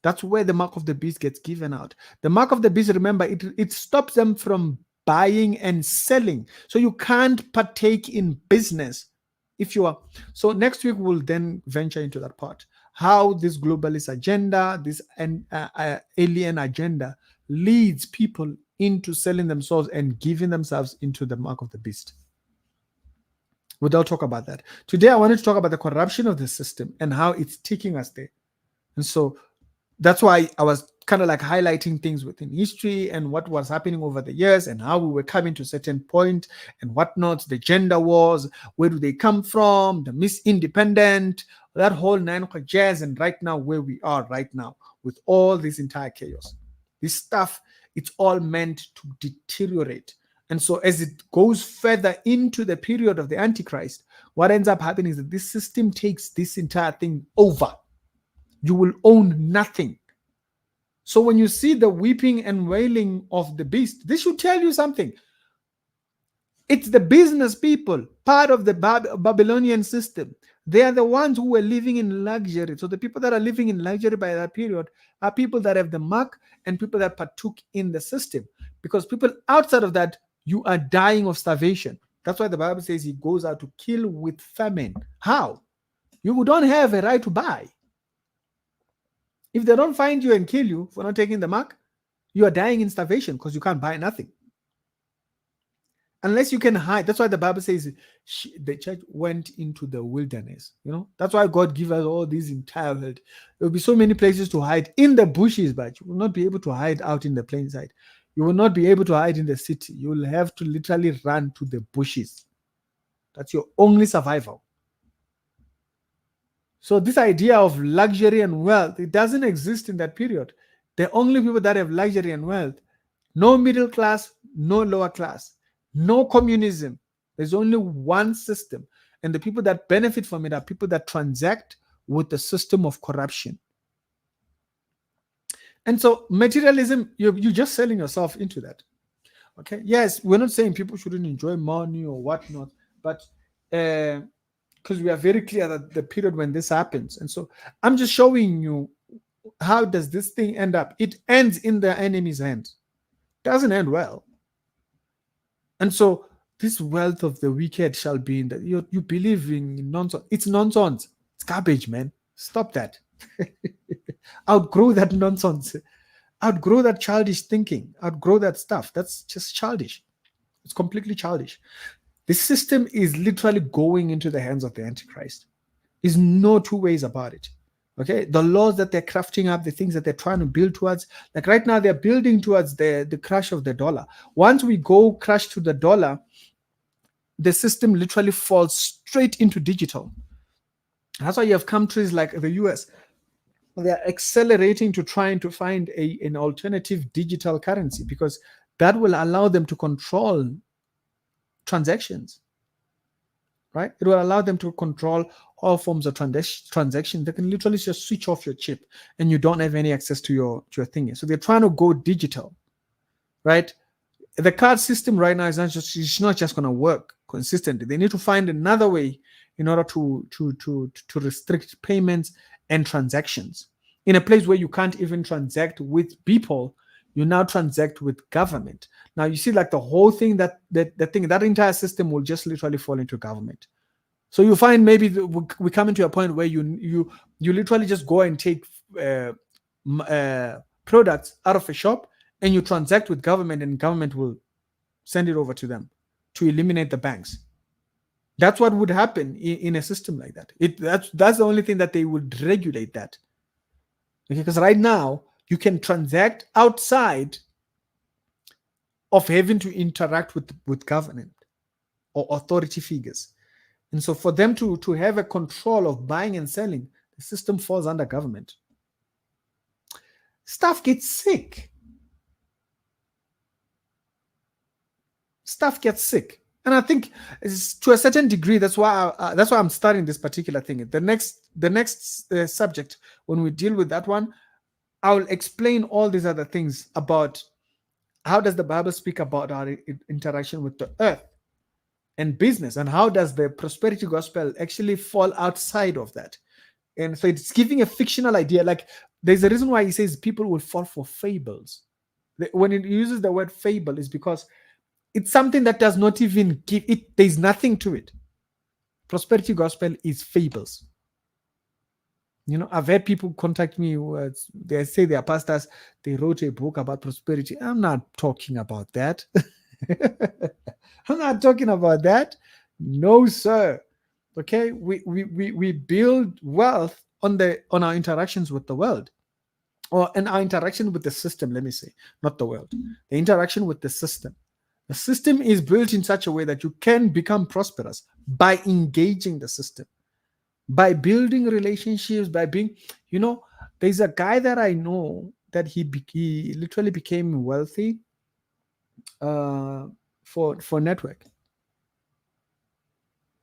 That's where the mark of the beast gets given out. The mark of the beast, remember, it stops them from buying and selling. So you can't partake in business if you are. So next week, we'll then venture into that part. How this globalist agenda, this alien agenda leads people into selling themselves and giving themselves into the mark of the beast. We'll talk about that. Today, I wanted to talk about the corruption of the system and how it's taking us there. And so that's why I was kind of like highlighting things within history and what was happening over the years and how we were coming to a certain point and whatnot, the gender wars, where do they come from, the Miss Independent, that whole nine jazz, and right now where we are right now with all this entire chaos. This stuff, it's all meant to deteriorate. And so as it goes further into the period of the Antichrist, what ends up happening is that this system takes this entire thing over. You will own nothing. So when you see the weeping and wailing of the beast, this should tell you something. It's the business people, part of the Babylonian system. They are the ones who were living in luxury. So the people that are living in luxury by that period are people that have the mark and people that partook in the system. Because people outside of that, you are dying of starvation. That's why the Bible says he goes out to kill with famine. How? You don't have a right to buy. If they don't find you and kill you for not taking the mark, you are dying in starvation because you can't buy nothing. Unless you can hide. That's why the Bible says the church went into the wilderness. That's why God gives us all these entire world. There will be so many places to hide in the bushes, but you will not be able to hide out in the plain side. You will not be able to hide in the city. You will have to literally run to the bushes. That's your only survival. So this idea of luxury and wealth, it doesn't exist in that period. The only people that have luxury and wealth, no middle class, no lower class, no communism. There's only one system. And the people that benefit from it are people that transact with the system of corruption. And so materialism, you're just selling yourself into that. Okay. Yes, we're not saying people shouldn't enjoy money or whatnot, but because we are very clear that the period when this happens. And so I'm just showing you how does this thing end up. It ends in the enemy's hand. It doesn't end well. And so this wealth of the wicked shall be in that. You believe in nonsense. It's nonsense. It's garbage, man. Stop that. Outgrow that nonsense. Outgrow that childish thinking. Outgrow that stuff. That's just childish. It's completely childish. The system is literally going into the hands of the Antichrist. There's no two ways about it. Okay, the laws that they're crafting up, the things that they're trying to build towards, like right now they're building towards the crash of the dollar. Once we go crash to the dollar, the system literally falls straight into digital. That's why you have countries like the US. They're accelerating to trying to find an alternative digital currency because that will allow them to control transactions. Right? It will allow them to control all forms of transaction. They can literally just switch off your chip and you don't have any access to your thing. So they're trying to go digital, right? The card system right now is not just going to work consistently. They need to find another way in order to restrict payments and transactions. In a place where you can't even transact with people, you now transact with government. Now you see, like the whole thing that entire system will just literally fall into government. So you find maybe we come into a point where you literally just go and take products out of a shop and you transact with government, and government will send it over to them to eliminate the banks. That's what would happen in a system like that. That's the only thing that they would regulate that. Okay, because right now you can transact outside of having to interact with government or authority figures. And so for them to have a control of buying and selling, the system falls under government. Stuff gets sick. Stuff gets sick. And I think to a certain degree, that's why I'm starting this particular thing. The next subject, when we deal with that one, I'll explain all these other things about how does the Bible speak about our interaction with the earth and business, and how does the prosperity gospel actually fall outside of that. And so it's giving a fictional idea. Like there's a reason why he says people will fall for fables. When it uses the word fable, is because it's something that does not even give it, there's nothing to it. Prosperity gospel is fables. I've had people contact me who they say they are pastors. They wrote a book about prosperity. I'm not talking about that. I'm not talking about that. No, sir. Okay, we build wealth on our interactions with the world, or in our interaction with the system. Let me say, not the world. The interaction with the system. The system is built in such a way that you can become prosperous by engaging the system, by building relationships, by being, you know, there's a guy that I know that he literally became wealthy uh, for network.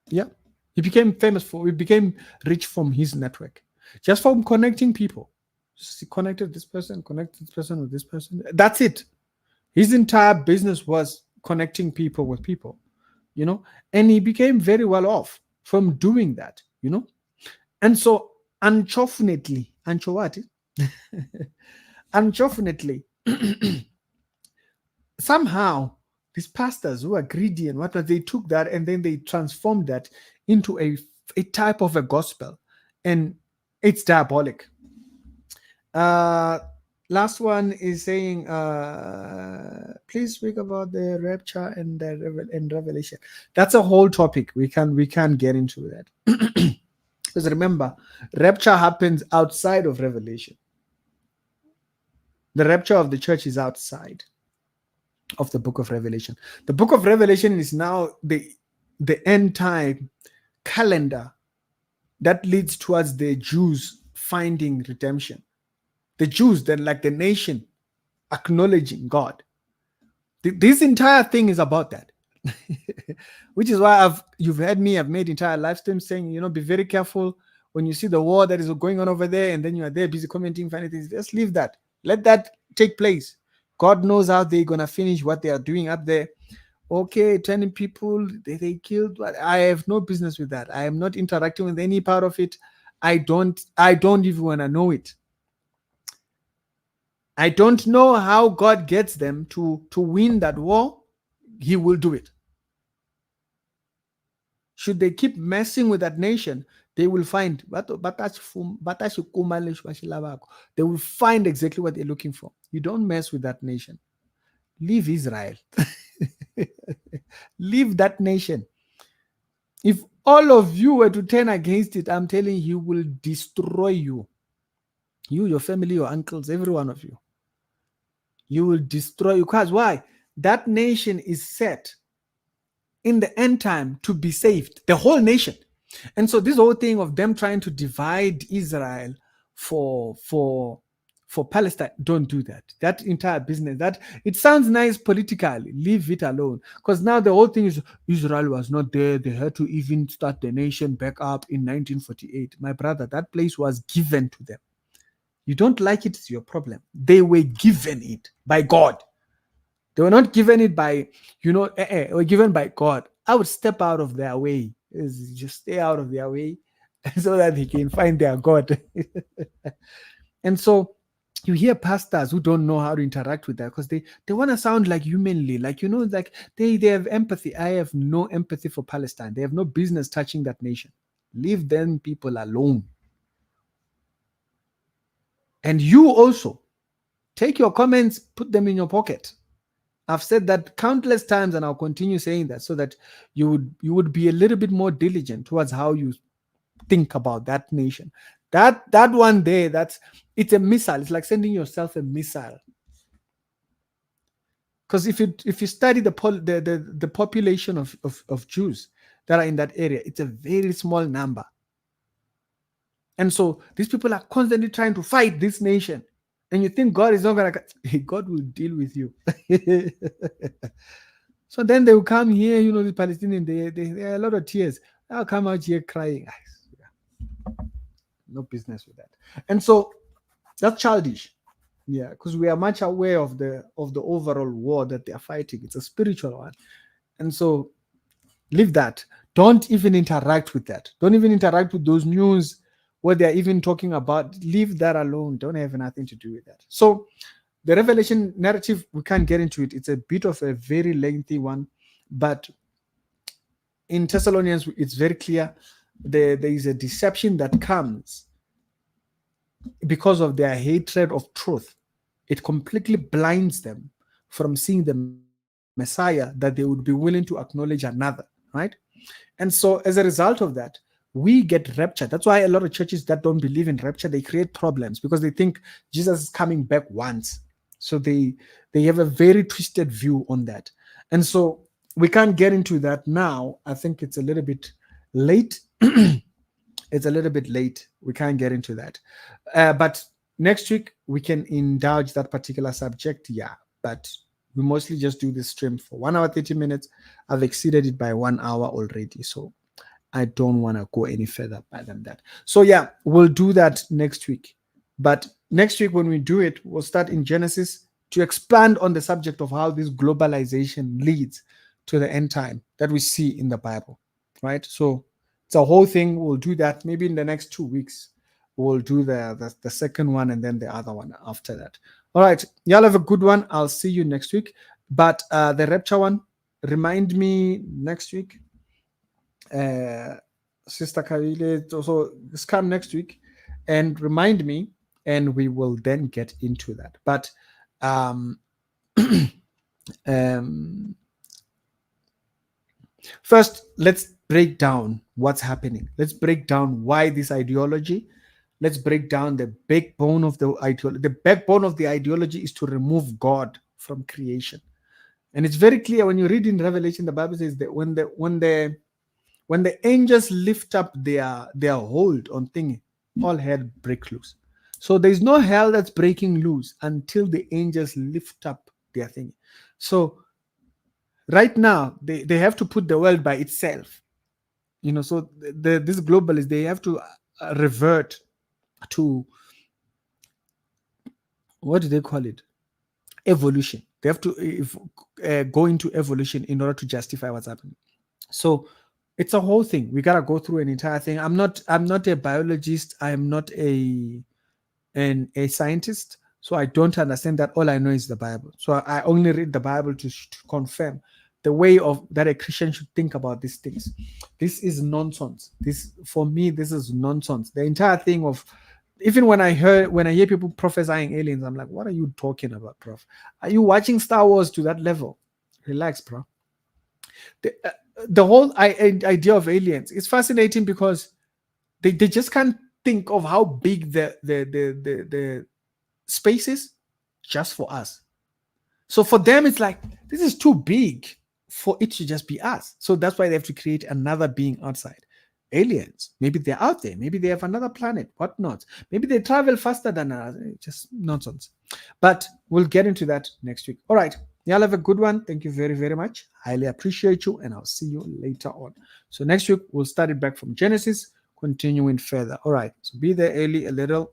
Yeah, he became rich from his network, just from connecting people. Just he connected this person, connected this person with this person. That's it. His entire business was connecting people with people, you know, and he became very well off from doing that. And so, unfortunately, unfortunately, somehow these pastors who are greedy and whatnot, they took that and then they transformed that into a type of a gospel, and it's diabolic. Uh, Last one is saying, please speak about the rapture and and revelation. That's a whole topic. We can't get into that. Because remember, rapture happens outside of revelation. The rapture of the church is outside of the book of Revelation. The book of Revelation is now the end time calendar that leads towards the Jews finding redemption. The Jews, then like the nation, acknowledging God. This entire thing is about that. Which is why I've made entire live streams saying, be very careful when you see the war that is going on over there, and then you are there busy commenting funny things. Just leave that. Let that take place. God knows how they're gonna finish what they are doing up there. Okay, turning people, they killed. I have no business with that. I am not interacting with any part of it. I don't even want to know it. I don't know how God gets them to win that war. He will do it. Should they keep messing with that nation, they will find they will find exactly what they're looking for. You don't mess with that nation. Leave Israel. Leave that nation. If all of you were to turn against it, I'm telling you, he will destroy you. You, your family, your uncles, every one of you. You will destroy you. Because why? That nation is set in the end time to be saved. The whole nation. And so this whole thing of them trying to divide Israel for Palestine, don't do that. That entire business, that it sounds nice politically, leave it alone. Because now the whole thing is Israel was not there. They had to even start the nation back up in 1948. My brother, that place was given to them. You don't like it, it's your problem. They were given it by God. They were not given it by, they were given by God. I would step out of their way. Just stay out of their way so that they can find their God. And so you hear pastors who don't know how to interact with that because they want to sound like humanly, like, like they have empathy. I have no empathy for Palestine. They have no business touching that nation. Leave them people alone. And you also take your comments, put them in your pocket. I've said that countless times, and I'll continue saying that so that you would be a little bit more diligent towards how you think about that nation. That one there, it's a missile. It's like sending yourself a missile. Because if you study the population of Jews that are in that area, it's a very small number. And so these people are constantly trying to fight this nation. And you think God is not going to, God will deal with you. So then they will come here, the Palestinians, they are a lot of tears. They'll come out here crying. No business with that. And so that's childish. Yeah, because we are much aware of the overall war that they are fighting. It's a spiritual one. And so leave that. Don't even interact with that. Don't even interact with those news where they're even talking about. Leave that alone. Don't have nothing to do with that. So the Revelation narrative, we can't get into it. It's a bit of a very lengthy one, but in Thessalonians, it's very clear there is a deception that comes because of their hatred of truth, it completely blinds them from seeing the Messiah that they would be willing to acknowledge another, right? And so, as a result of that, we get raptured. That's why a lot of churches that don't believe in rapture, they create problems because they think Jesus is coming back once. So they have a very twisted view on that. And so we can't get into that now. I think it's a little bit late. It's a little bit late. We can't get into that. But next week we can indulge that particular subject. Yeah, but we mostly just do this stream for 1 hour 30 minutes. I've exceeded it by 1 hour already, so I don't want to go any further by than that. So yeah, we'll do that next week. But next week when we do it, we'll start in Genesis to expand on the subject of how this globalization leads to the end time that we see in the Bible, right? So it's a whole thing. We'll do that maybe in the next 2 weeks. We'll do the second one and then the other one after that. All right, y'all have a good one. I'll see you next week. But the rapture one, remind me next week. Sister Kavile, so just come next week and remind me, and we will then get into that. But um, um, first, let's break down what's happening. Let's break down why this ideology. Let's break down the backbone of the ideology. The backbone of the ideology is to remove God from creation. And it's very clear when you read in Revelation, the Bible says that when the angels lift up their hold on thing, all hell break loose. So there's no hell that's breaking loose until the angels lift up their thing. So right now they have to put the world by itself. So this globalists, they have to revert to, what do they call it, evolution. They have to go into evolution in order to justify what's happening. So it's a whole thing. We gotta go through an entire thing. I'm not a biologist. I'm not a scientist. So I don't understand that. All I know is the Bible. So I only read the Bible to confirm the way of that a Christian should think about these things. This is nonsense. For me, this is nonsense. The entire thing of, even when I hear people prophesying aliens, I'm like, what are you talking about, prof? Are you watching Star Wars to that level? Relax, bro. The whole idea of aliens is fascinating because they just can't think of how big the space is just for us. So for them, it's like, this is too big for it to just be us. So that's why they have to create another being outside. Aliens, maybe they're out there, maybe they have another planet, whatnot, maybe they travel faster than us. Just nonsense. But we'll get into that next week. All right, y'all have a good one. Thank you very, very much. Highly appreciate you, and I'll see you later on. So next week we'll start it back from Genesis, continuing further. All right, so be there early a little.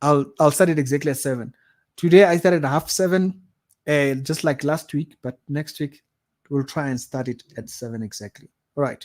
I'll start it exactly at 7. Today I started at 7:30, just like last week, but next week we'll try and start it at 7 exactly. All right.